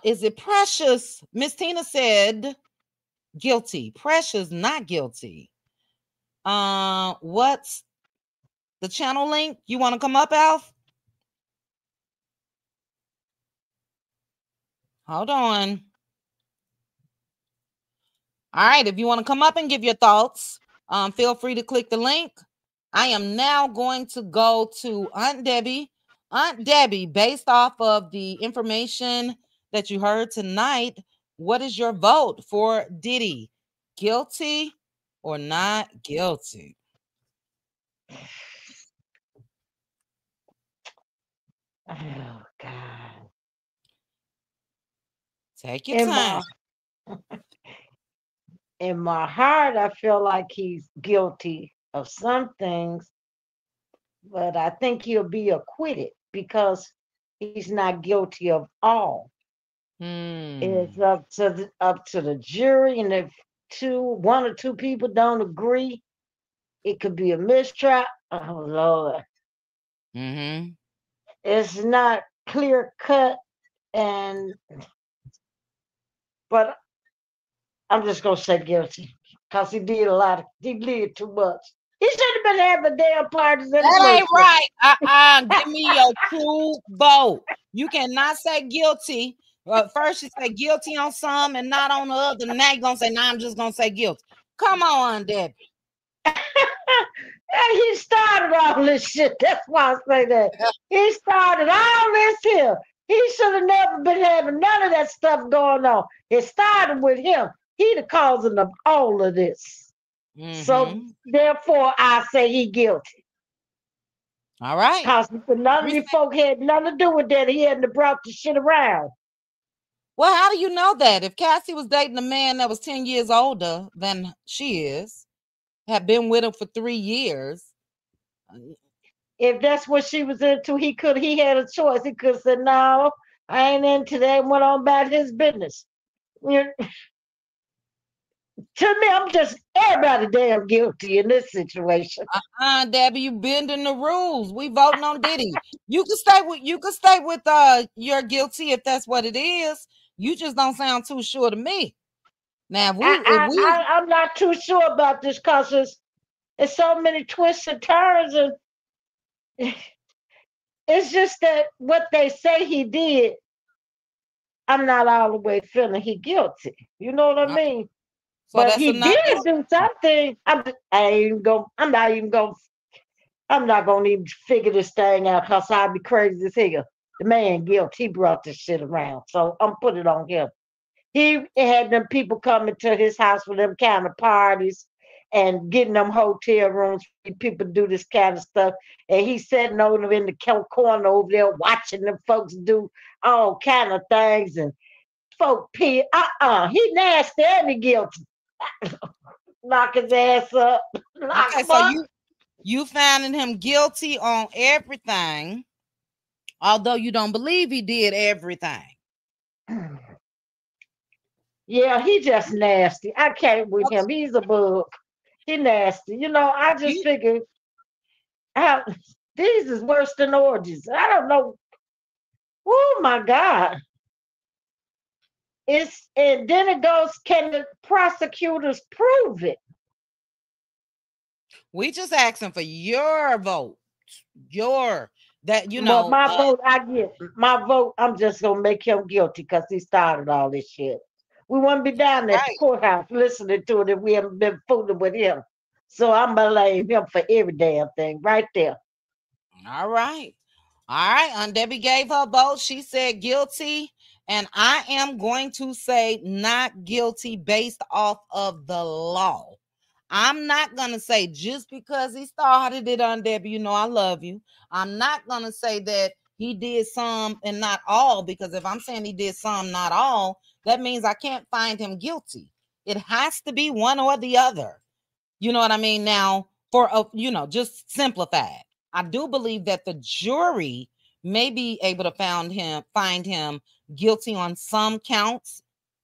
Is it Precious? Miss Tina said guilty. Precious, not guilty. What's the channel link? You want to come up, Alf? Hold on. All right, if you want to come up and give your thoughts, feel free to click the link. I am now going to go to Aunt Debbie. Aunt Debbie, based off of the information that you heard tonight, what is your vote for Diddy? Guilty or not guilty?
Oh God.
Take your time.
In my heart, I feel like he's guilty of some things, but I think he'll be acquitted because he's not guilty of all. It's up to the jury, and if one or two people don't agree, it could be a mistrial. Oh Lord. It's not clear cut, but I'm just gonna say guilty because he did too much. He should have been having damn parties in the first
That ain't
place.
right. Give me your true vote. You cannot say guilty. First you say guilty on some and not on the other. Now you're gonna say, I'm just gonna say guilty. Come on, Debbie.
He started all this shit. That's why I say that. He started all this here. He should have never been having none of that stuff going on. It started with him. He the cause of all of this. So therefore, I say he guilty.
All right.
Because none of these folk had nothing to do with that. He hadn't brought the shit around.
Well, how do you know that? If Cassie was dating a man that was 10 years older than she is, had been with him for 3 years.
If that's what she was into, he had a choice. He could have said, no, I ain't into that, and went on about his business. To me, I'm just everybody damn guilty in this situation.
Debbie, you bending the rules. We voting on Diddy. You can stay with you're guilty if that's what it is. You just don't sound too sure to me. Now,
I'm not too sure about this because there's so many twists and turns, and it's just that what they say he did, I'm not all the way feeling he guilty. You know what I mean? So but he did do something. I'm not gonna even figure this thing out because I'd be crazy as hell. The man guilty. He brought this shit around. So I'm putting it on him. He had them people coming to his house for them kind of parties and getting them hotel rooms. People do this kind of stuff. And he's sitting over in the corner over there watching them folks do all kind of things. And folk pee. He nasty and he guilty. Lock his ass up. Lock
Okay,
him
so
up.
you finding him guilty on everything, although you don't believe he did everything.
Yeah, he just nasty. I can't with him. He's a bug. He nasty. You know, I just figured out these is worse than orgies. I don't know. Oh my God. And then it goes, can the prosecutors prove it?
We just asking for your vote.
But my vote, I get my vote. I'm just gonna make him guilty because he started all this shit. We wouldn't be down at the courthouse listening to it if we haven't been fooling with him. So I'm gonna blame him for every damn thing right there.
All right. Aunt Debbie gave her vote. She said guilty. And I am going to say not guilty based off of the law. I'm not going to say just because he started it, Aunt Debbie, you know I love you. I'm not going to say that he did some and not all, because if I'm saying he did some, not all, that means I can't find him guilty. It has to be one or the other. You know what I mean? Now, just simplified. I do believe that the jury may be able to find him guilty on some counts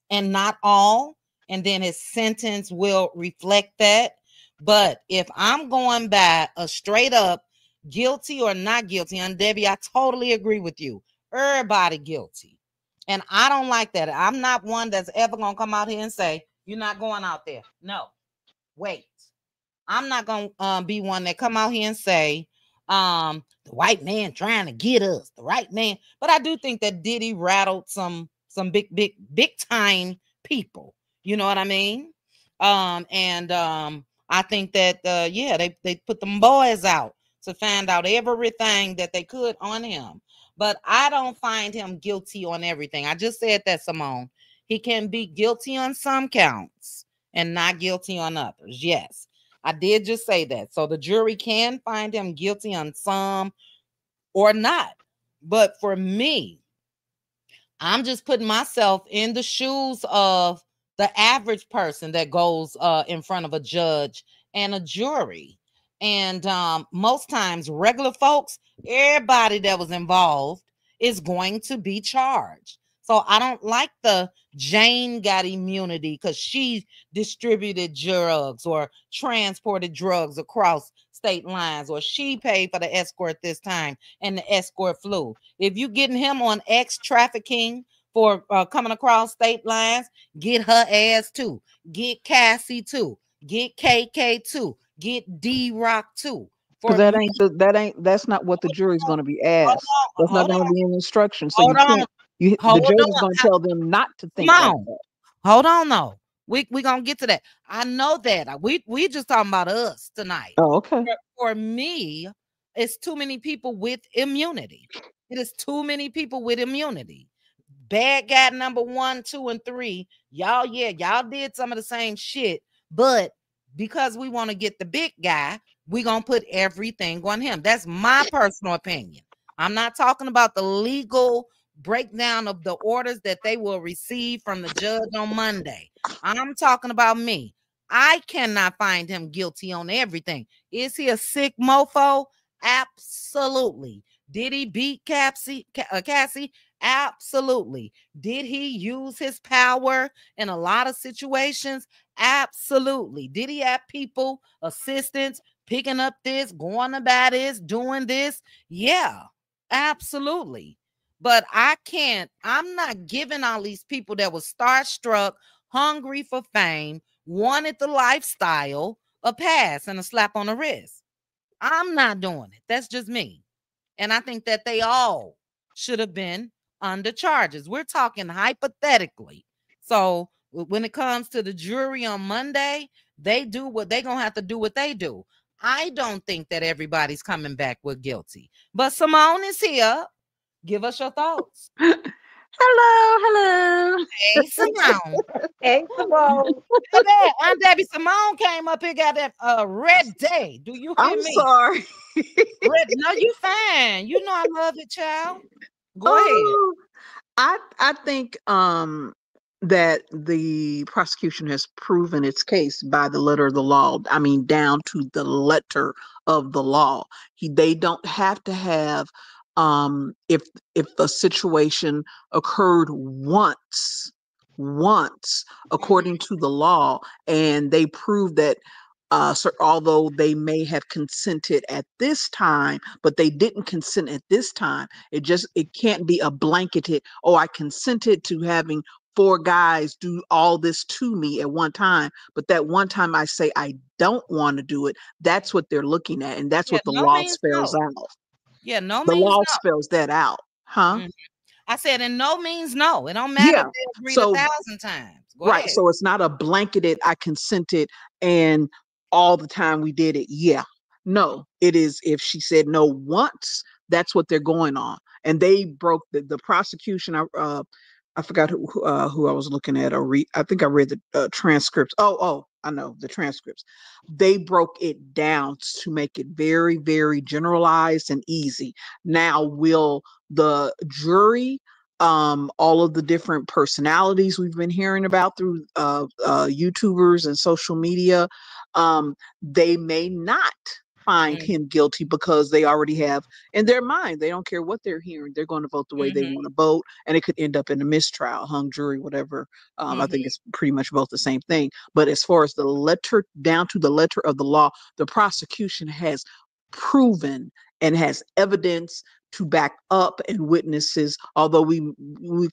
and not all, and then his sentence will reflect that. But if I'm going by a straight up guilty or not guilty, and Debbie, I totally agree with you. Everybody guilty. And I don't like that. I'm not one that's ever going to come out here and say, you're not going out there. No, wait. I'm not going to be one that come out here and say, the white man trying to get us, the right man. But I do think that Diddy rattled some big time people. You know what I mean? I think that, they put them boys out to find out everything that they could on him. But I don't find him guilty on everything. I just said that, Simone. He can be guilty on some counts and not guilty on others. Yes. I did just say that. So the jury can find him guilty on some or not. But for me, I'm just putting myself in the shoes of the average person that goes in front of a judge and a jury. And most times, regular folks, everybody that was involved is going to be charged. So I don't like the Jane got immunity because she distributed drugs or transported drugs across state lines, or she paid for the escort this time and the escort flew. If you getting him on X trafficking for coming across state lines, get her ass too. Get Cassie too. Get KK too. Get D-Rock too.
Because that's not what the jury's going to be asked. That's not going to be an instruction. So the judge is going to tell them not to think like that.
Hold on, though. We gonna get to that. I know that. We just talking about us tonight.
Oh, okay.
For me, it's too many people with immunity. It is too many people with immunity. Bad guy number 1, 2, and 3. Y'all did some of the same shit, but because we want to get the big guy, we gonna put everything on him. That's my personal opinion. I'm not talking about the legal breakdown of the orders that they will receive from the judge on Monday. I'm talking about me. I cannot find him guilty on everything. Is he a sick mofo? Absolutely. Did he beat Cassie? Absolutely. Did he use his power in a lot of situations? Absolutely. Did he have people, assistants, picking up this, going about this, doing this? Yeah, absolutely. But I'm not giving all these people that was starstruck, hungry for fame, wanted the lifestyle, a pass and a slap on the wrist. I'm not doing it. That's just me. And I think that they all should have been under charges. We're talking hypothetically. So when it comes to the jury on Monday, they're going to have to do what they do. I don't think that everybody's coming back with guilty. But Simone is here. Give us your thoughts.
Hello.
Hey, Simone.
Hey, Simone.
Hey, Aunt Debbie Simone came up here, got that red day. Do you hear
I'm
me?
sorry.
Red, no, you fine. You know I love it, child. Go ahead.
Oh, I think that the prosecution has proven its case by the letter of the law. I mean, down to the letter of the law. They don't have to have if a situation occurred once according to the law, and they prove that so although they may have consented at this time, but they didn't consent at this time. It can't be a blanketed, oh, I consented to having four guys do all this to me at one time, but that one time I say I don't want to do it. That's what they're looking at, and that's
Yeah,
what the
no
law
means
spells
no.
out.
Yeah, no
The
means
law
no.
spells that out, huh?
Mhm. I said, and no means no. It don't matter
Yeah.
if they agreed
So
1,000 times. Go
right.
ahead.
So it's not a blanketed, I consented and all the time we did it. Yeah. No, it is if she said no once, that's what they're going on. And they broke the prosecution. I forgot who I was looking at or I think I read the transcripts. I know the transcripts. They broke it down to make it very, very generalized and easy. Now, will the jury all of the different personalities we've been hearing about through YouTubers and social media, they may not find him guilty because they already have in their mind, they don't care what they're hearing, they're going to vote the way they want to vote, and it could end up in a mistrial, hung jury, whatever. I think it's pretty much both the same thing. But as far as the letter, down to the letter of the law, the prosecution has proven and has evidence to back up and witnesses, although we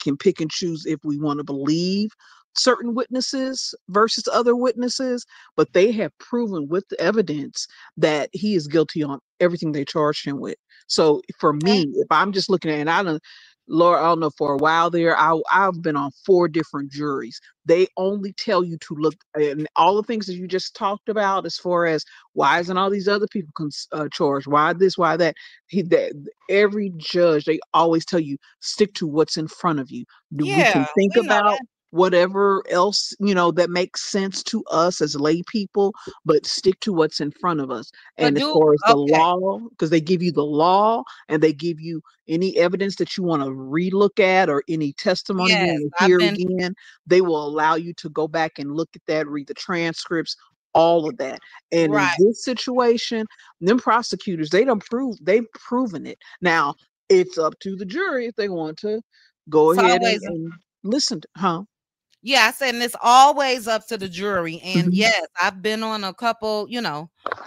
can pick and choose if we want to believe certain witnesses versus other witnesses, but they have proven with the evidence that he is guilty on everything they charged him with. So for me, if I'm just looking at it, and Laura, I don't know, for a while there, I've been on 4 different juries. They only tell you to look, and all the things that you just talked about, as far as why isn't all these other people charged? Why this? Why that? Every judge, they always tell you stick to what's in front of you. We
Yeah,
can think
we know
about
that.
whatever else that makes sense to us as lay people, but stick to what's in front of us.
But
And as far as the
okay.
law, because they give you the law and they give you any evidence that you want to relook at or any testimony you
Yes,
want to
I've
hear
been
again, they will allow you to go back and look at that, read the transcripts, all of that. And in
right.
this situation, them prosecutors, they've proven it. Now it's up to the jury if they want to go
It's
ahead
always
and listen to, huh?
Yeah, I said, and it's always up to the jury. And
Mhm.
yes, I've been on a couple,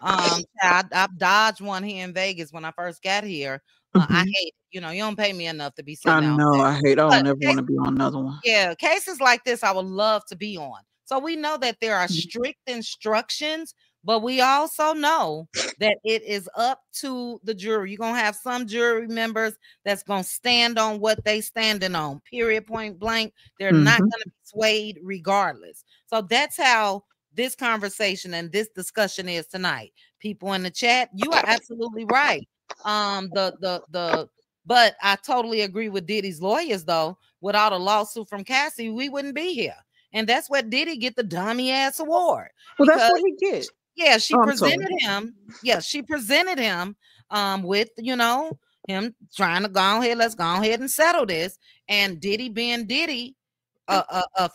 I've dodged one here in Vegas when I first got here. I
Mhm.
hate it. You don't pay me enough to be
I
sitting out
know.
there.
I
But
don't ever want to be on another one.
yeah, cases like this, I would love to be on. So we know that there are
Mhm.
strict instructions, but we also know that it is up to the jury. You're gonna have some jury members that's gonna stand on what they standing on, period, point blank. They're not
Mhm.
gonna be swayed regardless. So that's how this conversation and this discussion is tonight. People in the chat, you are absolutely right. But I totally agree with Diddy's lawyers, though. Without a lawsuit from Cassie, we wouldn't be here. And that's what Diddy get the dummy ass award.
Well, that's
Because
what he get.
yeah, she
Oh, I'm sorry.
presented him. Yeah, she presented him with, him trying to go ahead, let's go ahead and settle this. And Diddy being Diddy,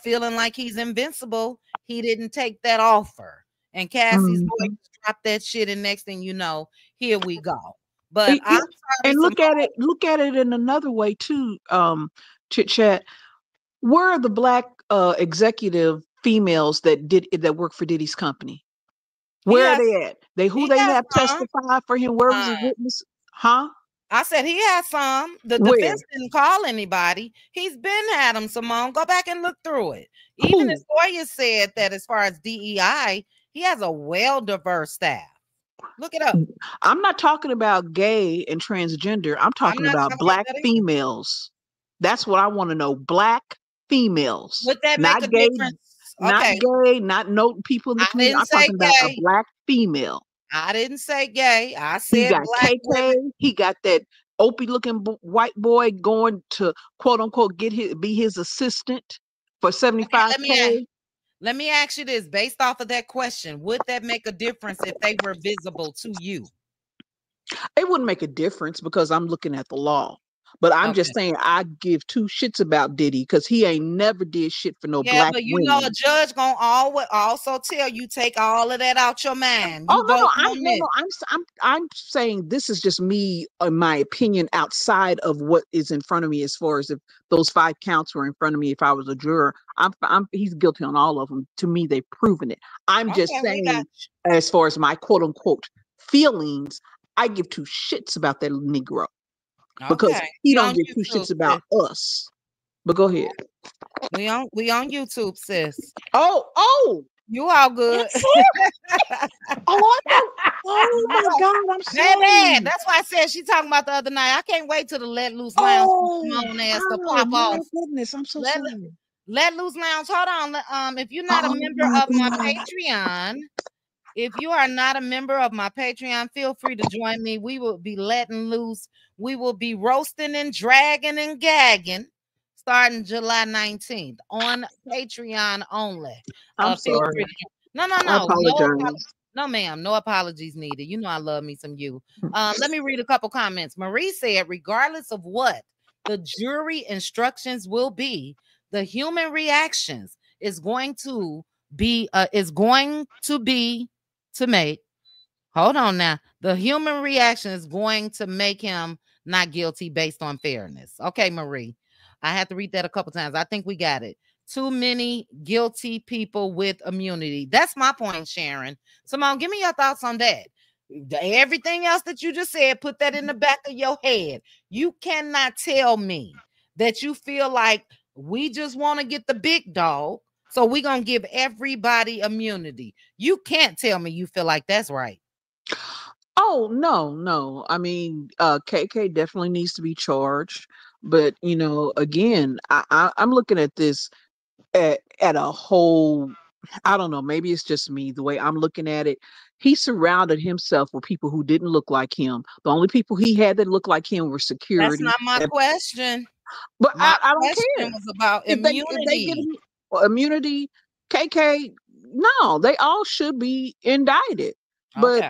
feeling like he's invincible, he didn't take that offer. And Cassie's
Mhm.
lawyers dropped that shit, and next thing you know, here we go. But
Yeah,
I'm sorry,
and
some
look at it in another way too. Chit chat. Where are the black executive females that work for Diddy's company?
he
Where are
has
they at? Who
he
they
has
have
some.
testify for him? Where was
Uh,
a witness? Huh?
I said he has some. The
Where?
defense didn't call anybody. He's been had him, Simone. Go back and look through it. Even
Who?
his lawyer said that as far as DEI, he has a well-diverse staff. Look it up.
I'm not talking about gay and transgender. I'm
I'm
talking
not
about
talking about
black
that either.
females. That's what I want to know. Black females,
Would that make
not
a
gay,
difference?
not
Okay,
gay, not no people in the
I
community.
didn't
I'm
say
talking about a
gay.
black female.
I didn't say gay. I
He
said
got
black
KK.
women.
He got that opie looking white boy going to quote unquote be his assistant for
Okay,
75K.
let me ask you this based off of that question. Would that make a difference if they were visible to you?
It wouldn't make a difference because I'm looking at the law. But I'm just
Okay.
saying I give two shits about Diddy because he ain't never did shit for no
Yeah,
black
but you know a
women.
judge gonna always also tell you take all of that out your mind. You
Oh no, no,
voting on this.
I'm saying this is just me, my opinion outside of what is in front of me. As far as if those 5 counts were in front of me, if I was a juror, he's guilty on all of them. To me, they've proven it. I'm just
Okay, we got
saying, as far as my quote unquote feelings, I give two shits about that Negro
you.
because
Okay.
he
We
don't
on
give two
YouTube,
shits about
sis.
us. But go ahead.
We on YouTube, sis.
Oh,
You all good.
oh, I thought, oh my God, I'm
Baby,
sorry.
that's why I said she talking about the other night. I can't wait till the Let Loose Lounge
Oh,
come on ass to
oh
pop
my
off.
goodness, I'm so
Let
sorry.
Let Loose Lounge. Hold on. If you're not a
Oh
member
my
of my
God.
Patreon, if you are not a member of my Patreon, feel free to join me. We will be letting loose. We will be roasting and dragging and gagging starting July 19th on Patreon only.
I'm
Feel
sorry.
free to join. No,
I apologize.
no, ma'am. No apologies needed. You know I love me some you. Let me read a couple comments. Marie said, regardless of what the jury instructions will be, the human reactions is going to be to make. Hold on now. The human reaction is going to make him not guilty based on fairness. Okay, Marie. I had to read that a couple times. I think we got it. Too many guilty people with immunity. That's my point, Sharon. Simone, give me your thoughts on that. Everything else that you just said, put that in the back of your head. You cannot tell me that you feel like we just want to get the big dog, so we're going to give everybody immunity. You can't tell me you feel like that's right.
Oh no. I mean, KK definitely needs to be charged. But again, I'm looking at this at a whole. I don't know. Maybe it's just me. The way I'm looking at it, he surrounded himself with people who didn't look like him. The only people he had that looked like him were
That's
security.
not my question.
But
My
I don't
question
care
was about
if they give
immunity.
him immunity. KK, no, they all should be indicted. But
Okay.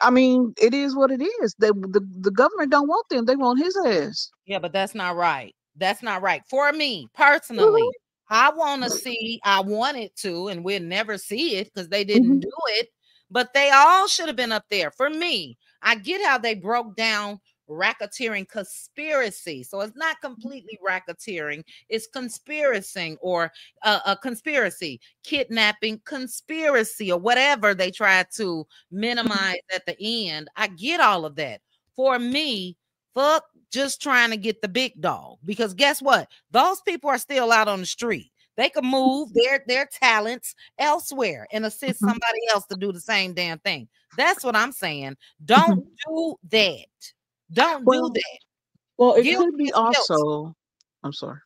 I mean, it is what it is. The government don't want them; they want his ass.
Yeah, but that's not right. That's not right. For me personally,
Mhm,
I wanted to, and we'll never see it because they didn't
mhm.
do it, but they all should have been up there. For me, I get how they broke down racketeering conspiracy. So it's not completely racketeering, it's conspiracy or a conspiracy, kidnapping conspiracy, or whatever they tried to minimize at the end. I get all of that. For me, fuck just trying to get the big dog, because guess what? Those people are still out on the street. They could move their talents elsewhere and assist
Mhm,
somebody else to do the same damn thing. That's what I'm saying.
mhm.
Don't do that. Don't do
Well,
that.
it
Guilty
could be
is guilty.
also. I'm sorry.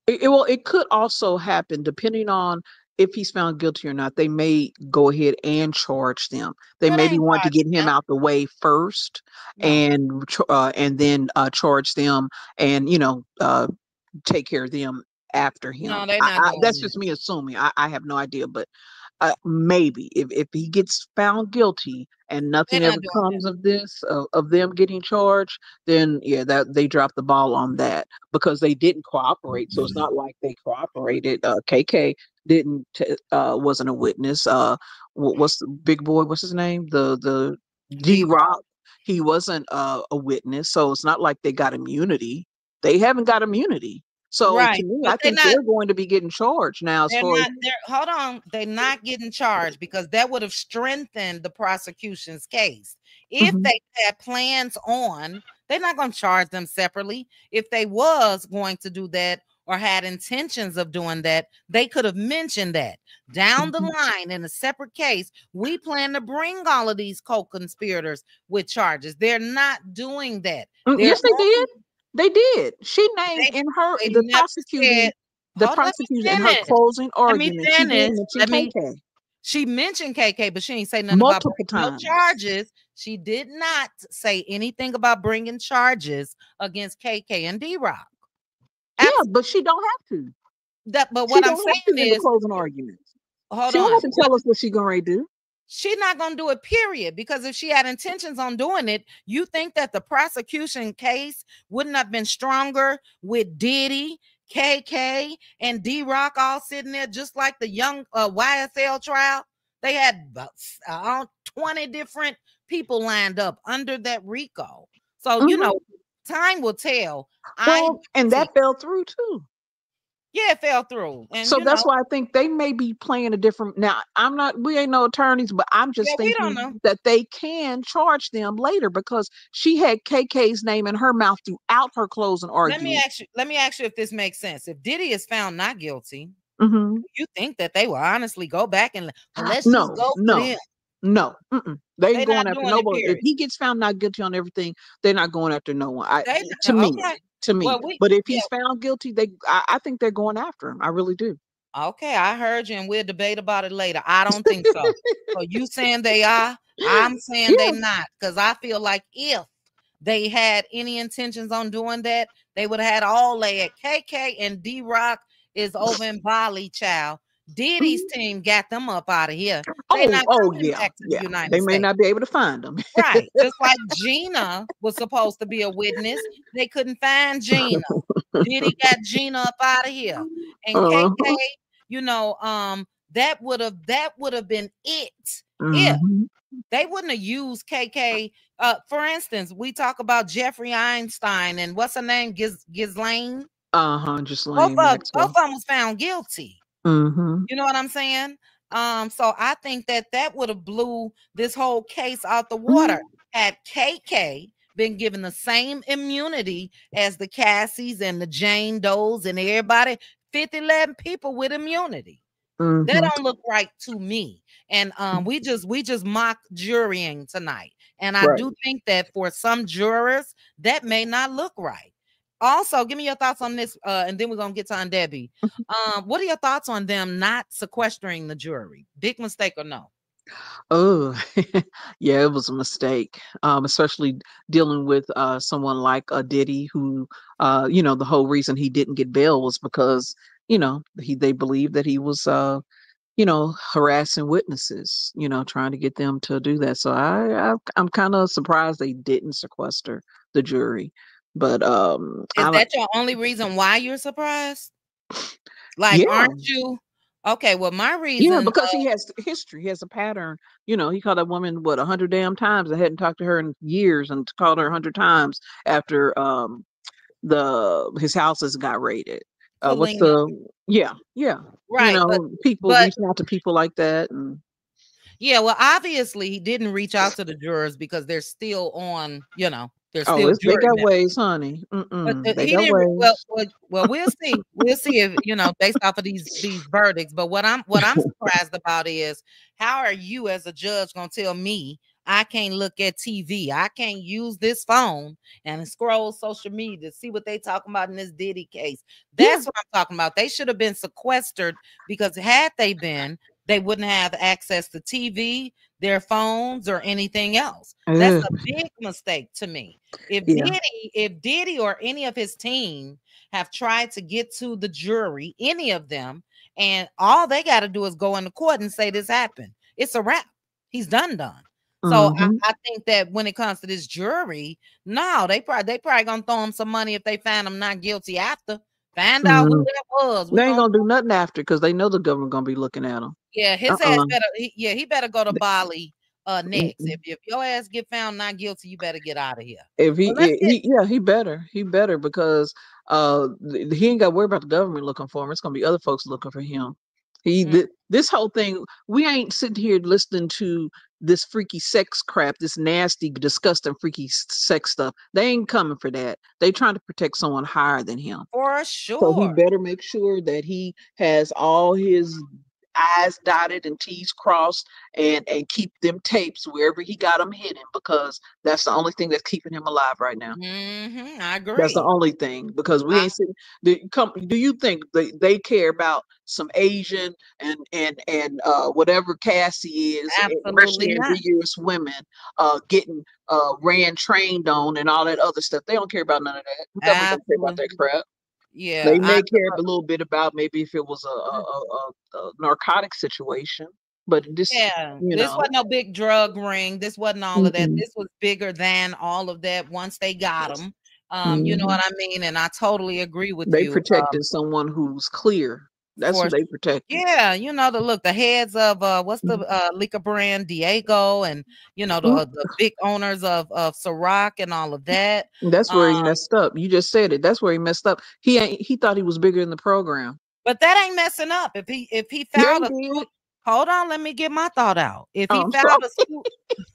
It could also happen depending on if he's found guilty or not. They may go ahead and charge them. They
No, they
maybe
ain't
want to get
charging
him
them.
out the way first,
No,
and then charge them, and take care of them after him.
no, they're not doing
That's
that.
just me assuming. I have no idea, but maybe if he gets found guilty and
They're
nothing
not
ever
doing that.
comes of this of them getting charged, then yeah, that they dropped the ball on that because they didn't cooperate. So it's not like they cooperated. KK didn't wasn't a witness. What's the big boy? What's his name? The D
D-Rock.
Rock. He wasn't a witness. So it's not like they got immunity. They haven't got immunity. So to
Right.
me,
But
I think they're going to be getting charged now. As far as
they're hold on, they're not getting charged because that would have strengthened the prosecution's case. If
Mhm.
they had plans on, they're not going to charge them separately. If they was going to do that or had intentions of doing that, they could have mentioned that down the
Mhm.
line in a separate case. We plan to bring all of these co-conspirators with charges. They're not doing that. They're
Yes, they
only
did. They did. She named
they
in her
they never said,
the
hold on, let me
prosecutors in her
finish.
closing
Let me
argument. She did
finish.
mention KK.
She mentioned KK, but she ain't say nothing
multiple
about
times.
no charges. She did not say anything about bringing charges against KK and D-Rock.
Yeah, but she don't have to.
But
She
what I'm
don't have to
saying
in the
is,
closing arguments.
hold
She don't have
on.
to tell us what she gonna do.
She's not going to do it, period. Because if she had intentions on doing it, you think that the prosecution case wouldn't have been stronger with Diddy, KK, and D-Rock all sitting there just like the young YSL trial? They had about 20 different people lined up under that RICO. So, you know, time will tell.
And that fell through too.
Yeah, it fell through. And
so that's why I think they may be playing a different. Now, we ain't no attorneys, but I'm just thinking that they can charge them later because she had KK's name in her mouth throughout her closing argument.
Let me ask you if this makes sense. If Diddy is found not guilty, you think that they will honestly go back and let's just go for him?
No, they ain't going after nobody.
If
he gets found not guilty on everything, they're not going after no one. To me.
Well,
but if he's found guilty, I think they're going after him. I really do.
Okay, I heard you, and we'll debate about it later. I don't think so. So you saying they are? I'm saying they not, because I feel like if they had any intentions on doing that, they would have had all at KK and D-Rock is over in Bali, child. Diddy's team got them up out of here. They not coming back to the United
They
States.
may not be able to find them.
Right. Just like Gina was supposed to be a witness. They couldn't find Gina. Diddy got Gina up out of here. And KK, you know, that would have been it. If they wouldn't have used KK. For instance, we talk about Jeffrey Einstein and what's her name? Ghislaine.
Ghislaine.
Both of them was found guilty.
You
know what I'm saying? So I think that would have blew this whole case out the water. Had KK been given the same immunity as the Cassies and the Jane Does and everybody, 11 people with immunity. That don't look right to me. And we just mock jurying tonight. And I do think that for some jurors, that may not look right. Also, give me your thoughts on this, and then we're gonna get to Aunt Debbie. What are your thoughts on them not sequestering the jury? Big mistake or no?
Oh, yeah, it was a mistake. Especially dealing with someone like Diddy, who, the whole reason he didn't get bail was because, they believed that he was, harassing witnesses, trying to get them to do that. So I'm kind of surprised they didn't sequester the jury. But
is that your only reason why you're surprised? Like, aren't you? Okay, well, my reason.
Yeah, because he has history. He has a pattern. He called that woman 100 damn times. I hadn't talked to her in years, and called her 100 times after his houses got raided. Right? People reaching out to people like that, and
yeah, well, obviously he didn't reach out to the jurors because they're still on. They're still
they got ways, honey.
But he didn't. Well, we'll see. We'll see if based off of these verdicts. But what I'm surprised about is how are you as a judge gonna tell me I can't look at TV? I can't use this phone and scroll social media to see what they talking about in this Diddy case. That's what I'm talking about. They should have been sequestered because had they been, they wouldn't have access to TV, their phones, or anything else. That's a big mistake to me. If Diddy or any of his team have tried to get to the jury, any of them, and all they got to do is go into court and say this happened, it's a wrap. He's done. So I think that when it comes to this jury, no, they probably gonna throw him some money if they find him not guilty after. Find out who that was.
They ain't gonna do nothing after because they know the government gonna be looking at him.
Yeah, his ass better. He better go to Bali next. If your ass get found not guilty, you better get out of here.
If he better because he ain't got to worry about the government looking for him. It's gonna be other folks looking for him. This whole thing, we ain't sitting here listening to this freaky sex crap, this nasty, disgusting, freaky sex stuff. They ain't coming for that. They trying to protect someone higher than him.
For sure.
So he better make sure that he has all his I's dotted and T's crossed, and keep them tapes wherever he got them hidden, because that's the only thing that's keeping him alive right now.
I
That's the
agree.
only thing, because we ain't seen do you think they care about some Asian and whatever Cassie is,
Absolutely
racially
not.
ambiguous women getting ran trained on and all that other stuff? They don't care about none of that. The government don't care about that
Absolutely.
crap.
Yeah,
They may care a little bit about maybe if it was a narcotic situation, but this,
yeah,
you
this
know,
wasn't no big drug ring. This wasn't all of that.
mm-mm,
This was bigger than all of that once they got him. You know
mhm.
what I mean? And I totally agree with
They
you.
protected someone who's clear. That's who
For
they protected.
Yeah, you know, the heads of what's the liquor brand, Diego, and you know the big owners of Ciroc and all of that.
That's
Um,
where he messed up. You just said it. That's where he messed up. He thought he was bigger in the program.
but that ain't messing up. If he
Yeah,
filed a
he
suit,
did.
hold on, let me get my thought out. If
Oh,
he
I'm
filed
sorry.
a suit,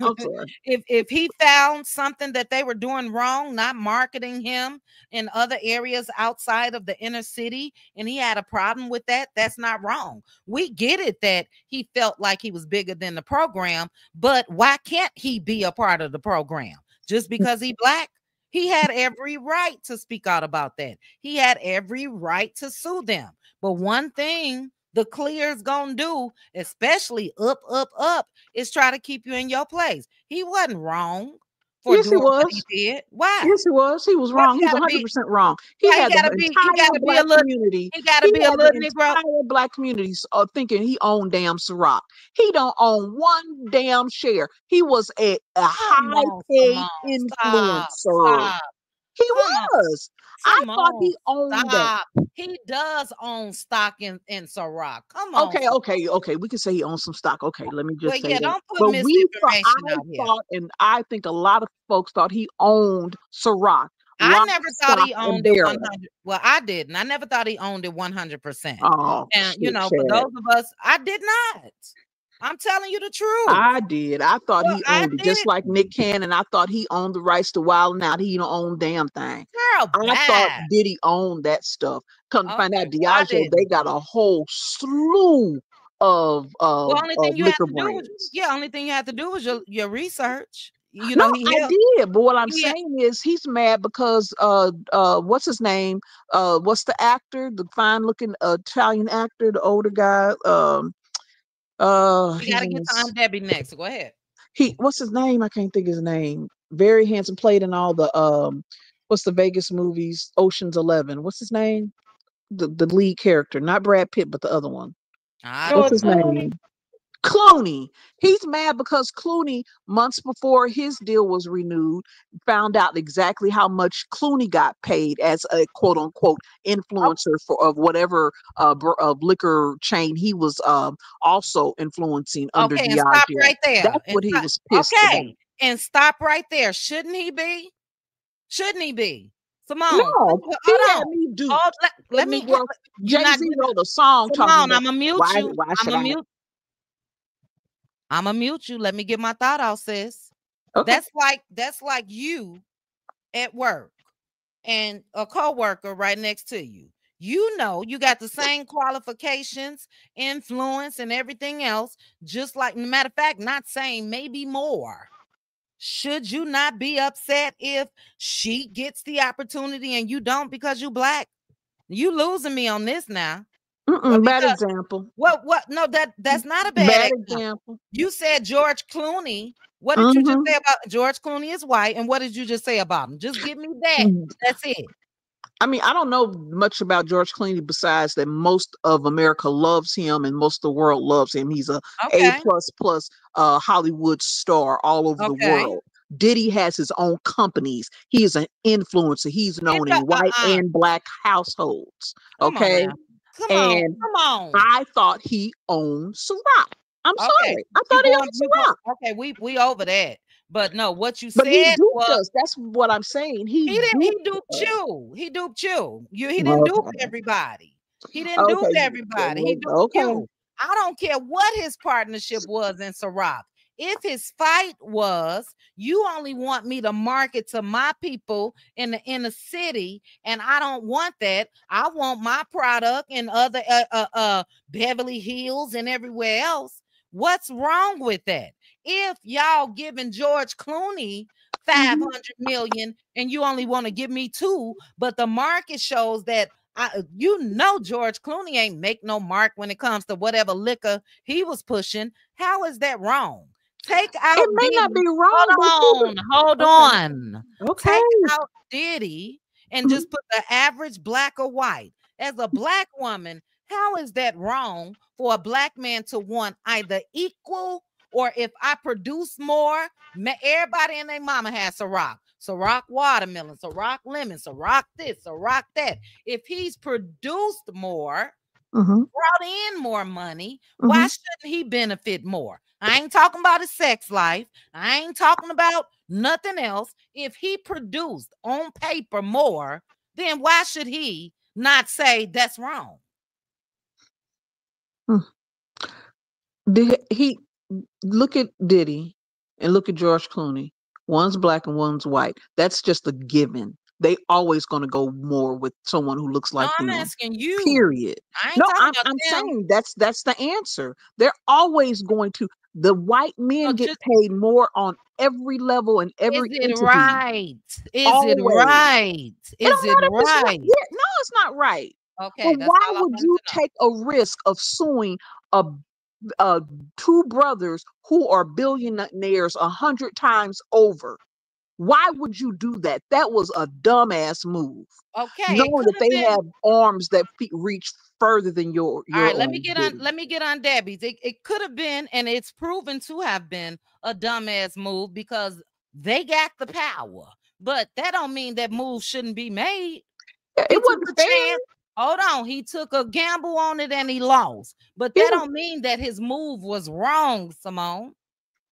I'm sorry.
if he found something that they were doing wrong, not marketing him in other areas outside of the inner city, and he had a problem with that, that's not wrong. We get it that he felt like he was bigger than the program, but why can't he be a part of the program just because he black? He had every right to speak out about that. He had every right to sue them. But one thing the clear's gonna do, especially up, is try to keep you in your place. He wasn't wrong for
Yes, he
doing what
was.
he did. Why?
Yes, he was. He was
What
wrong.
he
He was
gotta be?
100% wrong. He
Why
had the
he
entire
gotta be a
black
little
community.
he gotta
He
be a
had the
little Negro.
entire black community thinking he owned damn Ciroc. He don't own one damn share. He was a
Come
high
on,
paid
Simone.
influencer.
Stop.
He
Come on,
was. I thought
Simone.
he owned that.
Stop. He does own stock in Ciroc. Come on,
Okay,
Simone.
okay, okay. We can say he owns some stock. Okay, let me
Well,
just say
yeah,
that.
don't put
But I
misinformation out here.
thought, and I think a lot of folks thought he owned Ciroc,
I
lock,
never thought
stock,
he
and
owned it
barrel.
100. Well, I didn't. I never thought he owned it 100%.
Oh
And you
shit,
know, for
Chad.
those of us, I did not. I'm telling you the truth.
I did. I thought
Well,
he
I
owned it, just
did,
like Nick Cannon. I thought he owned the rights to Wild 'N Out. He don't own damn thing.
girl,
I thought
bad.
Diddy owned that stuff. Come to find
Okay,
out,
well, I
Diageo, they
didn't.
got a whole slew of
Well, only thing you have
liquor
to do was
brands.
only thing you have to do was your research. You
No,
know,
I did, but what I'm
he
saying is he's mad because what's his name? What's the actor, the fine looking Italian actor, the older guy?
we
His
gotta
name
get to
is
Aunt Debbie next. Go ahead.
what's his name? I can't think of his name. Very handsome, played in all the what's the Vegas movies? Ocean's 11. What's his name? The lead character, not Brad Pitt, but the other one.
I
What's
George
don't
his
know.
Clooney.
name? Clooney. He's mad because Clooney, months before his deal was renewed, found out exactly how much Clooney got paid as a quote unquote influencer for of whatever liquor chain he was also influencing under
Okay, and stop
Diageo.
right there.
That's what he was pissed about.
Okay, and stop right there. Shouldn't he be? Shouldn't he be? Simone,
No, he
hold
had
on.
me duped.
Hold, let
Let
me
me well,
you
Jay
not
Z
getting
wrote a song talking
Simone,
about
I'ma mute you.
why should
I'ma
I?
mute. I'ma mute you. Let me get my thought out, sis.
Okay.
That's like you at work and a coworker right next to you. You know you got the same qualifications, influence, and everything else, just like matter of fact, not saying maybe more. Should you not be upset if she gets the opportunity and you don't because you black? You losing me on this now.
Bad
Because
example.
what? No, that's not a bad
Bad
example.
example.
You said George Clooney. What did you just
Mm-hmm.
say about George Clooney is white? And what did you just say about him? Just give me that. That's it.
I mean, I don't know much about George Clooney besides that most of America loves him and most of the world loves him. He's A
Okay.
plus plus Hollywood star all over the
Okay.
world. Diddy has his own companies. He is an influencer. He's
It
known in white and black households.
Come on
Okay.
now. Come on.
And
Come on.
I thought he owned Ciroc. I'm
Okay.
sorry. I
You
thought he
going
owned
you go
Ciroc.
okay, we over that. But no, what you
But he
said
duped
was
us. That's what I'm saying. He
he
duped
duped
us.
you. He duped you. He didn't dupe
Okay.
everybody. He didn't dupe
Okay.
everybody. He duped
Okay.
you. I don't care what his partnership was in Ciroc. If his fight was, you only want me to market to my people in the inner city, and I don't want that. I want my product in other Beverly Hills and everywhere else. What's wrong with that? If y'all giving George Clooney 500 million and you only want to give me 2, but the market shows that George Clooney ain't make no mark when it comes to whatever liquor he was pushing. How is that wrong? Take out
It may
Diddy.
not be wrong.
Hold on.
Okay.
Take out Diddy and just put the average black or white. As a black woman, how is that wrong for a black man to want either equal, or if I produce more, everybody and their mama has Ciroc watermelon, Ciroc lemon, Ciroc this, Ciroc that. If he's produced more, brought in more money, why shouldn't he benefit more? I ain't talking about his sex life. I ain't talking about nothing else. If he produced on paper more, then why should he not say that's wrong?
Did he look at Diddy and look at George Clooney? One's black and one's white. That's just a given. They always going to go more with someone who looks like
I'm
them.
asking you.
Period.
I ain't
No,
talking about
I'm
them.
saying that's the answer. They're always going to. The white men get paid more on every level and every
Is it
entity.
right? Is
Always.
it right? Is it right?
No, it's not right.
Okay,
But why would you take a risk of suing two brothers who are billionaires 100 times over? Why would you do that? That was a dumbass move.
Okay,
knowing that they have arms that reach further than your
all right,
let me
get on Debbie's. It could have been, and it's proven to have been, a dumbass move because they got the power. But that don't mean that move shouldn't be made.
Yeah, it wasn't fair.
Chance. Hold on, he took a gamble on it and he lost. But that don't mean that his move was wrong, Simone.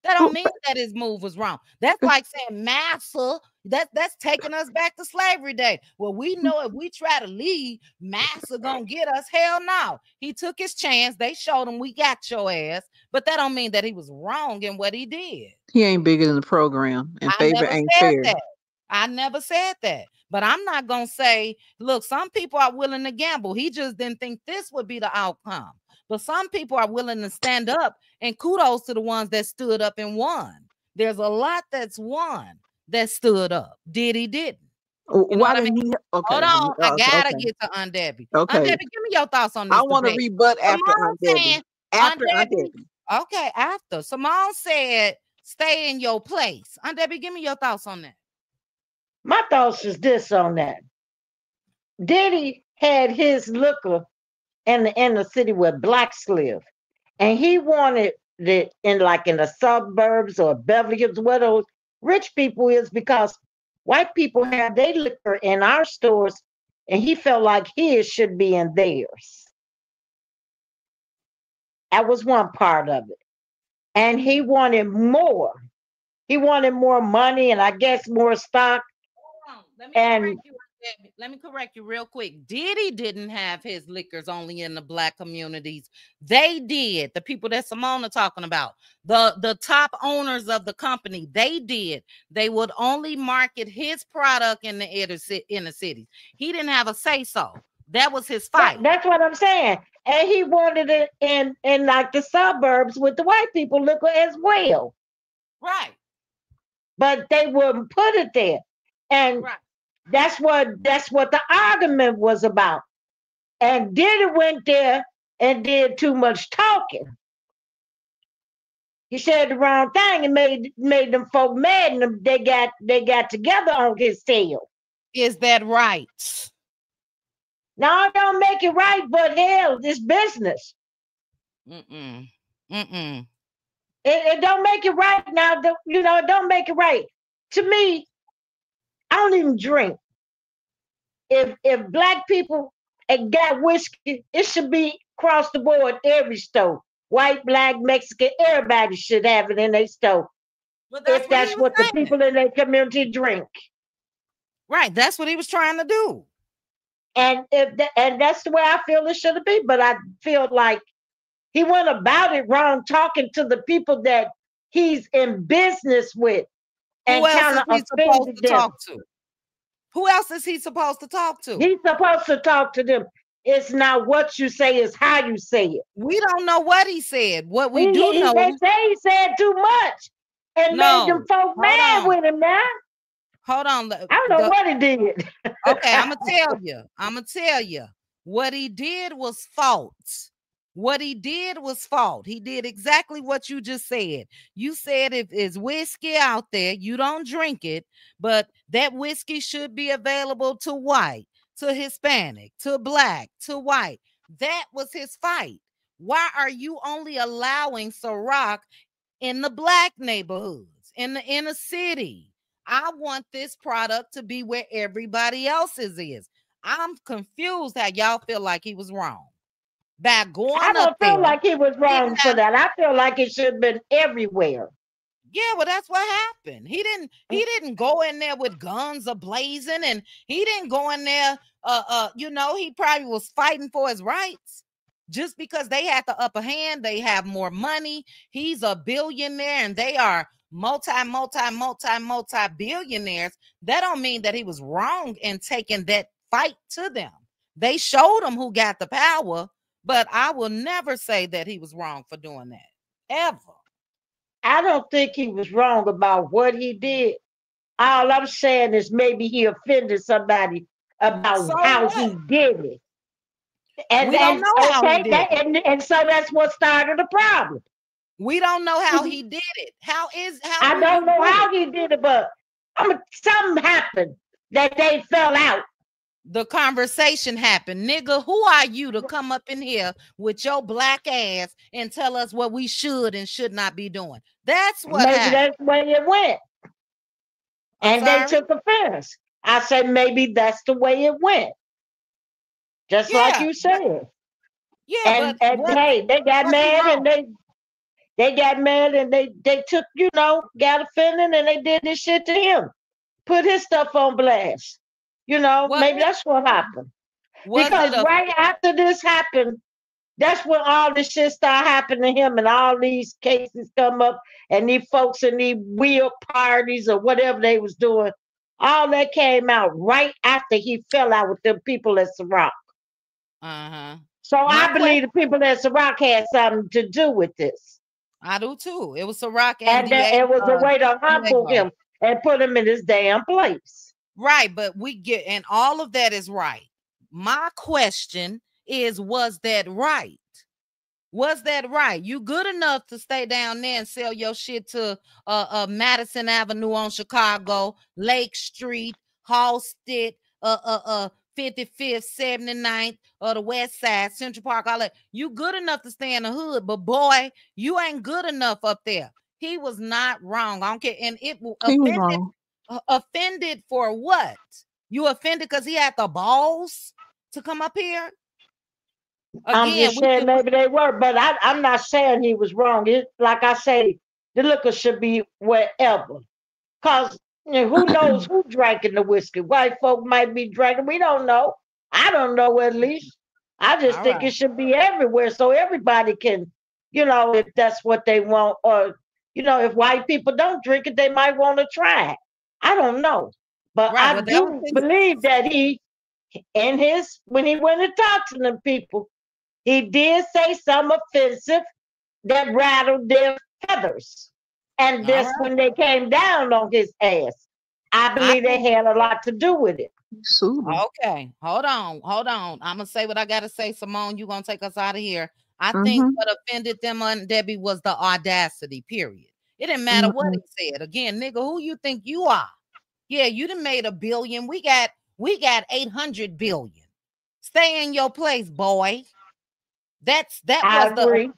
That don't mean that his move was wrong. That's like saying massa. That's taking us back to slavery day. Well, we know if we try to leave, massa gonna get us. Hell no. He took his chance. They showed him we got your ass. But that don't mean that he was wrong in what he did.
He ain't bigger than the program, and favor ain't fair.
I never said that. But I'm not gonna say, look, some people are willing to gamble. He just didn't think this would be the outcome. But some people are willing to stand up, and kudos to the ones that stood up and won. There's a lot that's won that stood up. Diddy didn't.
Why didn't he? Okay,
hold on. I gotta get to Aunt Debbie.
Okay,
Aunt Debbie, give me your thoughts on this.
I want to rebut after Aunt Debbie. After Aunt Debbie.
Okay, after. Simone said, "Stay in your place." Aunt Debbie, give me your thoughts on that.
My thoughts is this on that. Diddy had his liquor in the inner city where blacks live, and he wanted it in the suburbs or Beverly Hills, where those rich people is, because white people have their liquor in our stores, and he felt like his should be in theirs. That was one part of it. And he wanted more. He wanted more money and I guess more stock.
Let me correct you real quick. Diddy didn't have his liquors only in the black communities. They did. The people that Simone talking about, the top owners of the company, they did. They would only market his product in the inner cities. He didn't have a say so. That was his fight.
That's what I'm saying. And he wanted it in like the suburbs with the white people liquor as well.
Right.
But they wouldn't put it there. And that's what the argument was about. And Diddy went there and did too much talking. He said the wrong thing and made them folk mad, and they got together on his tail.
Is that right?
No, it don't make it right, but hell, it's business.
It
don't make it right now. It don't make it right. To me, I don't even drink. If black people got whiskey, it should be across the board, every store. White, black, Mexican, everybody should have it in their store. If that's what the people in their community drink.
Right, that's what he was trying to do.
And that's the way I feel it should be. But I feel like he went about it wrong, talking to the people that he's in business with
Who
and
else
kind
is
of
he supposed
offended
to
them.
talk to? Who else is he supposed to talk to?
He's supposed to talk to them. It's not what you say, it's how you say it.
We don't know what he said. What we do know,
They say he said too much and made them folk mad with him now.
Hold on.
I don't know what he did.
Okay, I'm gonna tell you. I'm gonna tell you. What he did was fault. What he did was fault. He did exactly what you just said. You said if there's whiskey out there, you don't drink it, but that whiskey should be available to white, to Hispanic, to black, to white. That was his fight. Why are you only allowing Ciroc in the black neighborhoods, in the inner city? I want this product to be where everybody else's is. I'm confused how y'all feel like he was wrong. By going
I don't
up
feel
there,
like he was wrong for that. I feel like it should have been everywhere.
Yeah, well, that's what happened. He didn't go in there with guns ablazing, and he didn't go in there, he probably was fighting for his rights. Just because they had the upper hand, they have more money. He's a billionaire, and they are multi-billionaires. That don't mean that he was wrong in taking that fight to them. They showed him who got the power, but I will never say that he was wrong for doing that, ever.
I don't think he was wrong about what he did. All I'm saying is maybe he offended somebody about how he did it. And
we don't know how he did
it. And so that's what started the problem.
We don't know how he did it.
I don't know how he did it, but something happened that they fell out.
The conversation happened. Nigga, who are you to come up in here with your black ass and tell us what we should and should not be doing? That's what
maybe
happened.
That's the way it went. And they took offense. I said maybe that's the way it went. Just like you said.
Yeah,
and hey, they got mad and they got mad and they took, got offended and they did this shit to him. Put his stuff on blast. Maybe that's what happened. Because right after this happened, that's when all this shit started happening to him and all these cases come up and these folks in these wheel parties or whatever they was doing. All that came out right after he fell out with them people at Ciroc. So I believe the people at Ciroc had something to do with this.
I do too. It was Ciroc
and it was a way to humble him and put him in his damn place.
Right, but and all of that is right. My question is, was that right? Was that right? You good enough to stay down there and sell your shit to Madison Avenue on Chicago, Lake Street, Halsted, 55th, 79th, or the West Side, Central Park, all that. You good enough to stay in the hood, but boy, you ain't good enough up there. He was not wrong. I don't care. And it offended for what? You offended because he had the balls to come up here?
Again, I'm just saying maybe they were, but I'm not saying he was wrong. Like I say, the liquor should be wherever. Because who knows who drinking the whiskey? White folk might be drinking. We don't know. I don't know at least. I just think it should be everywhere so everybody can, if that's what they want. Or, if white people don't drink it, they might want to try it. I don't know. But I do believe that when he went and talked to them people, he did say something offensive that rattled their feathers. And this when they came down on his ass. I believe they had a lot to do with it.
Okay, hold on. I'm going to say what I got to say. Simone, you're going to take us out of here. I think what offended them on Debbie was the audacity, period. It didn't matter what he said. Again, nigga, who you think you are? Yeah, you done made $1 billion. We got 800 billion. Stay in your place, boy. That was the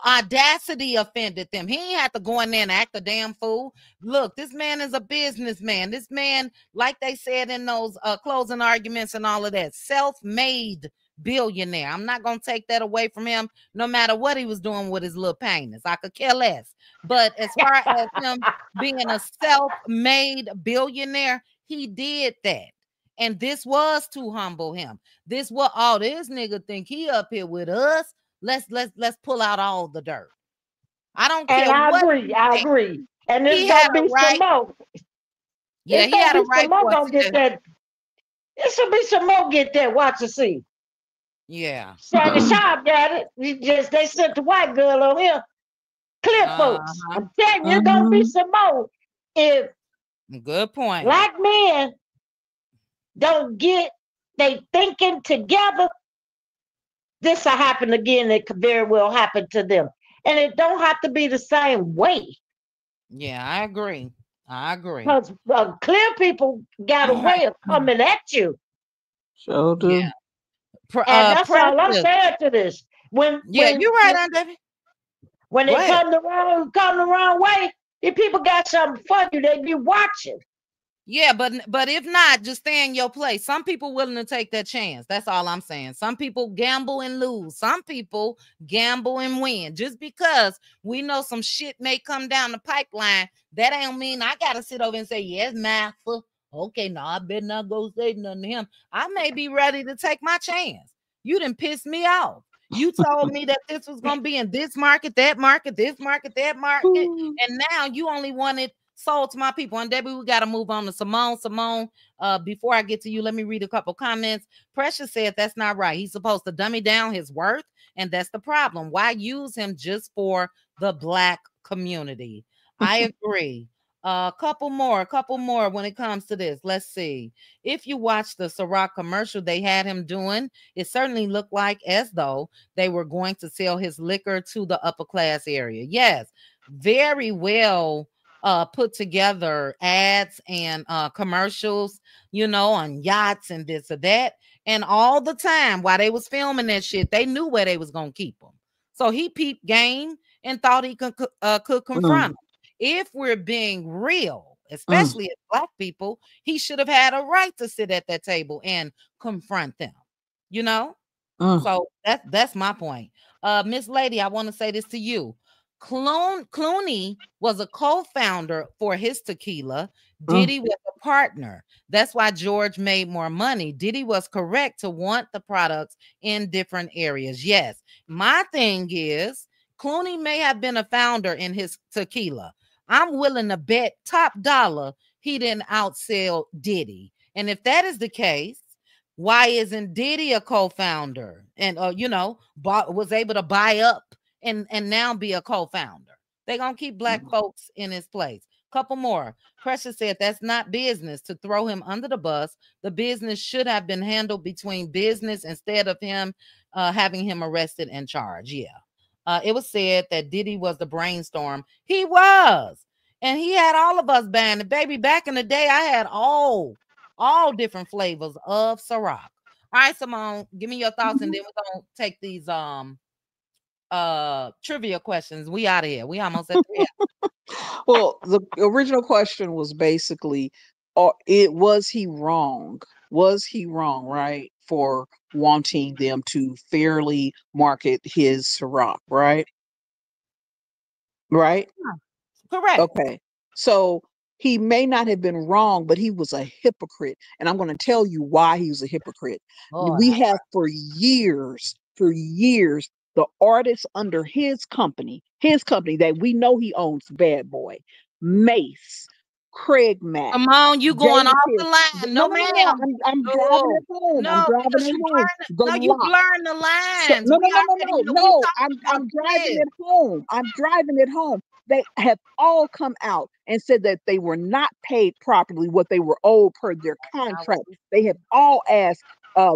audacity offended them. He ain't have to go in there and act a damn fool. Look, this man is a businessman. This man, like they said in those closing arguments and all of that, self-made billionaire. I'm not gonna take that away from him, no matter what he was doing with his little paintings. I could care less. But as far as him being a self-made billionaire, he did that. And this was to humble him. This nigga think he up here with us. Let's pull out all the dirt. I don't
And
care
I
what
agree.
you
I
say.
agree. And there's
He had
gonna
a
be some
right.
more.
Yeah,
It's
he
gonna
had a
be some
right
more
for it
gonna get
to.
that. There's gonna be some more get that. Watch and see.
Yeah.
Sandy Sharp got it. They sent the white girl on here. Clear folks.
Uh-huh.
I'm telling you, there's gonna be some more. If
Good point.
black men don't get they thinking together, this will happen again. It could very well happen to them. And it don't have to be the same way.
Yeah, I agree. I agree.
Because clear people got a way of coming at you.
Sure
Yeah.
do.
And that's all I'm
Precious.
saying to this. When
Yeah,
when
you're right, Aunt Debbie.
when
Go
they
ahead.
come the wrong way, if people got something for you, they be watching.
Yeah, but if not, just stay in your place. Some people willing to take that chance. That's all I'm saying. Some people gamble and lose. Some people gamble and win. Just because we know some shit may come down the pipeline, that don't mean I gotta sit over and say, yes, master. Okay, no, I better not go say nothing to him. I may be ready to take my chance. You didn't piss me off. You told me that this was gonna be in this market, that market, this market, that market, and now you only wanted sold to my people. And Debbie, we got to move on to Simone. Simone, before I get to you, let me read a couple comments. Precious said that's not right. He's supposed to dummy down his worth, and that's the problem. Why use him just for the black community? I agree. A couple more when it comes to this. Let's see. If you watch the Ciroc commercial they had him doing, it certainly looked like as though they were going to sell his liquor to the upper class area. Yes, very well put together ads and commercials, on yachts and this or that. And all the time while they was filming that shit, they knew where they was gonna keep them. So he peeped game and thought he could confront them. If we're being real, especially as black people, he should have had a right to sit at that table and confront them. You know? So that's my point. Miss Lady, I want to say this to you. Clooney was a co-founder for his tequila. Diddy was a partner. That's why George made more money. Diddy was correct to want the products in different areas. Yes. My thing is Clooney may have been a founder in his tequila. I'm willing to bet top dollar he didn't outsell Diddy. And if that is the case, why isn't Diddy a co-founder and was able to buy up and now be a co-founder? They're gonna keep black folks in his place. Couple more. Precious said that's not business to throw him under the bus. The business should have been handled between business instead of him having him arrested and charged. Yeah. It was said that Diddy was the brainstorm. He was, and he had all of us banned. Baby, back in the day, I had all different flavors of Ciroc. All right, Simone, give me your thoughts, and then we're gonna take these trivia questions. We out of here. We almost at the end.
Well, the original question was basically, was he wrong? Was he wrong, right, for wanting them to fairly market his Ciroc, right? Right?
Correct.
Okay. So he may not have been wrong, but he was a hypocrite. And I'm going to tell you why he was a hypocrite. We have for years, the artists under his company that we know he owns, Bad Boy, Mace, Craig Mack.
Come on, you going off the line. No,
No,
ma'am.
I'm driving it home. I'm
No,
driving
because
it
you
home.
you blurring the
So,
lines.
no,
We
no, no,
already
no,
know
no,
we
no.
talking about
I'm driving
this.
it home. I'm driving it home. They have all come out and said that they were not paid properly what they were owed per their contract. They have all asked.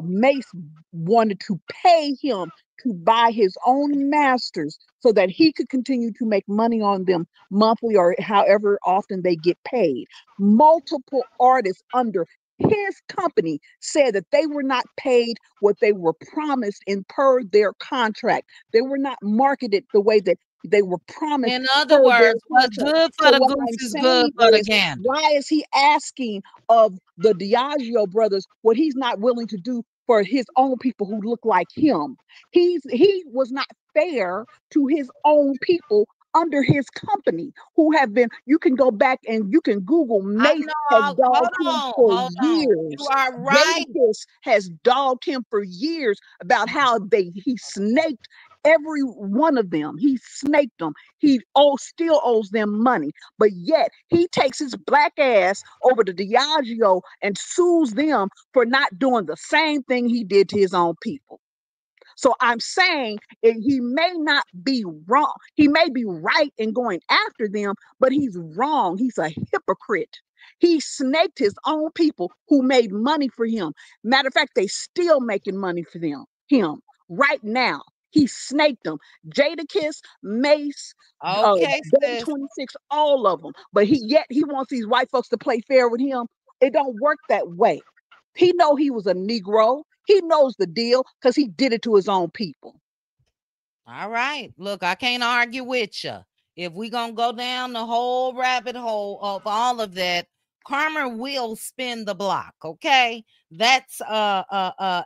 Mace wanted to pay him to buy his own masters so that he could continue to make money on them monthly or however often they get paid. Multiple artists under his company said that they were not paid what they were promised in per their contract. They were not marketed the way that they were promised.
In other words, what's good for the goose is good for the gander.
Why is he asking of the Diageo brothers what he's not willing to do for his own people who look like him? He was not fair to his own people under his company who have been, you can go back and you can Google, Mace has dogged him for years.
You are right.
Jadakiss has dogged him for years about how he snaked Every one of them, he snaked them. He still owes them money, but yet he takes his black ass over to Diageo and sues them for not doing the same thing he did to his own people. So I'm saying he may not be wrong. He may be right in going after them, but he's wrong. He's a hypocrite. He snaked his own people who made money for him. Matter of fact, they still making money for him right now. He snaked them. Jadakiss, Mace,
Okay,
Day
sis.
26, all of them. But yet he wants these white folks to play fair with him. It don't work that way. He know he was a Negro. He knows the deal because he did it to his own people.
All right. Look, I can't argue with you. If we gonna go down the whole rabbit hole of all of that, karma will spin the block. Okay, that's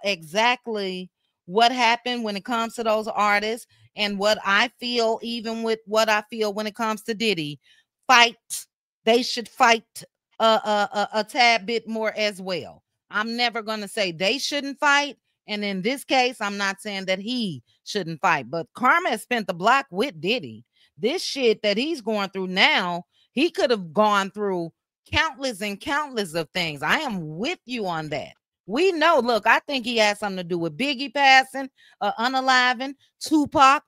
exactly what happened when it comes to those artists, and what I feel, even with what I feel when it comes to Diddy. Fight. They should fight a tad bit more as well. I'm never gonna say they shouldn't fight. And in this case, I'm not saying that he shouldn't fight, but Karma has spent the block with Diddy. This shit that he's going through now, he could have gone through countless and countless of things. I am with you on that. We know, look, I think he has something to do with Biggie passing, unaliving, Tupac,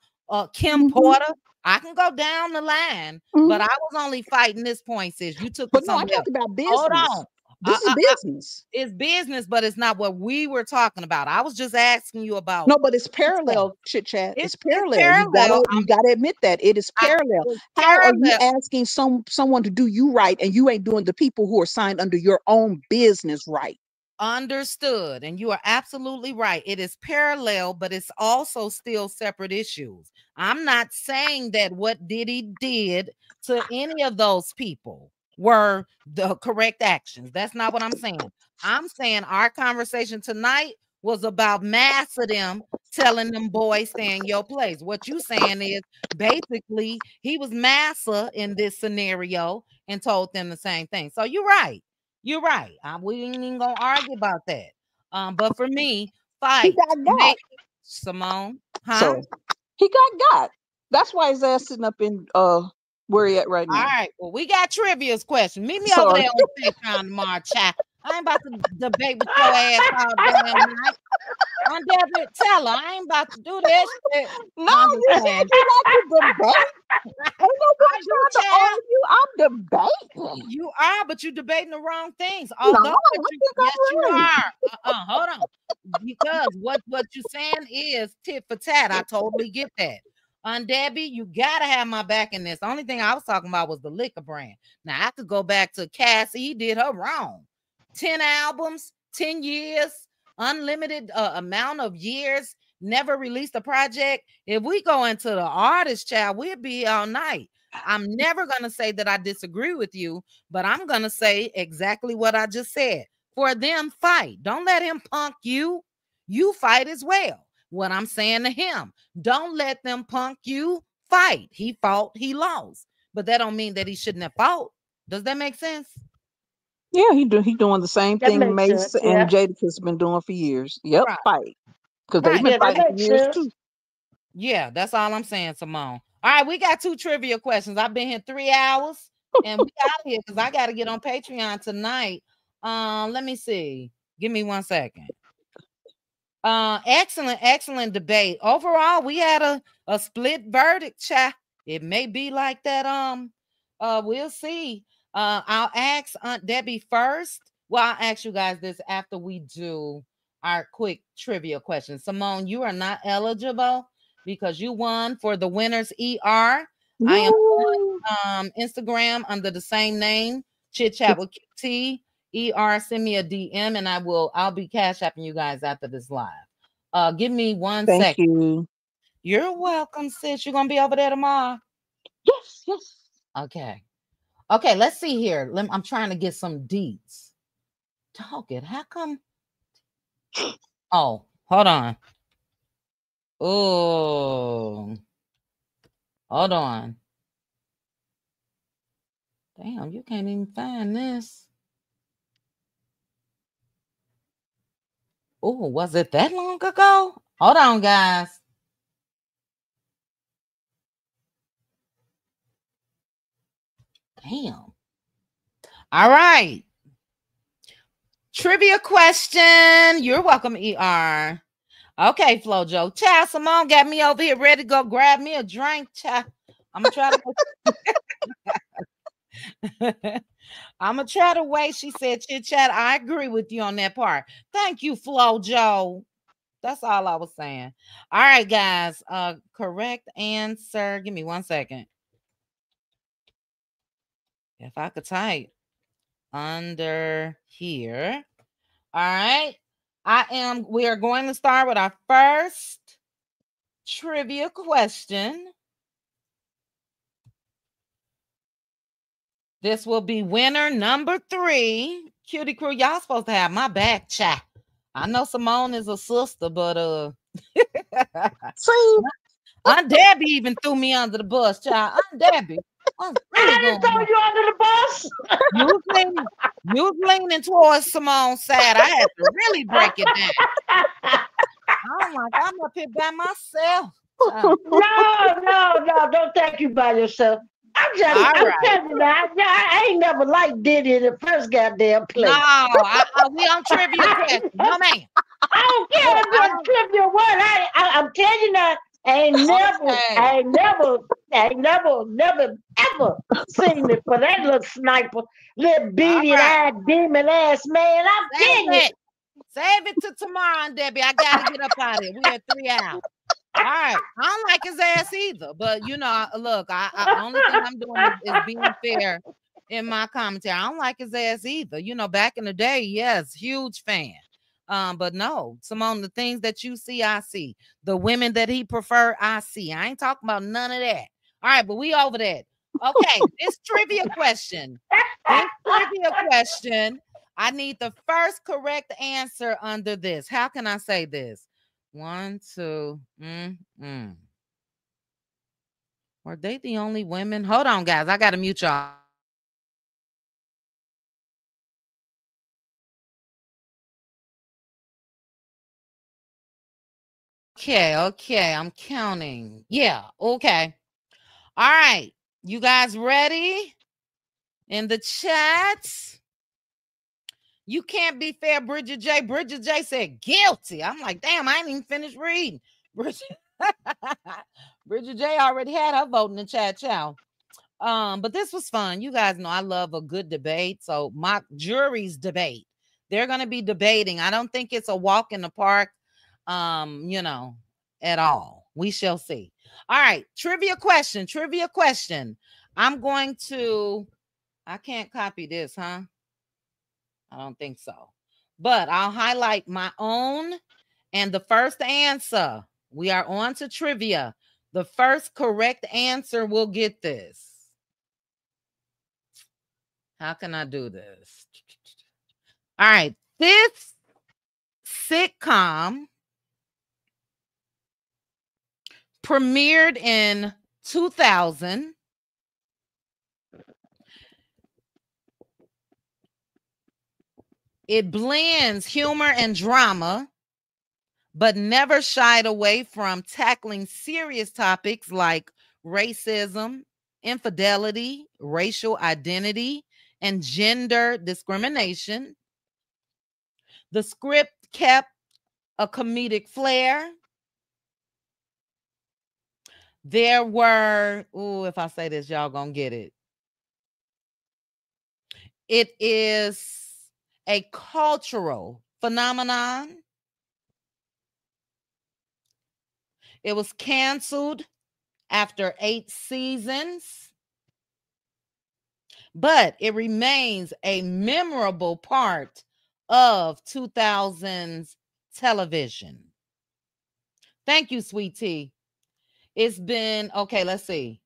Kim Porter. I can go down the line, but I was only fighting this point, sis. You took
But
it
no, I
somewhere else.
talked about
Hold
business.
on.
This is business.
It's business, but it's not what we were talking about. I was just asking you about.
No, but it's parallel, chit chat. It's parallel.
Parallel.
You gotta admit that it is parallel. How are you asking someone to do you right and you ain't doing the people who are signed under your own business right?
Understood. And you are absolutely right. It is parallel, but it's also still separate issues. I'm not saying that what Diddy did to any of those people were the correct actions. That's not what I'm saying. I'm saying our conversation tonight was about mass of them telling them boys stay in your place. What you saying is basically he was massa in this scenario and told them the same thing. So you're right. You're right. We ain't even gonna argue about that. But for me, fight.
He got
Simone, huh?
So he got. That's why his ass sitting up in where he at right now.
All right. Well, we got trivia's question. Meet me over there on Patreon tomorrow, chat. I ain't about to debate with your ass all damn night. I'm definitely tell her I ain't about to do this shit.
No, you said you like to debate. Ain't nobody trying to argue. I'm debating.
You are, but you're debating the wrong things.
No,
Although
yes,
you are. Hold on. Because what you're saying is tit for tat. I totally get that. Debbie, you gotta have my back in this. The only thing I was talking about was the liquor brand. Now I could go back to Cassie. He did her wrong. 10 albums, 10 years, unlimited amount of years, never released a project. If we go into the artist, child, we'll be all night. I'm never going to say that I disagree with you, but I'm going to say exactly what I just said. For them, fight. Don't let him punk you. You fight as well. What I'm saying to him, don't let them punk you. Fight. He fought, he lost. But that don't mean that he shouldn't have fought. Does that make sense?
Yeah, he doing the same thing Mace and Jadakiss been doing for years. Yep, right. Fight. Because they've been fighting for years too.
Yeah, that's all I'm saying, Simone. All right, we got 2 trivia questions. I've been here 3 hours and we out here because I got to get on Patreon tonight. Let me see. Give me 1 second. Excellent debate. Overall, we had a split verdict, chat. It may be like that. We'll see. I'll ask Aunt Debbie first. Well, I'll ask you guys this after we do our quick trivia question. Simone, you are not eligible because you won for the winners ER. I am on Instagram under the same name, Chit Chat with QT. ER, send me a DM and I'll be cash apping you guys after this live. Give me 1 second.
Thank you.
You're welcome, sis. You're gonna be over there tomorrow.
Yes.
Okay, let's see here. I'm trying to get some deets. Talk it. How come? Oh, hold on. Oh, hold on. Damn, you can't even find this. Oh, was it that long ago? Hold on, guys. Damn. All right. Trivia question. You're welcome, ER. Okay, Flojo. Child, Simone got me over here ready to go grab me a drink. Child. I'm gonna try to I'm gonna try to wait. She said, chit chat. I agree with you on that part. Thank you, Flojo. That's all I was saying. All right, guys. Correct answer. Give me 1 second. If I could type under here. All right. We are going to start with our first trivia question. This will be winner number 3. Cutie crew, y'all supposed to have my back, chat. I know Simone is a sister, but
See,
Aunt Debbie even threw me under the bus, child. Aunt Debbie, what's really
I didn't
going
throw
on?
you under the bus.
You was leaning towards Simone's side. I had to really break it down. I'm like, I'm up here by myself. child.
No, don't think you by yourself. I'm
All right.
telling you now, I ain't never liked Diddy in the first goddamn place.
No, we on trivia question. No, man.
I don't care
Look,
if you're trivia what. I'm telling you now, I ain't never, ever seen it for that little sniper, little beady eyed demon ass man. I'm telling you.
Save it to tomorrow, Aunt Debbie. I gotta get up out of here. We at 3 hours. All right. I don't like his ass either. But you know, look, I only thing I'm doing is being fair in my commentary. I don't like his ass either. You know, back in the day, yes, huge fan. But no, Simone, the things that you see, I see. The women that he prefer, I see. I ain't talking about none of that. All right, but we over that. Okay, this trivia question. I need the first correct answer under this. How can I say this? 1, 2. Were they the only women? Hold on, guys. I gotta mute y'all. Okay. I'm counting. Yeah, okay. All right. You guys ready? In the chat. You can't be fair, Bridget J. Bridget J said guilty. I'm like, damn, I ain't even finished reading. Bridget J already had her vote in the chat, child. But this was fun. You guys know I love a good debate. So my jury's debate. They're gonna be debating. I don't think it's a walk in the park, at all. We shall see. All right, trivia question. I can't copy this, huh? I don't think so. But I'll highlight my own and the first answer. We are on to trivia. The first correct answer will get this. How can I do this? All right. This sitcom premiered in 2000. It blends humor and drama, but never shied away from tackling serious topics like racism, infidelity, racial identity, and gender discrimination. The script kept a comedic flair. There were, if I say this, y'all gonna get it. It is a cultural phenomenon. It was canceled after 8 seasons, but it remains a memorable part of 2000s television. Thank you, Sweet Tea. It's been, okay, let's see.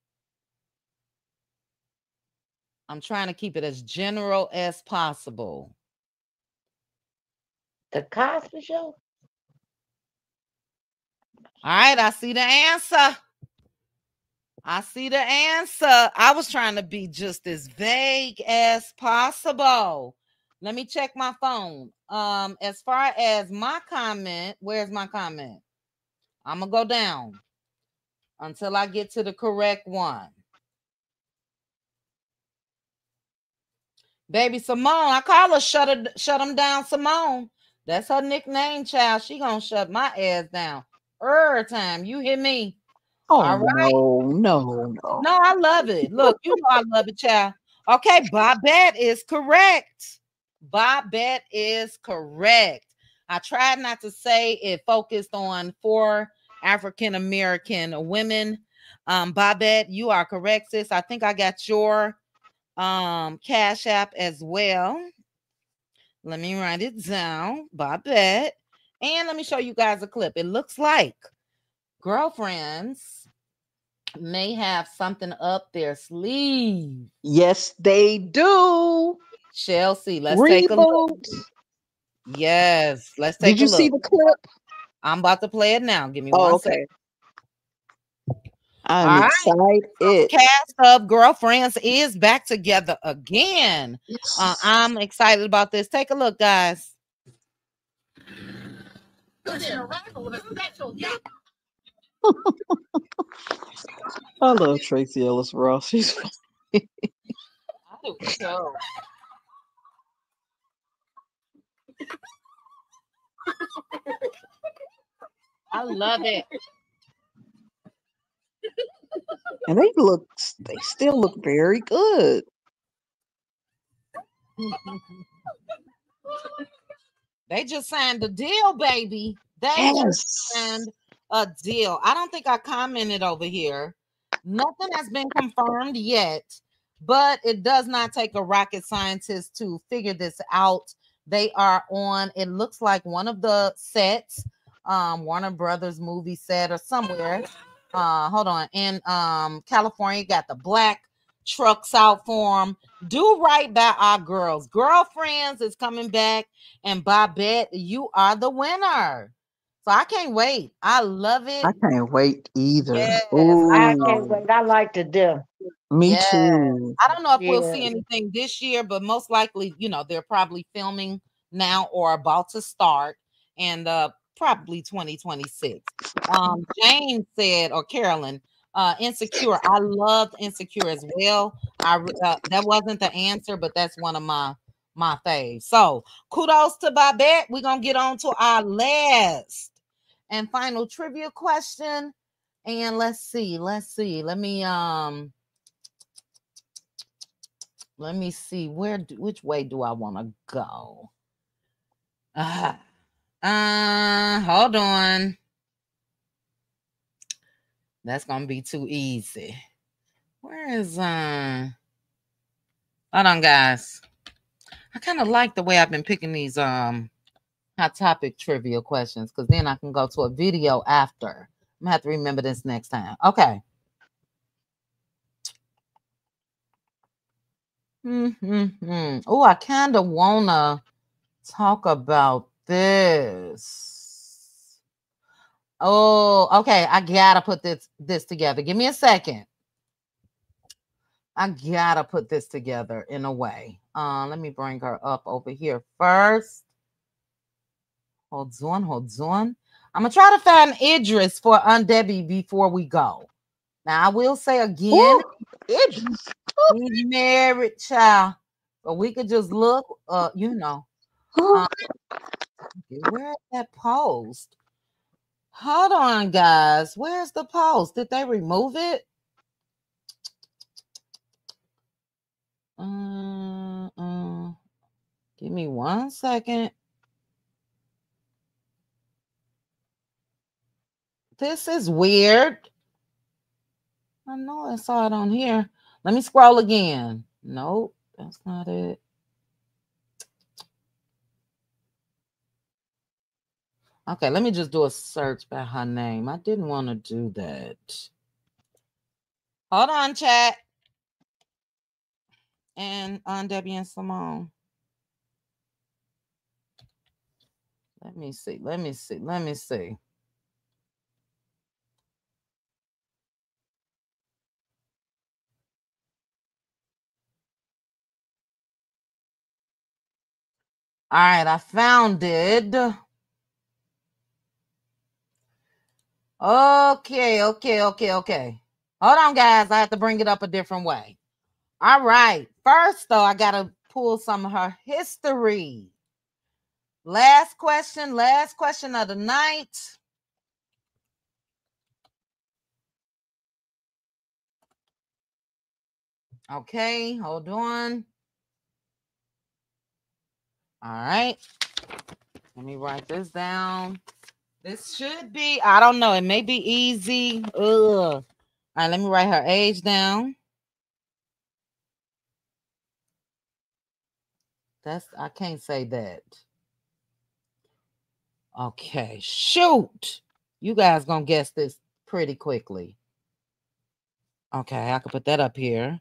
I'm trying to keep it as general as possible.
The Cosby Show?
All right, I see the answer. I was trying to be just as vague as possible. Let me check my phone. As far as my comment, where's my comment? I'm gonna go down until I get to the correct one. Baby Simone, I call her shut them down, Simone. That's her nickname, child. She gonna shut my ass down every time. You hear me?
Oh,
All right.
no.
No, I love it. Look, you know I love it, child. Okay, Bobette is correct. Bobette is correct. I tried not to say it focused on 4 African American women. Bobette, you are correct, sis. I think I got your Cash App as well. Let me write it down, Bobette. And let me show you guys a clip. It looks like girlfriends may have something up their sleeve.
Yes, they do.
Chelsea, let's take a look. Yes, let's take
Did you
a look.
see the clip?
I'm about to play it now. Give me
Oh,
one
okay.
second.
I'm
All right.
excited.
Cast of Girlfriends is back together again. I'm excited about this. Take a look, guys.
I love Tracy Ellis Ross. She's funny.
I do so. I love it.
And they still look very good.
They just signed a deal, baby. They just signed a deal. I don't think I commented over here. Nothing has been confirmed yet, but it does not take a rocket scientist to figure this out. They are on, it looks like one of the sets, Warner Brothers movie set or somewhere. Hold on. In California, got the black trucks out for them. Do right by our girls. Girlfriends is coming back, and Bobette, you are the winner. So I can't wait. I love it.
I can't wait either.
Yes,
I can't wait. I like the deal.
Me too.
I don't know if we'll see
Yeah.
anything this year, but most likely, they're probably filming now or about to start, and probably 2026. Jane said, or Carolyn, Insecure. I loved Insecure as well. That wasn't the answer, but that's one of my faves. So kudos to Bobette. We're gonna get on to our last and final trivia question. And let's see. Let me see which way do I want to go? Hold on. That's gonna be too easy. Where is hold on, guys. I kind of like the way I've been picking these hot topic trivia questions, because then I can go to a video after. I'm gonna have to remember this next time. Okay. Oh, I kind of wanna talk about this. Oh, okay. I gotta put this together. Give me a second. I gotta put this together in a way. Let me bring her up over here first. Hold on. I'm gonna try to find Idris for Debbie before we go. Now I will say again,
Idris.
He's married, child. But we could just look, where's that post? Hold on, guys. Where's the post? Did they remove it? Give me 1 second. This is weird. I know I saw it on here. Let me scroll again. Nope, that's not it. Okay, let me just do a search by her name. I didn't want to do that. Hold on, chat. And on Debbie and Simone. Let me see. All right, I found it. Okay. Hold on, guys. I have to bring it up a different way. All right. First, though, I got to pull some of her history. Last question of the night. Okay, hold on. All right. Let me write this down. This should be, I don't know, it may be easy. Ugh. All right, let me write her age down. I can't say that. Okay, shoot. You guys gonna guess this pretty quickly. Okay, I can put that up here.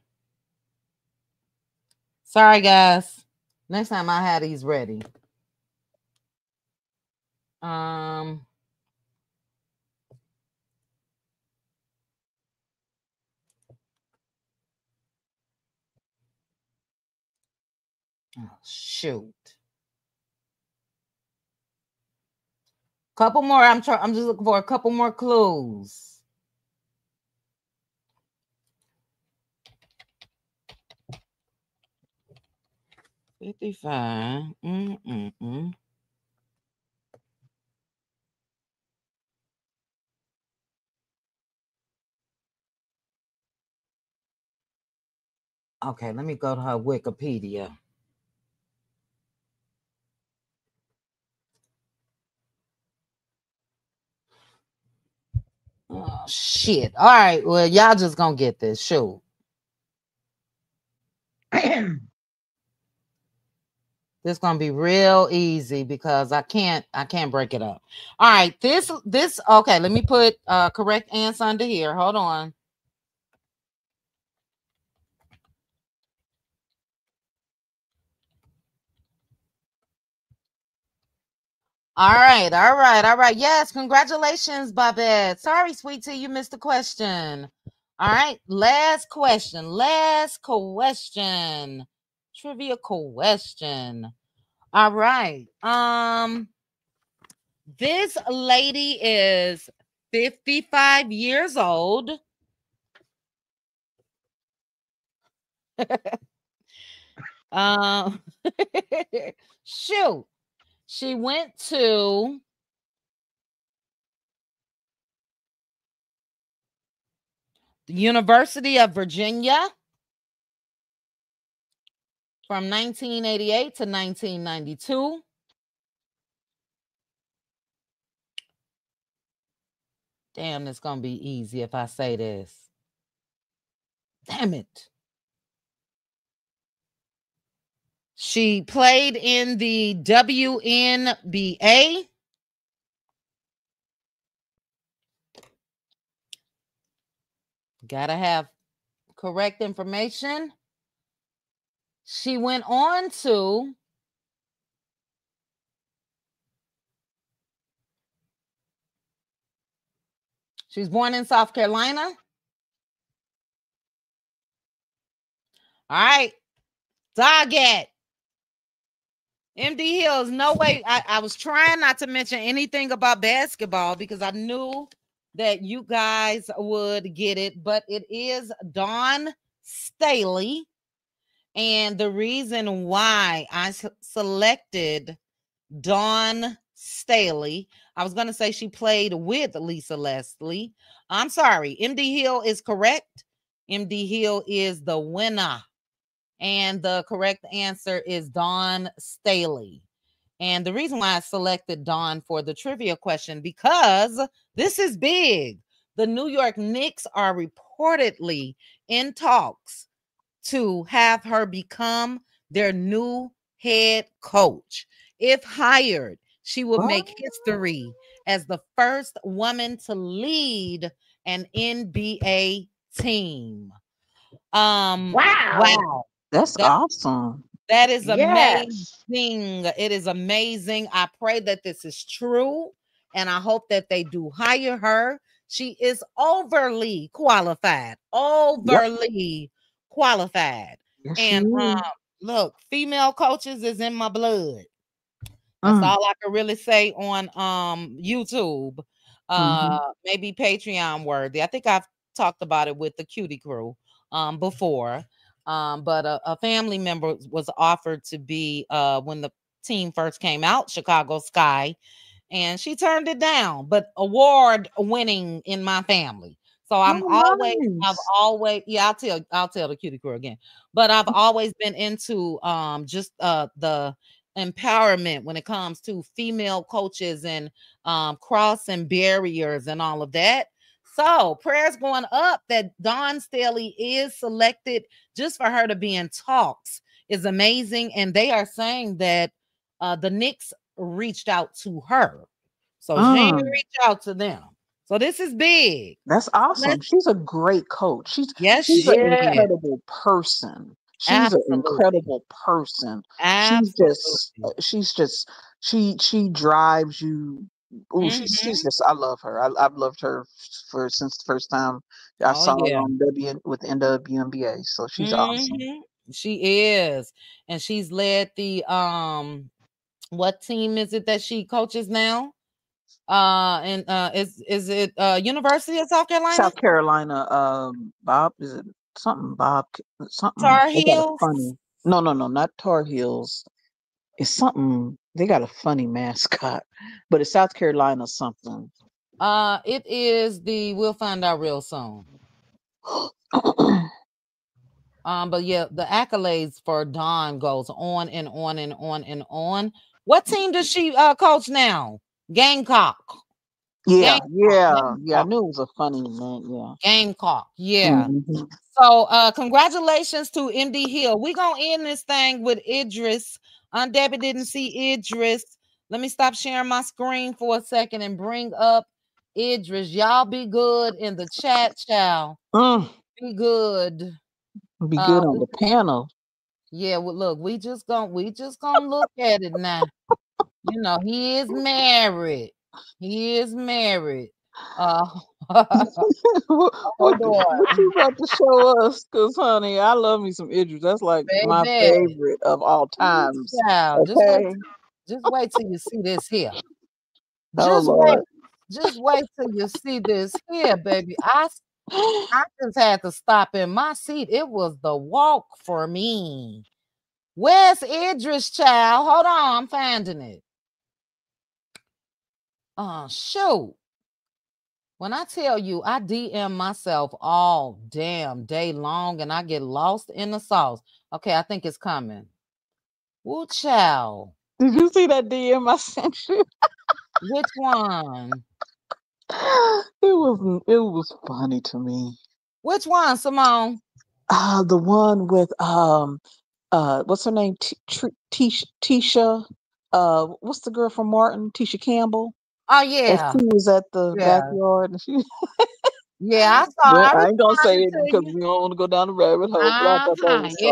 Sorry, guys. Next time I have these ready. Oh, shoot. Couple more. I'm just looking for a couple more clues. $55. Okay, let me go to her Wikipedia. Oh, shit. All right. Well, y'all just gonna get this. Shoot. This gonna be real easy because I can't break it up. All right. This okay. Let me put correct answer under here. Hold on. All right. Yes, congratulations, Babette. Sorry, sweet tea, you missed the question. All right, last question. Trivia question. All right. This lady is 55 years old. Shoot. She went to the University of Virginia from 1988 to 1992. Damn, it's going to be easy if I say this. Damn it. She played in the WNBA. Gotta have correct information. She went on to she was born in South Carolina. All right. Doggett. MD Hills, no way. I was trying not to mention anything about basketball because I knew that you guys would get it, but it is Dawn Staley. And the reason why I selected Dawn Staley, I was going to say she played with Lisa Leslie. I'm sorry. MD Hill is correct. MD Hill is the winner. And the correct answer is Dawn Staley. And the reason why I selected Dawn for the trivia question, because this is big. The New York Knicks are reportedly in talks to have her become their new head coach. If hired, she will make history as the first woman to lead an NBA team. Wow.
That's awesome.
That is amazing.
Yes.
It is amazing. I pray that this is true, and I hope that they do hire her. She is overly qualified. Qualified.
Yes,
And
she is.
look, female coaches is in my blood. That's all I can really say on YouTube. Maybe Patreon worthy. I think I've talked about it with the Cutie crew before. But a family member was offered to be when the team first came out, Chicago Sky, and she turned it down. But award winning in my family. So I've always, yeah, I'll tell the cutie crew again. But I've always been into just the empowerment when it comes to female coaches and crossing barriers and all of that. So prayers going up that Dawn Staley is selected just for her to be in talks is amazing. And they are saying that the Knicks reached out to her. So she ain't reach out to them. So this is big.
That's awesome. She's a great coach. She's
she
an
is.
incredible person. She's an incredible person. She drives you. Oh, she's just, I love her. I've loved her since the first time I saw her on with WNBA. So she's awesome.
She is. And she's led the what team is it that she coaches now? Is it University of South Carolina?
South Carolina. Bob, is it something? Bob, something.
Tar Heels?
No, not Tar Heels. It's something. They got a funny mascot, but it's South Carolina something.
It is we'll find out real soon. But yeah, the accolades for Dawn goes on and on and on and on. What team does she coach now? Gamecock.
Yeah. I knew it was a funny name. Yeah.
Gamecock. Yeah. So congratulations to MD Hill. We're gonna end this thing with Idris. Aunt Debbie didn't see Idris. Let me stop sharing my screen for a second and bring up Idris. Y'all be good in the chat, child. Be good.
Be good on the panel.
Yeah, well, look, we just gonna look at it now. You know, he is married.
What you about to show us? Because, honey, I love me some Idris. That's like my favorite of all times.
Yeah,
okay?
Just wait till you see this here.
Lord.
Just wait till you see this here, baby. I just had to stop in my seat. It was the walk for me. Where's Idris, child? Hold on, I'm finding it. Shoot. When I tell you, I DM myself all damn day long and I get lost in the sauce. Okay, I think it's coming. Woo, child.
Did you see that DM I sent you?
Which one?
It was funny to me.
Which one, Simone?
The one with what's her name? Tisha. What's the girl from Martin? Tisha Campbell.
Oh yeah.
And she was at the backyard and she.
Yeah, I saw.
I ain't gonna say it because we don't want to go down the rabbit hole.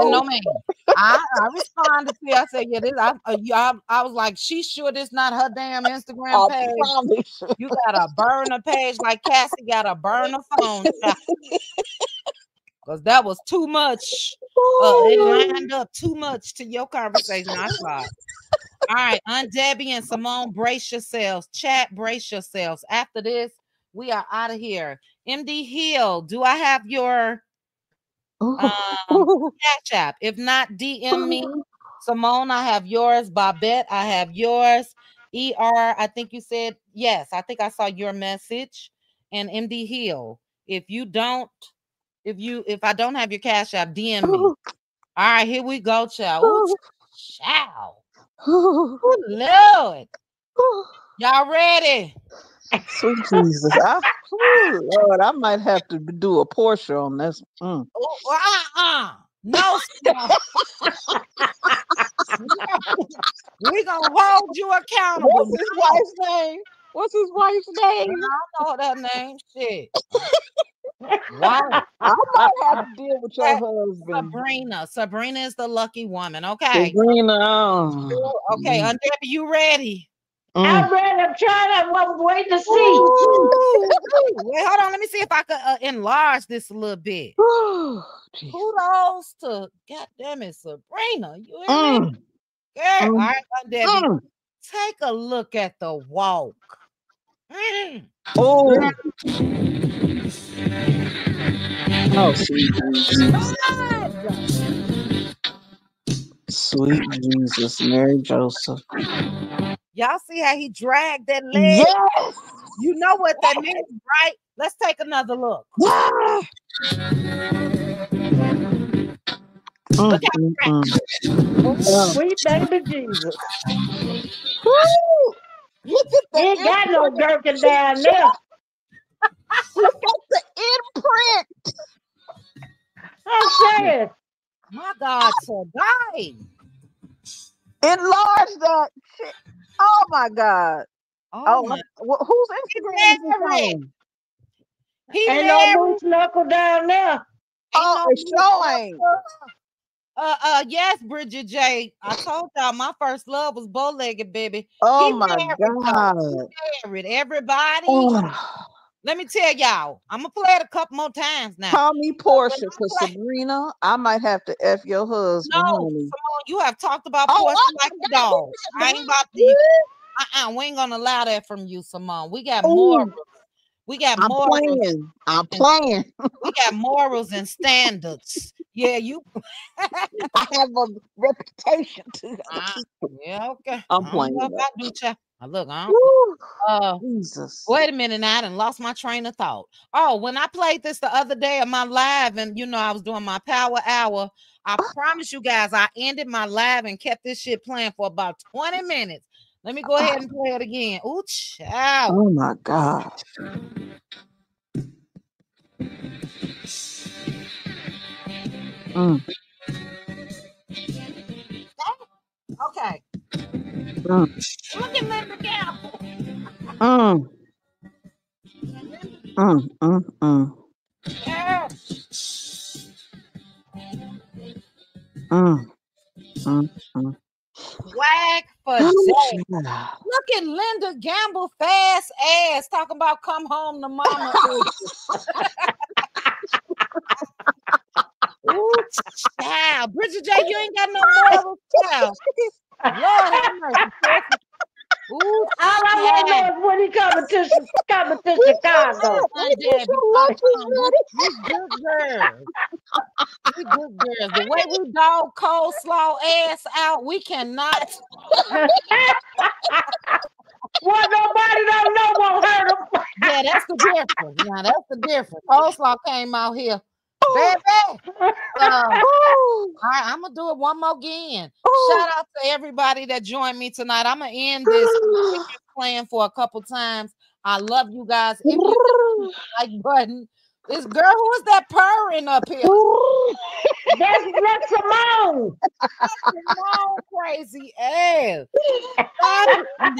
No, man. I responded to you. I said, I was like, she sure this not her damn Instagram page. You got a burner page like Cassie got a burner phone. Because that was too much. It lined up too much to your conversation. I saw it. All right, Aunt Debbie and Simone, brace yourselves. Chat, brace yourselves. After this, we are out of here. MD Hill, do I have your cash app? If not, DM me. Simone, I have yours. Babette, I have yours. ER, I think you said yes. I think I saw your message. And MD Hill, if I don't have your cash app, DM me. All right, here we go, child. Ooh, child. Oh, Lord. Y'all ready?
Sweet Jesus. Lord, I might have to do a Porsche on this.
No. We're going to hold you accountable.
What's his wife's name?
I don't know that name. Shit.
Wow. I might have to deal with your husband.
Sabrina is the lucky woman. Okay.
Sabrina.
Okay, Aunt Debbie, you ready?
I'm ready. I'm trying. I'm waiting to see.
Wait, hold on. Let me see if I could enlarge this a little bit. Kudos to, goddamn it, Sabrina. You hear me? All right, Aunt Debbie. Take a look at the walk.
Oh, sweet Jesus. Sweet Jesus, Mary Joseph.
Y'all see how he dragged that leg?
Yes.
You know what that means, right? Let's take another look. Look how
Sweet baby Jesus.
Woo! Look at
He
the
ain't got no
imprint.
gherkin down there.
Look at the imprint.
I'm saying.
my God, so die.
Enlarge that shit. Oh my God.
Oh my,
Whose Instagram is this
married.
on?
He
Ain't no
married.
moose knuckle down there.
Ain't
Oh,
no
it's showing.
yes, Bridget J. I told y'all my first love was bow-legged, baby.
Oh
He
my
married though.
God.
He married. Everybody.
Oh.
Let me tell y'all, I'm gonna play it a couple more times now.
Call me Portia, because Sabrina, I might have to F your husband,
No,
honey.
Simone, you have talked about
Oh,
Portia
I
like a
forgot
dog.
who
I
that
ain't about
was.
to. We ain't gonna allow that from you, Simone. We got
Ooh,
morals. We got
I'm
morals.
playing. I'm
and-
playing.
We got morals and standards. Yeah, you.
I have a reputation to keep.
Yeah, okay.
I'm
I don't
playing
know if
that.
I do, child. Look, I
Woo,
don't.
Jesus.
Wait a minute, now I done lost my train of thought. Oh, when I played this the other day of my live, and I was doing my power hour. I promise you guys, I ended my live and kept this shit playing for about 20 minutes. Let me go ahead and play it again. Ooh, child.
Oh my God. Mm,
Okay.
mm,
Look at Linda Gamble.
mm, mm.
Yeah.
Mm, mm.
Whack for
Oh,
day.
yeah.
Look at Linda Gamble fast ass talking about come home to mama. Ooh, child. Bridget J, you ain't got no moral, child. Lord have mercy. Ooh,
All I want to
child.
know is when he coming to Chicago.
Dad,
Lunch is
we good girls. We good girls. The way we dog coleslaw ass out, we cannot.
What nobody don't know won't hurt him.
Yeah, that's the difference. Now that's the difference. Coleslaw came out here, baby.
ready.
I'm gonna do it one more again. Shout out to everybody that joined me tonight. I'm gonna end this playing for a couple times. I love you guys. If you like button, this girl, who is that purring up here?
That's Simone.
Simone, crazy ass.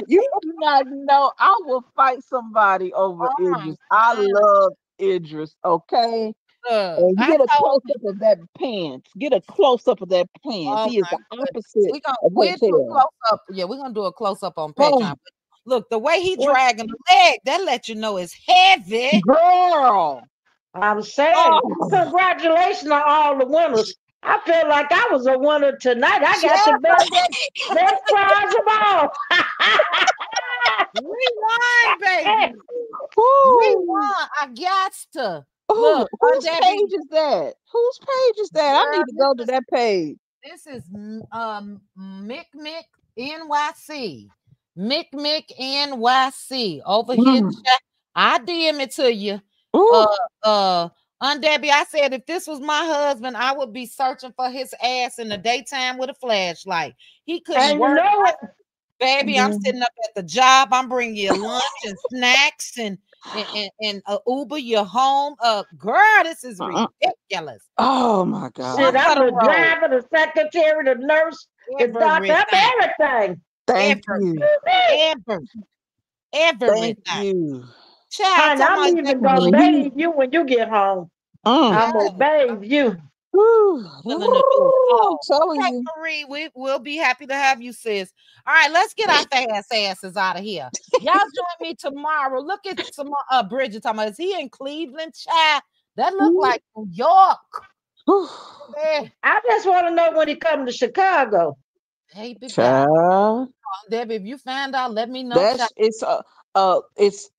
You do not know. I will fight somebody over Idris. I love Idris. Okay. And
I
get a
told
close up of that pants. Get a close up of that pants.
Oh
He is
my
the opposite of
we'll do a
hotel.
close up. Yeah, we're gonna do a close up on
Oh,
Patreon. Look, the way he
What?
dragging the leg, that let you know it's heavy.
girl.
I'm saying,
Oh,
congratulations on all the winners. I feel like I was a winner tonight. I got the best prize of all.
We won, baby. We
woo.
won. I got to
Oh,
look.
whose
Debbie,
page is that? Whose page is that? I
girl,
need to go to that page.
this is Mick NYC. Mick NYC over here.
Mm.
I DM it to you.
Ooh.
Debbie, I said if this was my husband, I would be searching for his ass in the daytime with a flashlight. He couldn't
And you
work.
know it.
Baby, I'm sitting up at the job. I'm bringing you lunch and snacks and Uber you home. Girl, this is ridiculous.
Oh my God.
Shit, I'm the
Road.
driver, the secretary, the nurse, the doctor, I'm everything.
Thank you.
Everything.
Thank you.
Child,
Honey, I'm even gonna bathe you when you get home. I'm gonna bathe you.
Willing to do it all.
Telling
Okay,
you.
Marie, we'll be happy to have you, sis. All right, let's get our fast asses out of here. Y'all join me tomorrow. Look at some Bridget talking about, is he in Cleveland, child? That look like New York.
I just want to know when he come to Chicago.
Hey, big
Child.
Debbie, if you find out, let me know.
That's it's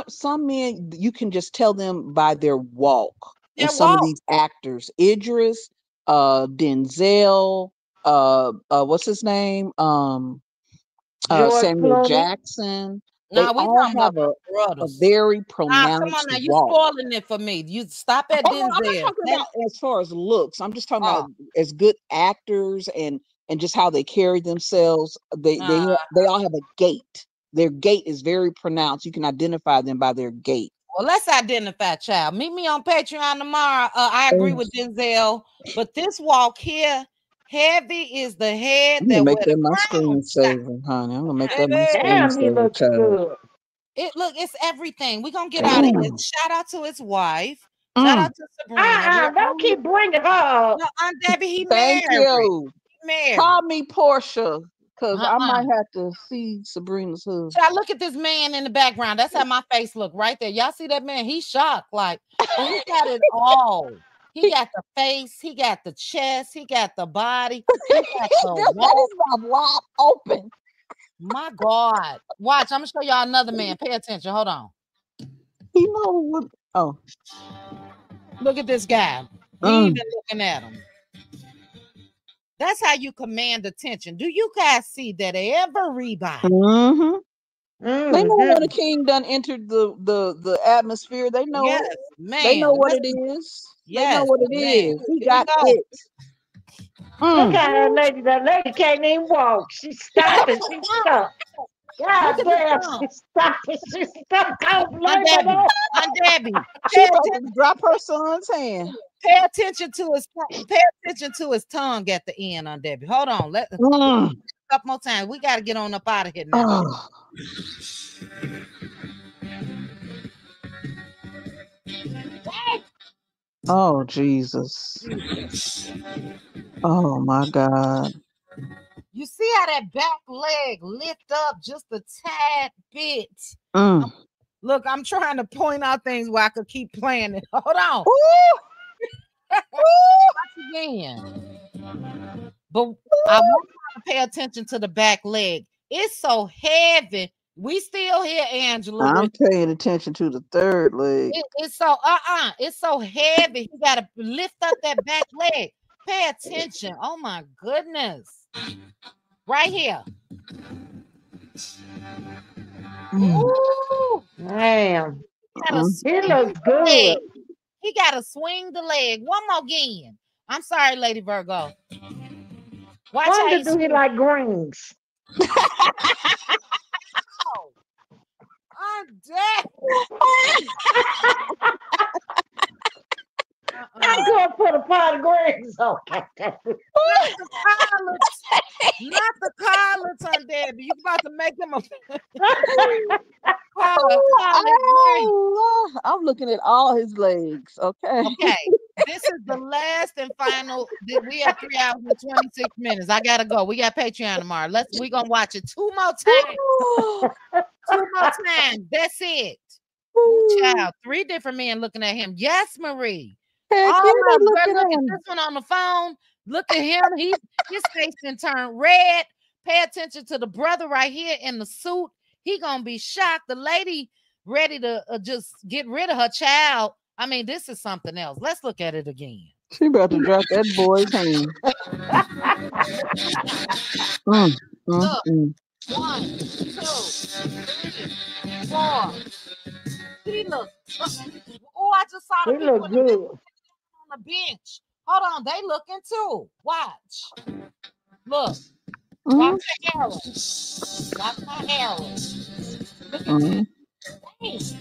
some men you can just tell them by their walk. And some of these actors, Idris, Denzel, what's his name?
George
Samuel
Clooney.
Jackson. They
Nah, we
all
talking
have
about the
a
brothers.
very
Nah, come on
pronounced
now, you
walk.
spoiling it for me. You stop at
Oh, no, I'm not
Denzel.
talking about as far as looks. I'm just talking
Oh.
about as good actors and just how they carry themselves. They all have a gait. Their gait is very pronounced. You can identify them by their gait.
Well, let's identify, child. Meet me on Patreon tomorrow. I agree with Denzel, but this walk here, heavy is the head
I'm gonna
that
make
wear
that
the
my
crown.
screensaver, honey. I'm gonna make that my
Damn, he
screensaver,
looks
child.
good.
It's everything. We're gonna get out of here. Shout out to his wife. Shout out to Sabrina.
Don't keep bringing her up.
No, Aunt Debbie, he
Thank
married.
you.
He married.
Call me Portia, because I might have to see Sabrina's husband.
Child, look at this man in the background. That's how my face look right there. Y'all see that man? He's shocked, like, but he got it all. He got the face, he got the chest, he got the body, he got the
walk. Wide open.
My God. Watch, I'm gonna show y'all another man. Pay attention. Hold on.
He know what. Oh,
look at this guy. He even looking at him. That's how you command attention. Do you guys see that everybody?
They know when a king done entered the atmosphere. They know
yes,
it.
Man.
They know what it is.
Yes,
they know what it is. He got it.
Look at that lady. That lady can't even walk. She's stopping. She's stuck. God damn, she's stopping. She's stuck.
Aunt Debbie.
She about to drop her son's hand.
Pay attention to his tongue at the end, Aunt Debbie. Hold on. Let a couple more times. We got to get on up out of here now.
Oh, Jesus. Oh, my God.
You see how that back leg lift up just a tad bit. Look, I'm trying to point out things where I could keep playing it. Hold on. Watch again. But I want you to pay attention to the back leg. It's so heavy. We still here, Angela.
I'm paying attention to the third leg.
It's so it's so heavy. You gotta lift up that back leg. Pay attention. Oh my goodness. Right here. Ooh.
Damn.
He
looks good.
He gotta swing the leg. One more again. I'm sorry, Lady Virgo. Watch
Wonder do he like greens?
I'm dead.
I'm going to put a pot of greens on.
Not the collards on Debbie. You about to make them a
I'm looking at all his legs. Okay.
This is the last and final. We have 3 hours and 26 minutes. I gotta go. We got Patreon tomorrow. We're gonna watch it 2 more times. 2 more times. That's it. Ooh, child. 3 different men looking at him. Yes, Marie. Look at this one on the phone. Look at him. His face done turned red. Pay attention to the brother right here in the suit. He gonna be shocked. The lady ready to just get rid of her child. I mean, this is something else. Let's look at it again.
She about to drop that boy's hand.
Look. 1, 2, 3, 4. He look. Oh, I just saw the
he
people
look good.
on the bench. Hold on, they looking too. Watch. Look. Watch my arrows. Watch my arrows. Look at this.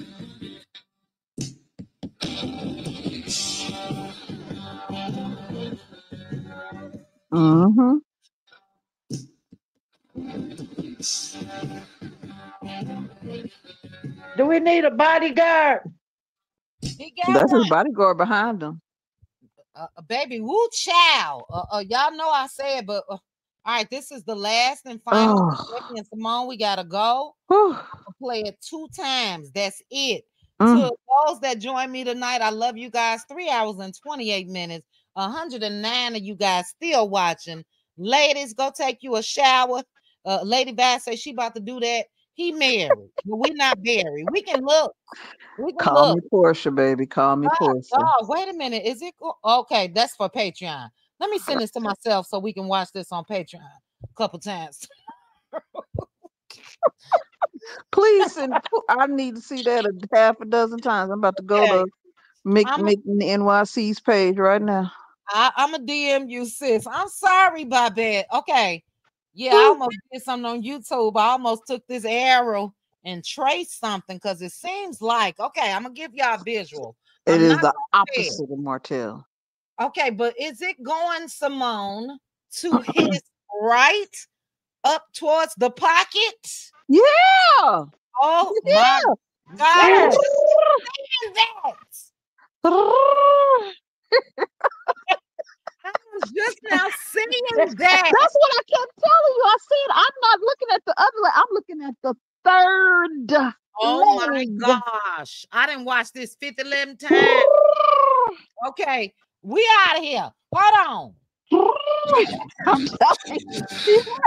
Do we need a bodyguard?
That's his bodyguard behind him.
Baby, woo chow. Y'all know I said, but all right, this is the last and final. And Simone, we gotta go. Play it 2 times. That's it. To those that join me tonight, I love you guys. 3 hours and 28 minutes. 109 of you guys still watching. Ladies, go take you a shower. Lady Bass says she about to do that. He married, but we not married. We can look.
Call me Portia, baby. Call me Portia.
Oh, wait a minute. Is it okay? That's for Patreon. Let me send this to myself so we can watch this on Patreon a couple times.
Please, I need to see that a half a dozen times. I'm about to go to make NYC's page right now.
I'm a DM you, sis. I'm sorry, Babette. Okay. Yeah, I almost did something on YouTube. I almost took this arrow and traced something because it seems like, okay, I'm going to give y'all a visual.
It is the opposite of Martell.
Okay, but is it going, Simone, to his right up towards the pocket?
Yeah.
Oh, my God.
Yes.
I'm that. I was just now seeing that.
That's what I kept telling you. I said, I'm not looking at the other leg. I'm looking at the third.
Oh
leg.
my gosh. I didn't watch this 11 times. Okay, we out of here. Hold on.
I'm telling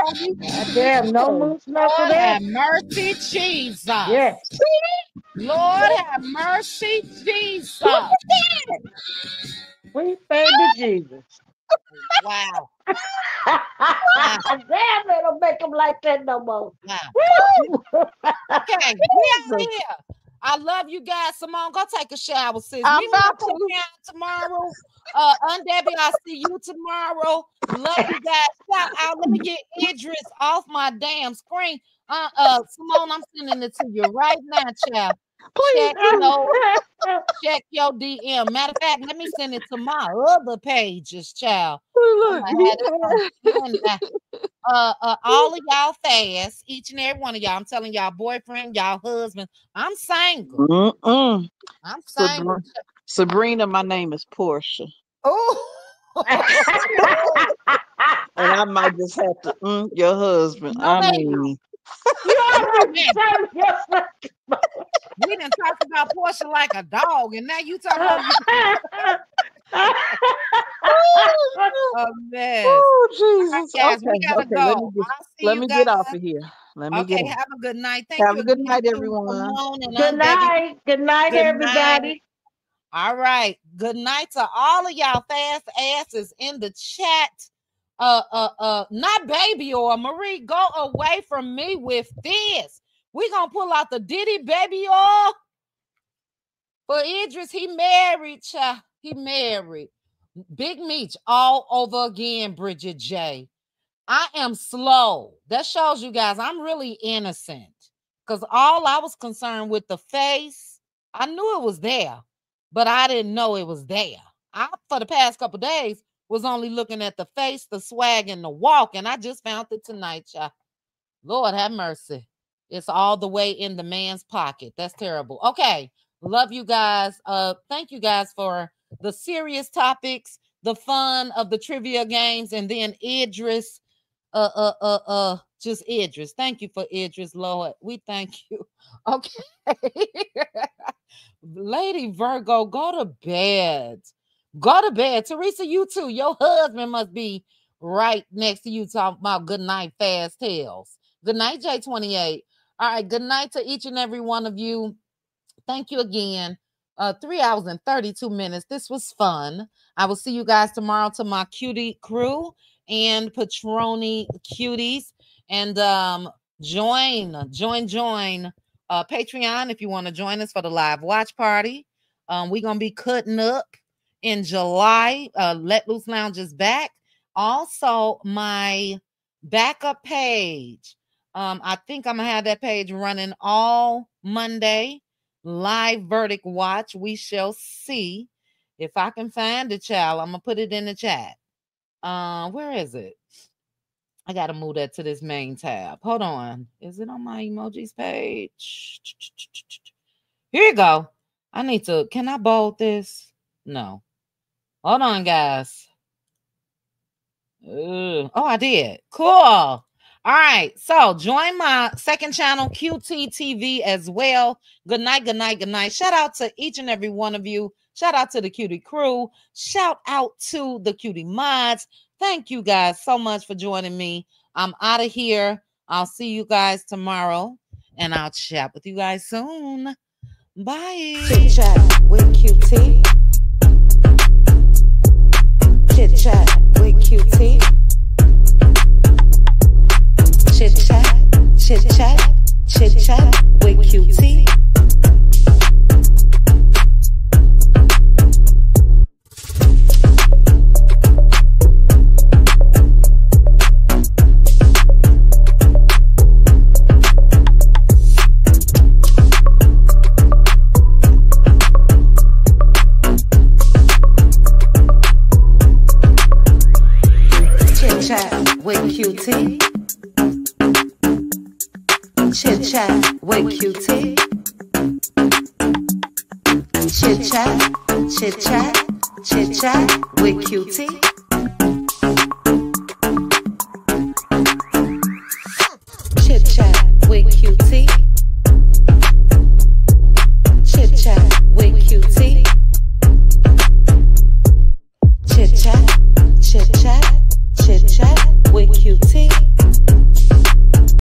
you.
Damn, no moose knuckle
Lord
there.
have mercy, Jesus.
Yes.
Lord have mercy, Jesus.
Sweet baby Jesus.
Wow.
Damn, they don't make them like that no more.
Wow.
Woo!
Okay, we out here. I love you guys. Simone, go take a shower, sis.
I'm
Meet me
about
up tomorrow. Debbie, I'll see you tomorrow. Love you guys. Shout out. Let me get Idris off my damn screen. Simone, I'm sending it to you right now, child.
Please.
Check your DM. Matter of fact, let me send it to my other pages, child.
Look,
all of y'all fast, each and every one of y'all. I'm telling y'all, boyfriend, y'all husband. I'm single. I'm single.
Sabrina, my name is Portia.
Oh.
And I might just have to your husband.
No,
I mean,
we didn't talk about Portia like a dog, and now you talking about a mess.
Oh Jesus!
Right, guys, we gotta go.
Let me get off of here.
Okay, have a good night. Thank you.
Have a good night, everyone.
Good night. Good night, everybody.
All right. Good night to all of y'all fast asses in the chat. Not baby or Marie, go away from me with this. We're gonna pull out the Diddy baby oil for Idris. He married, child. He married. Big Meech all over again, Bridget J. I am slow. That shows you guys I'm really innocent. Because all I was concerned with the face, I knew it was there, but I didn't know it was there. I, for the past couple of days, was only looking at the face, the swag, and the walk, and I just found it tonight, y'all. Lord have mercy. It's all the way in the man's pocket. That's terrible. Okay. Love you guys. Thank you guys for the serious topics, the fun of the trivia games, and then Idris. Just Idris. Thank you for Idris, Lord. We thank you. Okay. Lady Virgo, go to bed. Go to bed. Teresa, you too. Your husband must be right next to you talking about good night, fast tales. Good night, J28. All right. Good night to each and every one of you. Thank you again. 3 hours and 32 minutes. This was fun. I will see you guys tomorrow to my cutie crew and Patroni Cuties. And join Patreon if you want to join us for the live watch party. We're going to be cutting up in July. Let Loose Lounge is back. Also, my backup page. I think I'm going to have that page running all Monday. Live verdict watch. We shall see. If I can find it, child, I'm going to put it in the chat. Where is it? I got to move that to this main tab. Hold on. Is it on my emojis page? Here you go. I need to, can I bold this? No. Hold on, guys. Oh, I did. Cool. All right. So join my second channel, QT TV, as well. Good night, good night, good night. Shout out to each and every one of you. Shout out to the Cutie crew. Shout out to the Cutie mods. Thank you guys so much for joining me. I'm out of here. I'll see you guys tomorrow, and I'll chat with you guys soon. Bye. Chit chat with QT. Chit chat. with QT. Chit chat, chit chat, chit chat with QT. With QT. Chit chat with QT. Chit chat, chit chat, chit chat with QT.